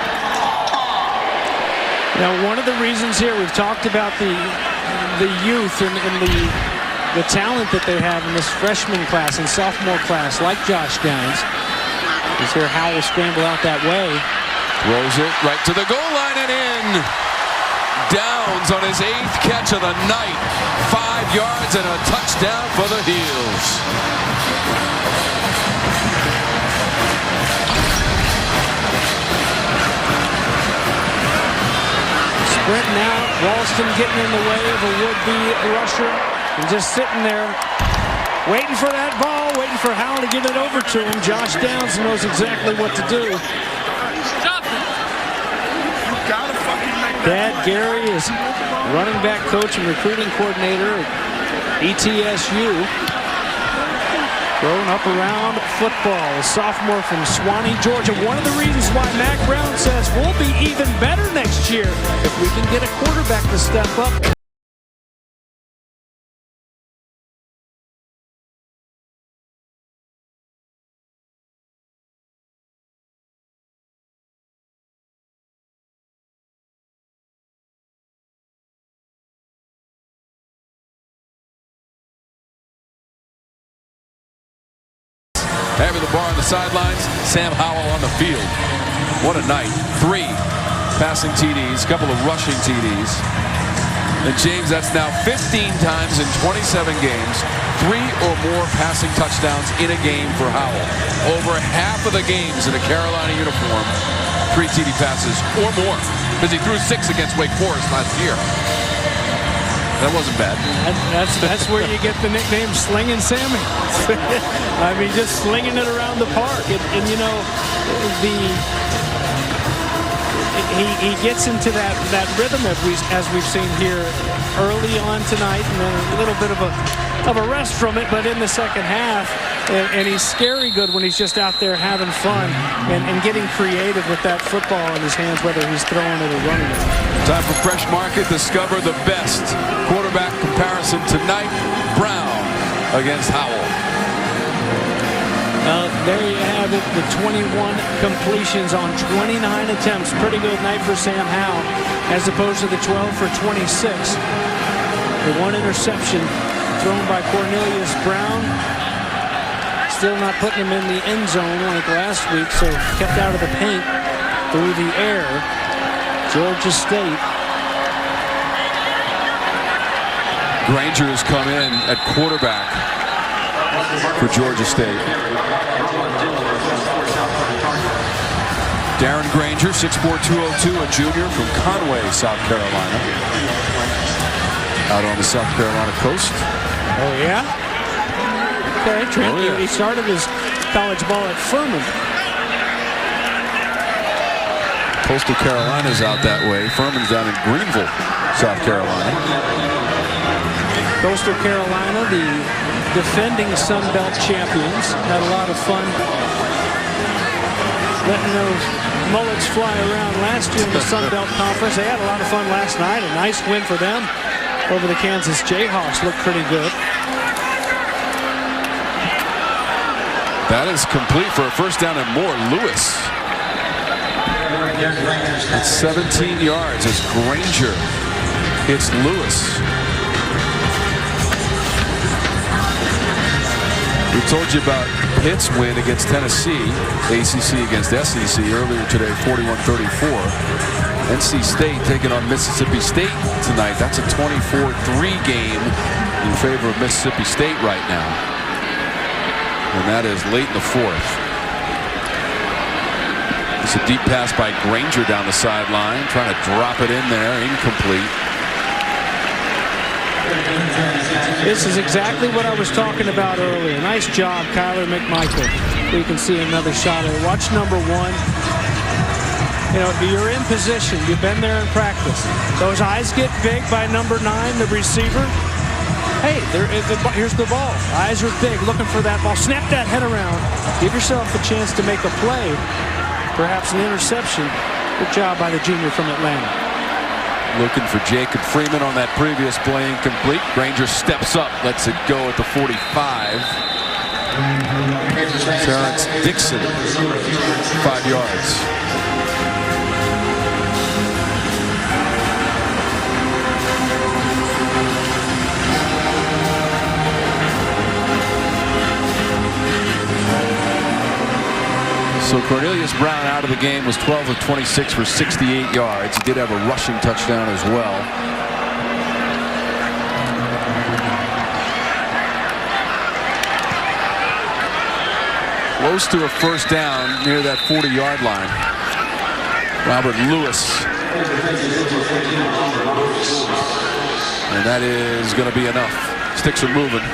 Now, one of the reasons here, we've talked about the youth and the talent that they have in this freshman class and sophomore class, like Josh Downs. Is here Howell scramble out that way. Throws it right to the goal line and in. Downs on his 8th catch of the night. 5 yards and a touchdown for the Heels. Sprinting out, Walston getting in the way of a would-be rusher and just sitting there waiting for that ball, waiting for Howell to give it over to him. Josh Downs knows exactly what to do. Dad Gary is running back coach and recruiting coordinator at ETSU. Growing up around football, a sophomore from Swanee, Georgia. One of the reasons why Mac Brown says we'll be even better next year if we can get a quarterback to step up. Having the bar on the sidelines, Sam Howell on the field. What a night. 3 passing TDs, a couple of rushing TDs. And James, that's now 15 times in 27 games, 3 or more passing touchdowns in a game for Howell. Over half of the games in a Carolina uniform, 3 TD passes or more, because he threw 6 against Wake Forest last year. That wasn't bad. That's where you get the nickname Slinging Sammy. I mean, just slinging it around the park. And you know, he gets into that rhythm as we've seen here early on tonight, and then a little bit of a rest from it, but in the second half, and he's scary good when he's just out there having fun and getting creative with that football in his hands, whether he's throwing it or running it. Time for Fresh Market. Discover the best quarterback comparison tonight. Brown against Howell. There you have it, the 21 completions on 29 attempts. Pretty good night for Sam Howell, as opposed to the 12 for 26. The 1 interception thrown by Cornelius Brown. Still not putting him in the end zone like last week, so kept out of the paint through the air. Georgia State. Granger has come in at quarterback for Georgia State. Darren Granger, 6'4", 202, a junior from Conway, South Carolina. Out on the South Carolina coast. Oh, yeah? Okay, Trent, he started his college ball at Furman. Coastal Carolina's out that way. Furman's down in Greenville, South Carolina. Coastal Carolina, the defending Sun Belt champions, had a lot of fun letting those mullets fly around last year in the Sun Belt Conference. They had a lot of fun last night. A nice win for them over the Kansas Jayhawks. Looked pretty good. That is complete for a first down and more. Lewis. It's 17 yards as Granger hits Lewis. We told you about Pitt's win against Tennessee, ACC against SEC earlier today, 41-34. NC State taking on Mississippi State tonight. That's a 24-3 game in favor of Mississippi State right now. And that is late in the 4th. It's a deep pass by Granger down the sideline, trying to drop it in there, incomplete. This is exactly what I was talking about earlier. Nice job, Kyler McMichael. You can see another shot of it. Watch number 1. You know, you're in position. You've been there in practice. Those eyes get big by number 9, the receiver. Hey, here's the ball. Eyes are big, looking for that ball. Snap that head around. Give yourself a chance to make a play. Perhaps an interception. Good job by the junior from Atlanta. Looking for Jacob Freeman on that previous play, incomplete. Granger steps up, lets it go at the 45. Terrence Dixon, 5 yards. So Cornelius Brown out of the game was 12 of 26 for 68 yards. He did have a rushing touchdown as well. Close to a first down near that 40-yard line. Robert Lewis. And that is going to be enough. Sticks are moving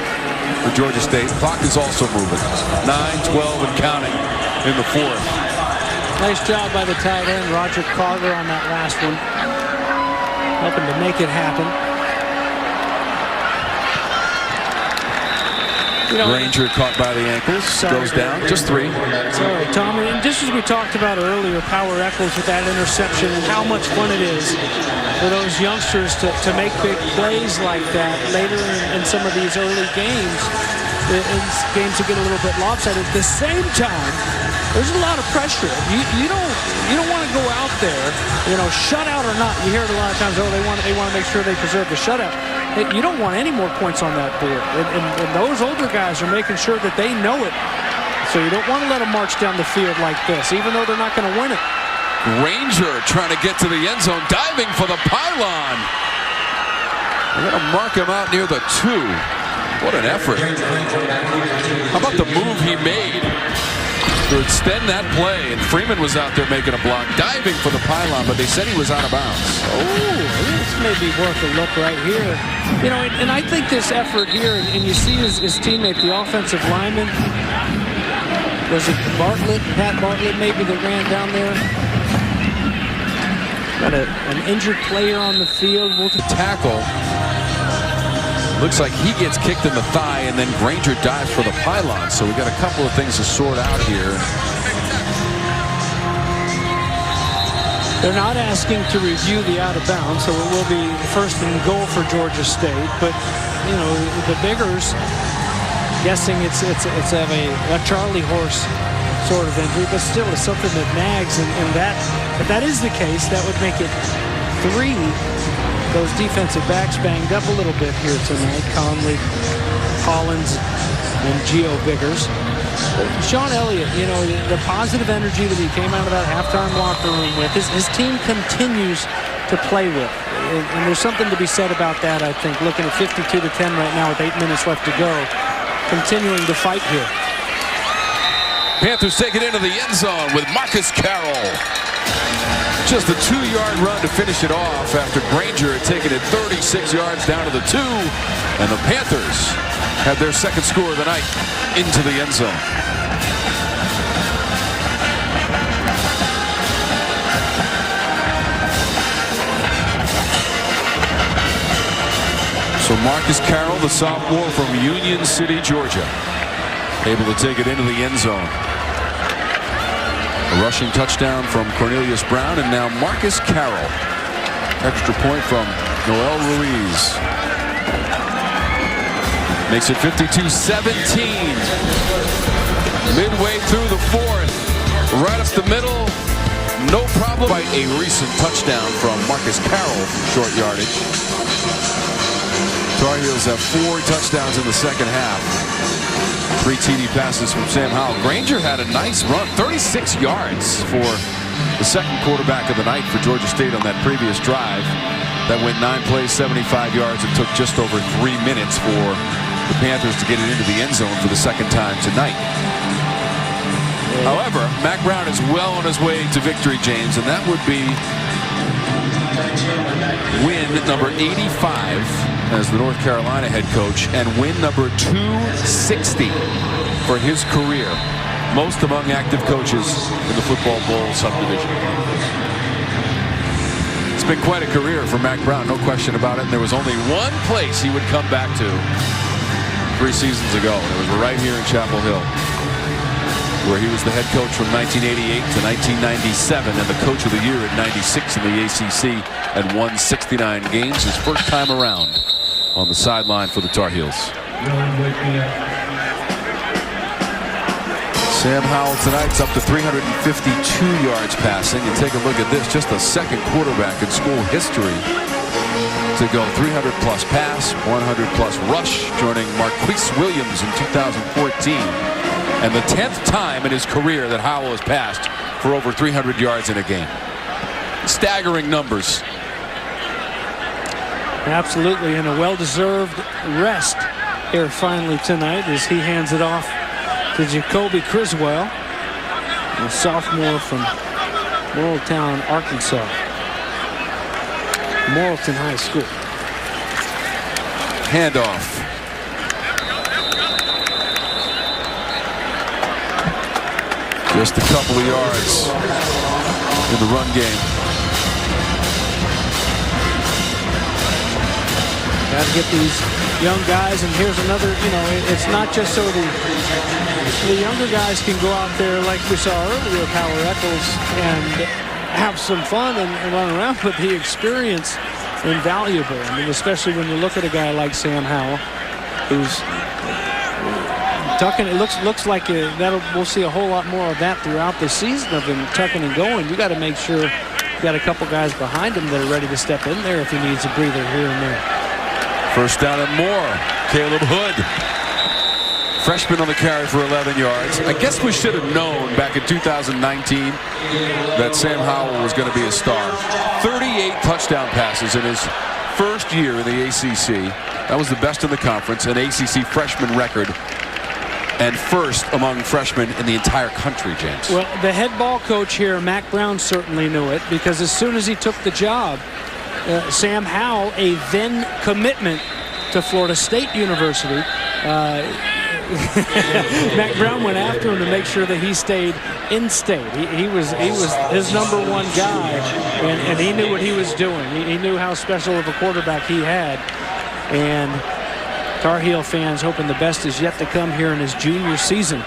for Georgia State. Clock is also moving. 9-12 and counting in the 4th. Nice job by the tight end, Roger Carter, on that last one. Helping to make it happen. Granger caught by the ankles, goes down, just 3. Sorry, Tom. And just as we talked about earlier, Power Echols with that interception and how much fun it is for those youngsters to make big plays like that later in some of these early games. Games will get a little bit lopsided. At the same time, there's a lot of pressure. You don't want to go out there, shutout or not. You hear it a lot of times. They want to make sure they preserve the shutout. You don't want any more points on that board. And those older guys are making sure that they know it. So you don't want to let them march down the field like this, even though they're not going to win it. Granger trying to get to the end zone, diving for the pylon. They're going to mark him out near the 2. What an effort. How about the move he made to extend that play? And Freeman was out there making a block, diving for the pylon, but they said he was out of bounds. Oh, this may be worth a look right here. And I think this effort here, and you see his teammate, the offensive lineman, was it Bartlett, Pat Bartlett maybe, that ran down there? Got an injured player on the field. We'll tackle. Looks like he gets kicked in the thigh, and then Granger dives for the pylon. So we got a couple of things to sort out here. They're not asking to review the out of bounds, so it will be first and goal for Georgia State. But the Biggers guessing it's a Charlie horse sort of injury, but still it's something that nags. And that, if that is the case, that would make it 3. Those defensive backs banged up a little bit here tonight. Conley, Collins, and Gio Biggers. Sean Elliott, the positive energy that he came out of that halftime locker room with, his team continues to play with. And there's something to be said about that, I think. Looking at 52-10 right now with 8 minutes left to go. Continuing to fight here. Panthers take it into the end zone with Marcus Carroll. Just a 2-yard run to finish it off after Granger had taken it 36 yards down to the 2. And the Panthers had their second score of the night into the end zone. So Marcus Carroll, the sophomore from Union City, Georgia, able to take it into the end zone. A rushing touchdown from Cornelius Brown, and now Marcus Carroll. Extra point from Noel Ruiz. Makes it 52-17. Midway through the 4th. Right up the middle. No problem. By a recent touchdown from Marcus Carroll from short yardage. Tar Heels have 4 touchdowns in the second half. 3 TD passes from Sam Howell. Granger had a nice run, 36 yards for the second quarterback of the night for Georgia State on that previous drive. That went 9 plays, 75 yards. It took just over 3 minutes for the Panthers to get it into the end zone for the second time tonight. However, Mack Brown is well on his way to victory, James, and that would be win number 85 as the North Carolina head coach, and win number 260 for his career. Most among active coaches in the Football Bowl subdivision. It's been quite a career for Mack Brown, no question about it. And there was only one place he would come back to 3 seasons ago. And it was right here in Chapel Hill, where he was the head coach from 1988 to 1997 and the coach of the year at 96 in the ACC and won 69 games his first time around on the sideline for the Tar Heels. Sam Howell tonight's up to 352 yards passing, and take a look at this, just the second quarterback in school history to go 300 plus pass, 100 plus rush, joining Marquise Williams in 2014, and the 10th time in his career that Howell has passed for over 300 yards in a game. Staggering numbers. Absolutely, and a well-deserved rest here finally tonight as he hands it off to Jacoby Criswell, a sophomore from Morriltown, Arkansas. Morrilton High School. Handoff. Just a couple of yards in the run game. Got to get these young guys. And here's another, it's not just so the younger guys can go out there like we saw earlier, Power Eccles, and have some fun and run around, but the experience invaluable. I mean, especially when you look at a guy like Sam Howell, who's tucking. It looks like we'll see a whole lot more of that throughout the season of him tucking and going. You got to make sure you got a couple guys behind him that are ready to step in there if he needs a breather here and there. First down and more. Caleb Hood, freshman on the carry for 11 yards. I guess we should have known back in 2019 that Sam Howell was going to be a star. 38 touchdown passes in his first year in the ACC. That was the best in the conference, an ACC freshman record, and first among freshmen in the entire country, James. Well, the head ball coach here, Mac Brown, certainly knew it, because as soon as he took the job, Sam Howell, a then commitment to Florida State University, Mac Brown went after him to make sure that he stayed in state. He was his number one guy, and he knew what he was doing. He knew how special of a quarterback he had. And Tar Heel fans hoping the best is yet to come here in his junior season.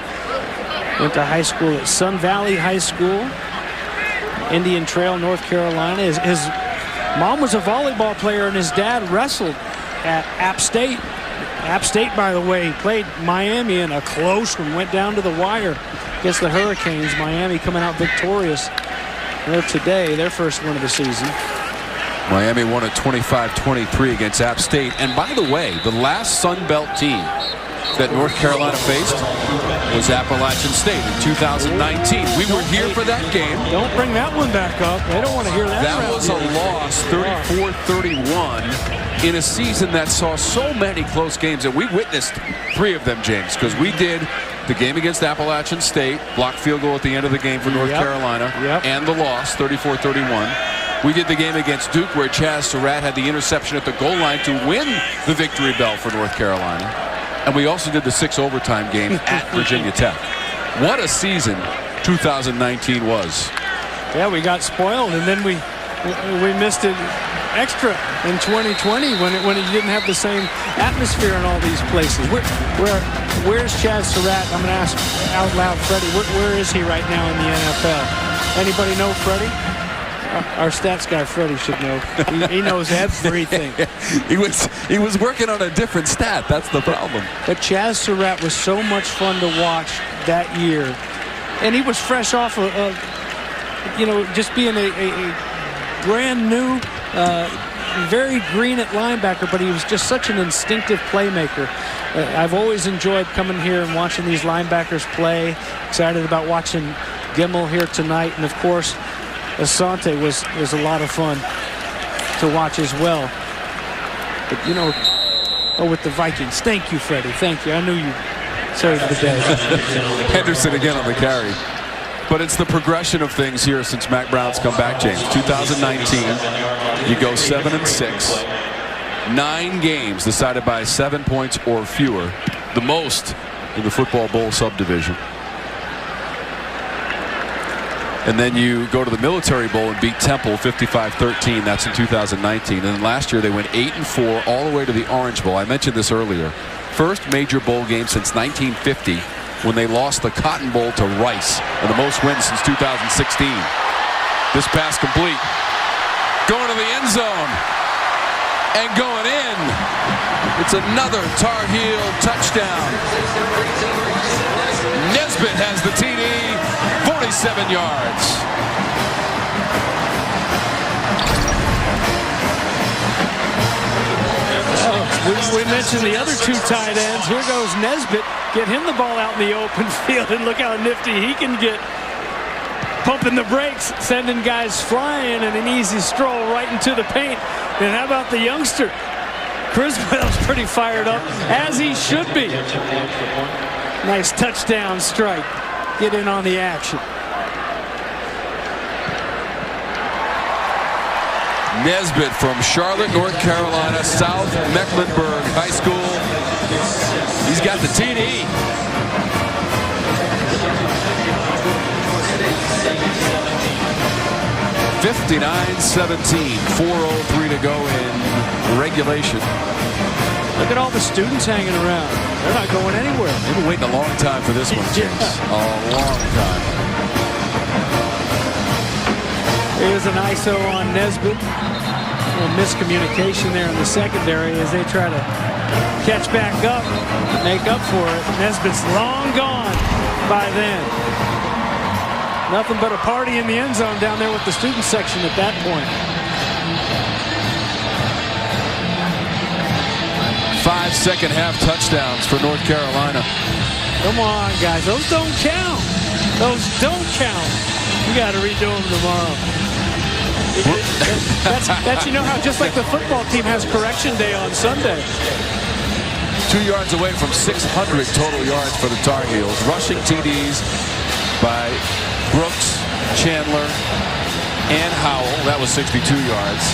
Went to high school at Sun Valley High School, Indian Trail, North Carolina. His mom was a volleyball player, and his dad wrestled at App State. App State, by the way, played Miami in a close one, went down to the wire against the Hurricanes. Miami coming out victorious there today, their first win of the season. Miami won at 25-23 against App State. And by the way, the last Sun Belt team that North Carolina faced was Appalachian State in 2019. We were here for that game. Don't bring that one back up. They don't want to hear that. That was a loss, 34-31, in a season that saw so many close games. And we witnessed 3 of them, James, because we did the game against Appalachian State, blocked field goal at the end of the game for North Carolina, and the loss, 34-31. We did the game against Duke where Chaz Surratt had the interception at the goal line to win the victory bell for North Carolina. And we also did the 6 overtime game at Virginia Tech. What a season 2019 was. Yeah, we got spoiled, and then we missed it extra in 2020 when it didn't have the same atmosphere in all these places. Where's Chaz Surratt? I'm going to ask out loud, Freddie. Where is he right now in the NFL? Anybody know Freddie? Our stats guy, Freddie, should know. He knows everything. He was working on a different stat. That's the problem. But Chaz Surratt was so much fun to watch that year. And he was fresh off of just being a brand new, very green at linebacker, but he was just such an instinctive playmaker. I've always enjoyed coming here and watching these linebackers play. Excited about watching Gimmel here tonight. And, of course, Asante was a lot of fun to watch as well. But, with the Vikings. Thank you, Freddie. Thank you. I knew you saved the day. Henderson again on the carry. But it's the progression of things here since Mac Brown's come back, James. 2019, you go 7-6. 9 games decided by 7 points or fewer. The most in the Football Bowl subdivision. And then you go to the Military Bowl and beat Temple 55-13. That's in 2019. And then last year they went 8-4 all the way to the Orange Bowl. I mentioned this earlier. First major bowl game since 1950 when they lost the Cotton Bowl to Rice, and the most wins since 2016. This pass complete. Going to the end zone. And going in. It's another Tar Heel touchdown. Nesbitt has the TD. 47 yards. We mentioned the other 2 tight ends. Here goes Nesbitt. Get him the ball out in the open field, and look how nifty he can get. Pumping the brakes, sending guys flying, and an easy stroll right into the paint. And how about the youngster? Criswell's pretty fired up, as he should be. Nice touchdown strike. Get in on the action. Nesbitt from Charlotte, North Carolina, South Mecklenburg High School. He's got the TD. (59-17). 4:03 to go in regulation. Look at all the students hanging around. They're not going anywhere. They've been waiting a long time for this one, James. A long time. Here's an ISO on Nesbitt. A little miscommunication there in the secondary as they try to catch back up, make up for it. Nesbitt's long gone by then. Nothing but a party in the end zone down there with the student section at that point. 5 second-half touchdowns for North Carolina. Come on, guys. Those don't count. Those don't count. You got to redo them tomorrow. That's, you know how just like the football team has correction day on Sunday. 2 yards away from 600 total yards for the Tar Heels. Rushing TDs by Brooks, Chandler, and Howell. That was 62 yards.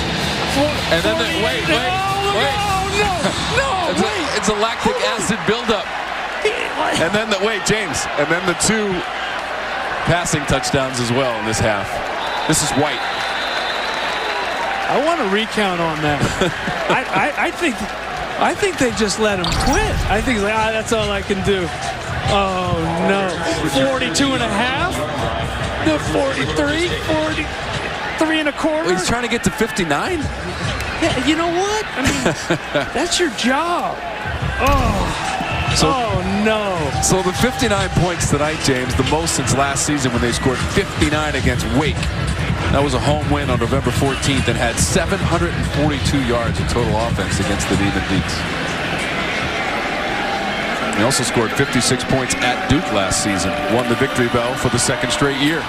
And then wait. It's a lactic acid buildup. And then James. And then the 2 passing touchdowns as well in this half. This is White. I want to recount on that. I think they just let him quit. I think like, that's all I can do. Oh no, 42 and a half. The 43, 43 and a quarter. He's trying to get to 59. Yeah, you know what? I mean, that's your job. Oh no. So the 59 points tonight, James, the most since last season when they scored 59 against Wake. That was a home win on November 14th and had 742 yards of total offense against the Demon Deacs. They also scored 56 points at Duke last season. Won the victory bell for the 2nd straight year.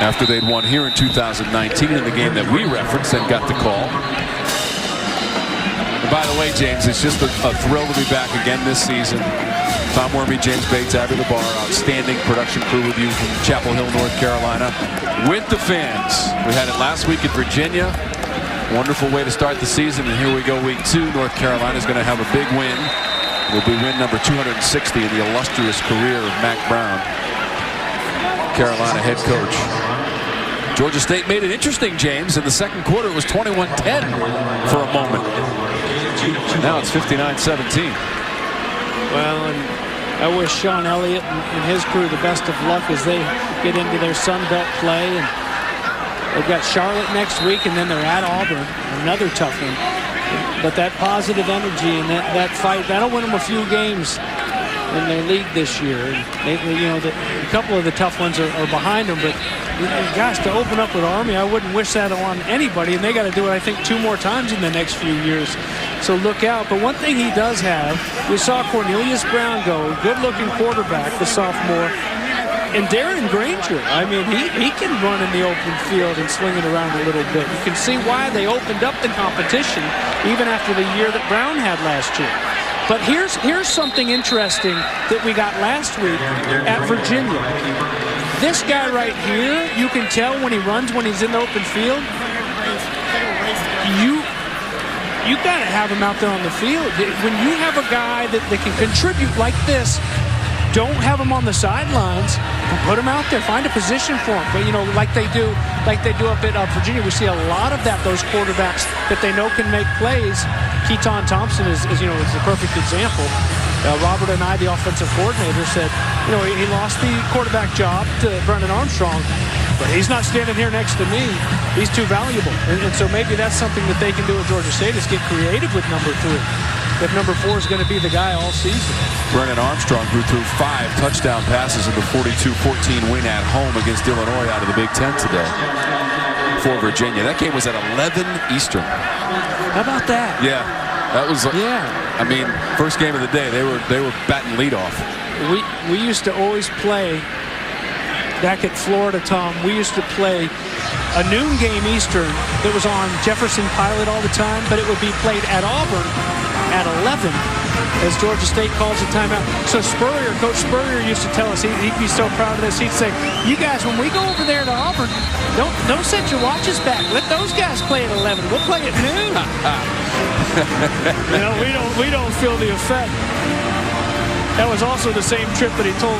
After they'd won here in 2019 in the game that we referenced and got the call. And by the way, James, it's just a thrill to be back again this season. Tom Wormy, James Bates, Abby LeBar, outstanding production crew with you from Chapel Hill, North Carolina. With the fans. We had it last week in Virginia. Wonderful way to start the season. And here we go, week 2. North Carolina is going to have a big win. It will be win number 260 in the illustrious career of Mac Brown, Carolina head coach. Georgia State made it interesting, James. In the second quarter, it was 21-10 for a moment. Now it's 59-17. Well, and I wish Sean Elliott and his crew the best of luck as they get into their Sun Belt play. And they've got Charlotte next week, and then they're at Auburn, another tough one. But that positive energy and that fight, that'll win them a few games in their league this year. And a couple of the tough ones are behind them, but gosh, to open up with Army, I wouldn't wish that on anybody, and they got to do it, I think, 2 more times in the next few years. So look out. But one thing he does have, we saw Cornelius Brown go, good-looking quarterback, the sophomore, and Darren Granger. I mean, he can run in the open field and swing it around a little bit. You can see why they opened up the competition even after the year that Brown had last year. But here's something interesting that we got last week at Virginia. This guy right here, you can tell when he runs, when he's in the open field, you got to have him out there on the field. When you have a guy that can contribute like this, don't have him on the sidelines. Put him out there. Find a position for him. But like they do up at Virginia, we see a lot of that. Those quarterbacks that they know can make plays. Keaton Thompson is the perfect example. Robert and I, the offensive coordinator, said, he lost the quarterback job to Brendan Armstrong, but he's not standing here next to me. He's too valuable. And so maybe that's something that they can do at Georgia State is get creative with number 3. If number 4 is going to be the guy all season. Brendan Armstrong threw 5 touchdown passes in the 42-14 win at home against Illinois out of the Big Ten today for Virginia. That game was at 11 Eastern. How about that? Yeah, that was. I mean, first game of the day. They were batting leadoff. We used to always play back at Florida, Tom. We used to play a noon game Eastern that was on Jefferson Pilot all the time, but it would be played at Auburn at 11 as Georgia State calls a timeout. So Coach Spurrier used to tell us, he'd be so proud of this. He'd say, you guys, when we go over there to Auburn, don't set your watches back. Let those guys play at 11. We'll play at noon. We don't feel the effect. That was also the same trip that he told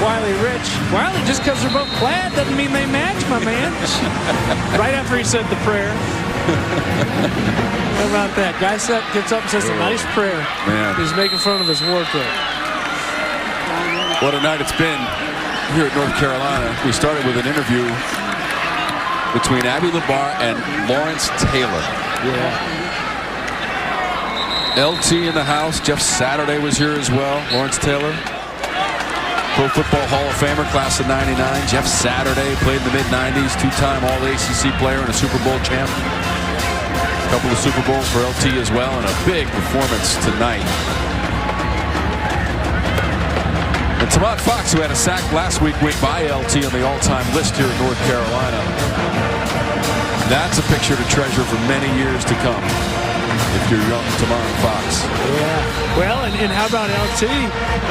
Wiley Rich. Wiley, just because they're both plaid doesn't mean they match, my man. Right after he said the prayer. How about that? Guy gets up and says a nice prayer. Man. He's making fun of his wardrobe. What a night it's been here at North Carolina. We started with an interview between Abby Labar and Lawrence Taylor. Yeah. LT in the house. Jeff Saturday was here as well. Lawrence Taylor, Pro Football Hall of Famer, class of '99. Jeff Saturday played in the mid-'90s, two-time All-ACC player and a Super Bowl champ. A couple of Super Bowls for LT as well, and a big performance tonight. And Jamon Fox, who had a sack last week, went by LT on the all-time list here in North Carolina. That's a picture to treasure for many years to come if you're young Jamon Fox. Yeah. Well, and how about LT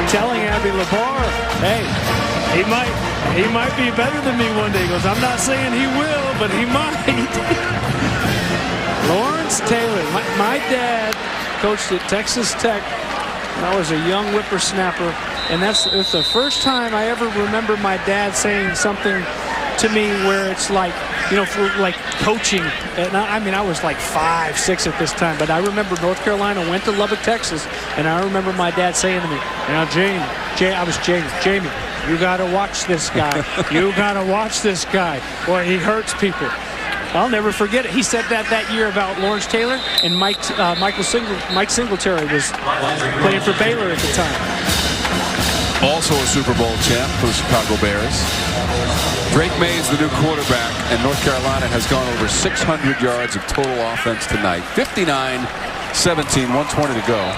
telling Abby Labar, hey, he might be better than me one day. He goes, I'm not saying he will, but he might. Lawrence Taylor, my dad coached at Texas Tech when I was a young whippersnapper, and it's the first time I ever remember my dad saying something to me where it's like, you know, for like coaching. And I mean, I was like 5, 6 at this time, but I remember North Carolina went to Lubbock, Texas, and I remember my dad saying to me, now, Jamie, you got to watch this guy. You got to watch this guy. Boy, he hurts people. I'll never forget it. He said that year about Lawrence Taylor, and Mike Singletary was playing for Baylor at the time. Also a Super Bowl champ for the Chicago Bears. Drake May is the new quarterback, and North Carolina has gone over 600 yards of total offense tonight. 59-17, 1:20 to go.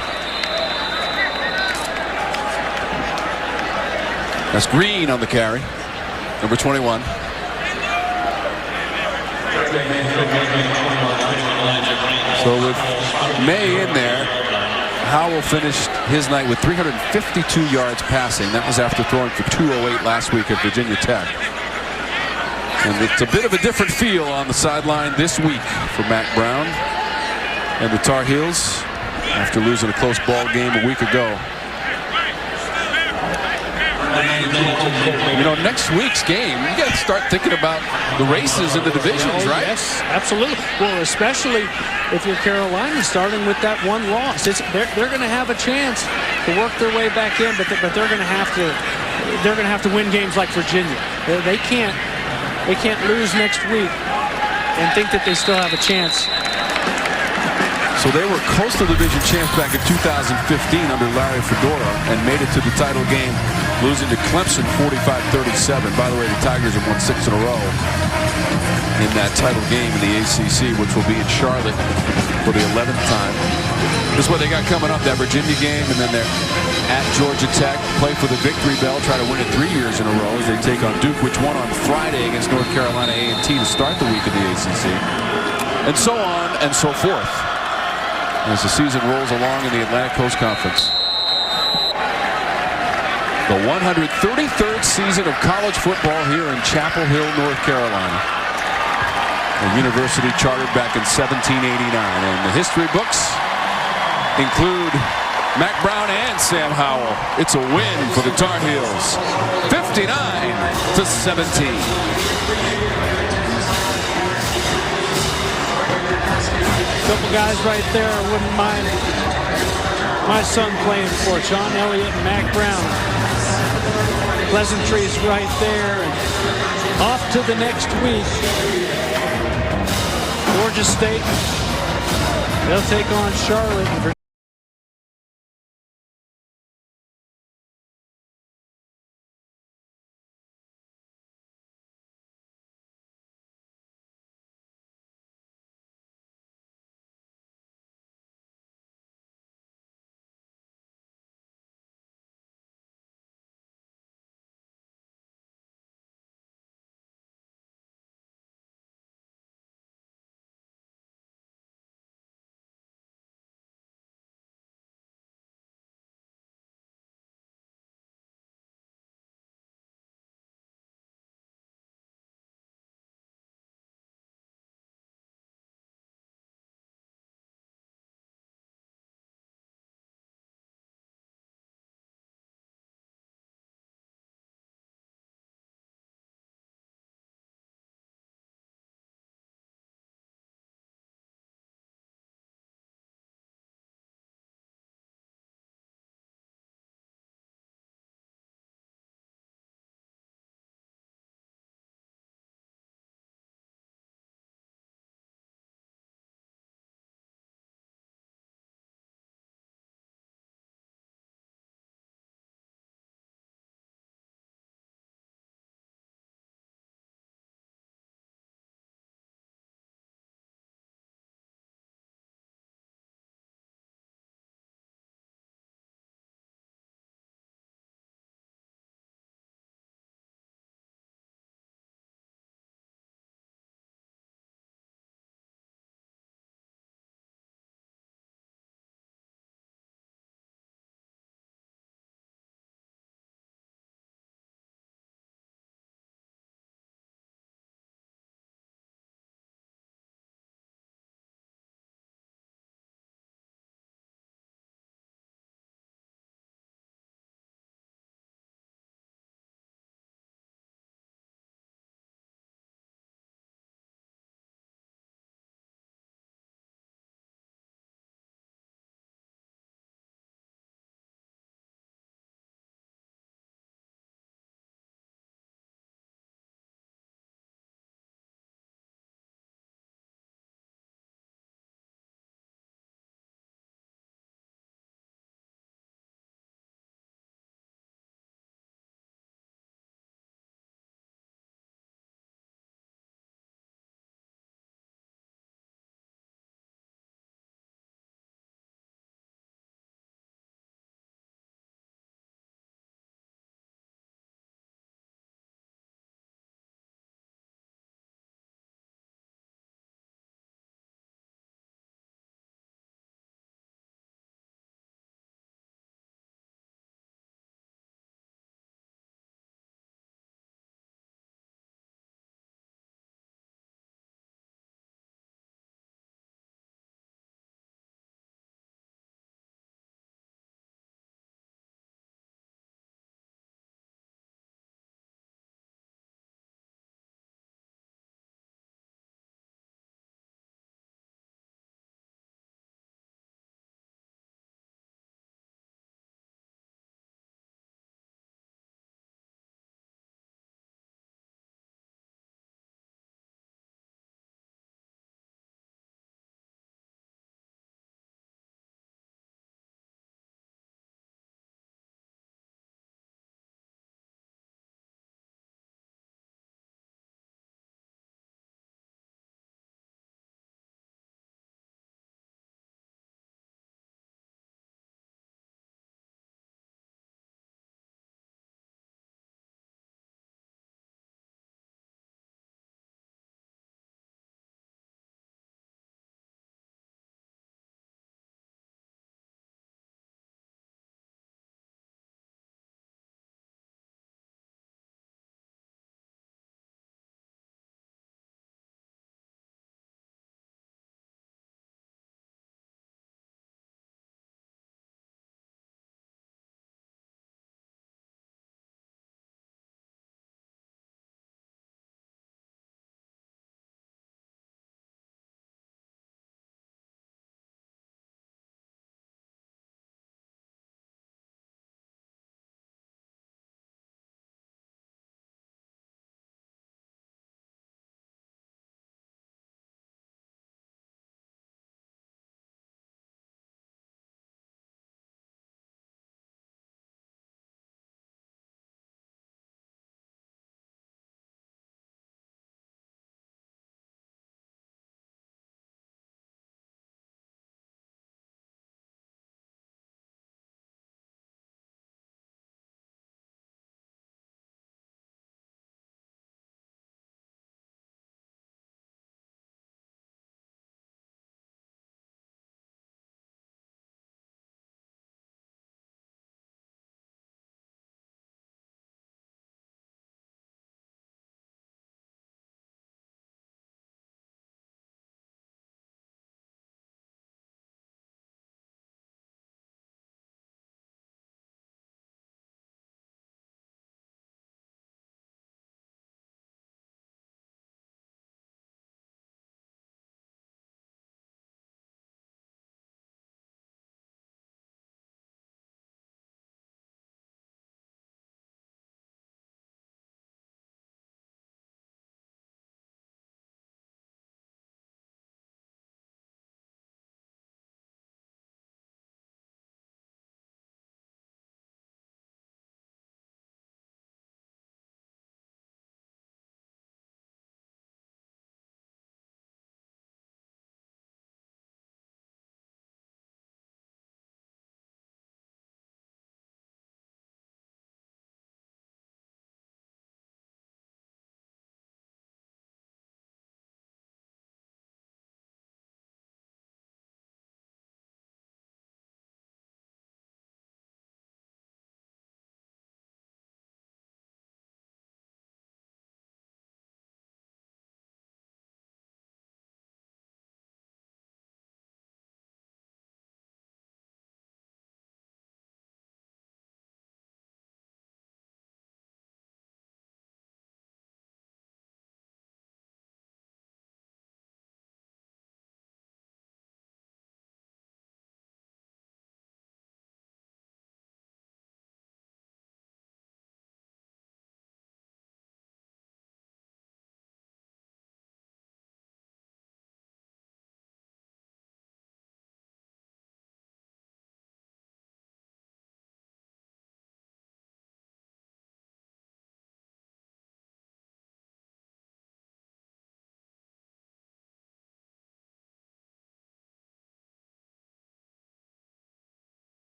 That's Green on the carry, number 21. So with May in there, Howell finished his night with 352 yards passing. That was after throwing for 208 last week at Virginia Tech. And it's a bit of a different feel on the sideline this week for Mack Brown and the Tar Heels after losing a close ball game a week ago. You know, next week's game, you got to start thinking about the races in the divisions, right? Yes, absolutely. Well, especially if you're Carolina starting with that one loss. They're going to have a chance to work their way back in, but they're going to have to win games like Virginia. They can't lose next week and think that they still have a chance. So they were Coastal Division champs back in 2015 under Larry Fedora and made it to the title game, losing to Clemson 45-37. By the way, the Tigers have won 6 in a row in that title game in the ACC, which will be in Charlotte for the 11th time. This is what they got coming up, that Virginia game, and then they're at Georgia Tech, play for the Victory Bell, try to win it 3 years in a row as they take on Duke, which won on Friday against North Carolina A&T to start the week of the ACC, and so on and so forth as the season rolls along in the Atlantic Coast Conference. The 133rd season of college football here in Chapel Hill, North Carolina. A university chartered back in 1789. And the history books include Mack Brown and Sam Howell. It's a win for the Tar Heels. 59-17. Couple guys right there I wouldn't mind my son playing for. John Elliott and Mack Brown. Pleasantries right there. And off to the next week. Georgia State. They'll take on Charlotte.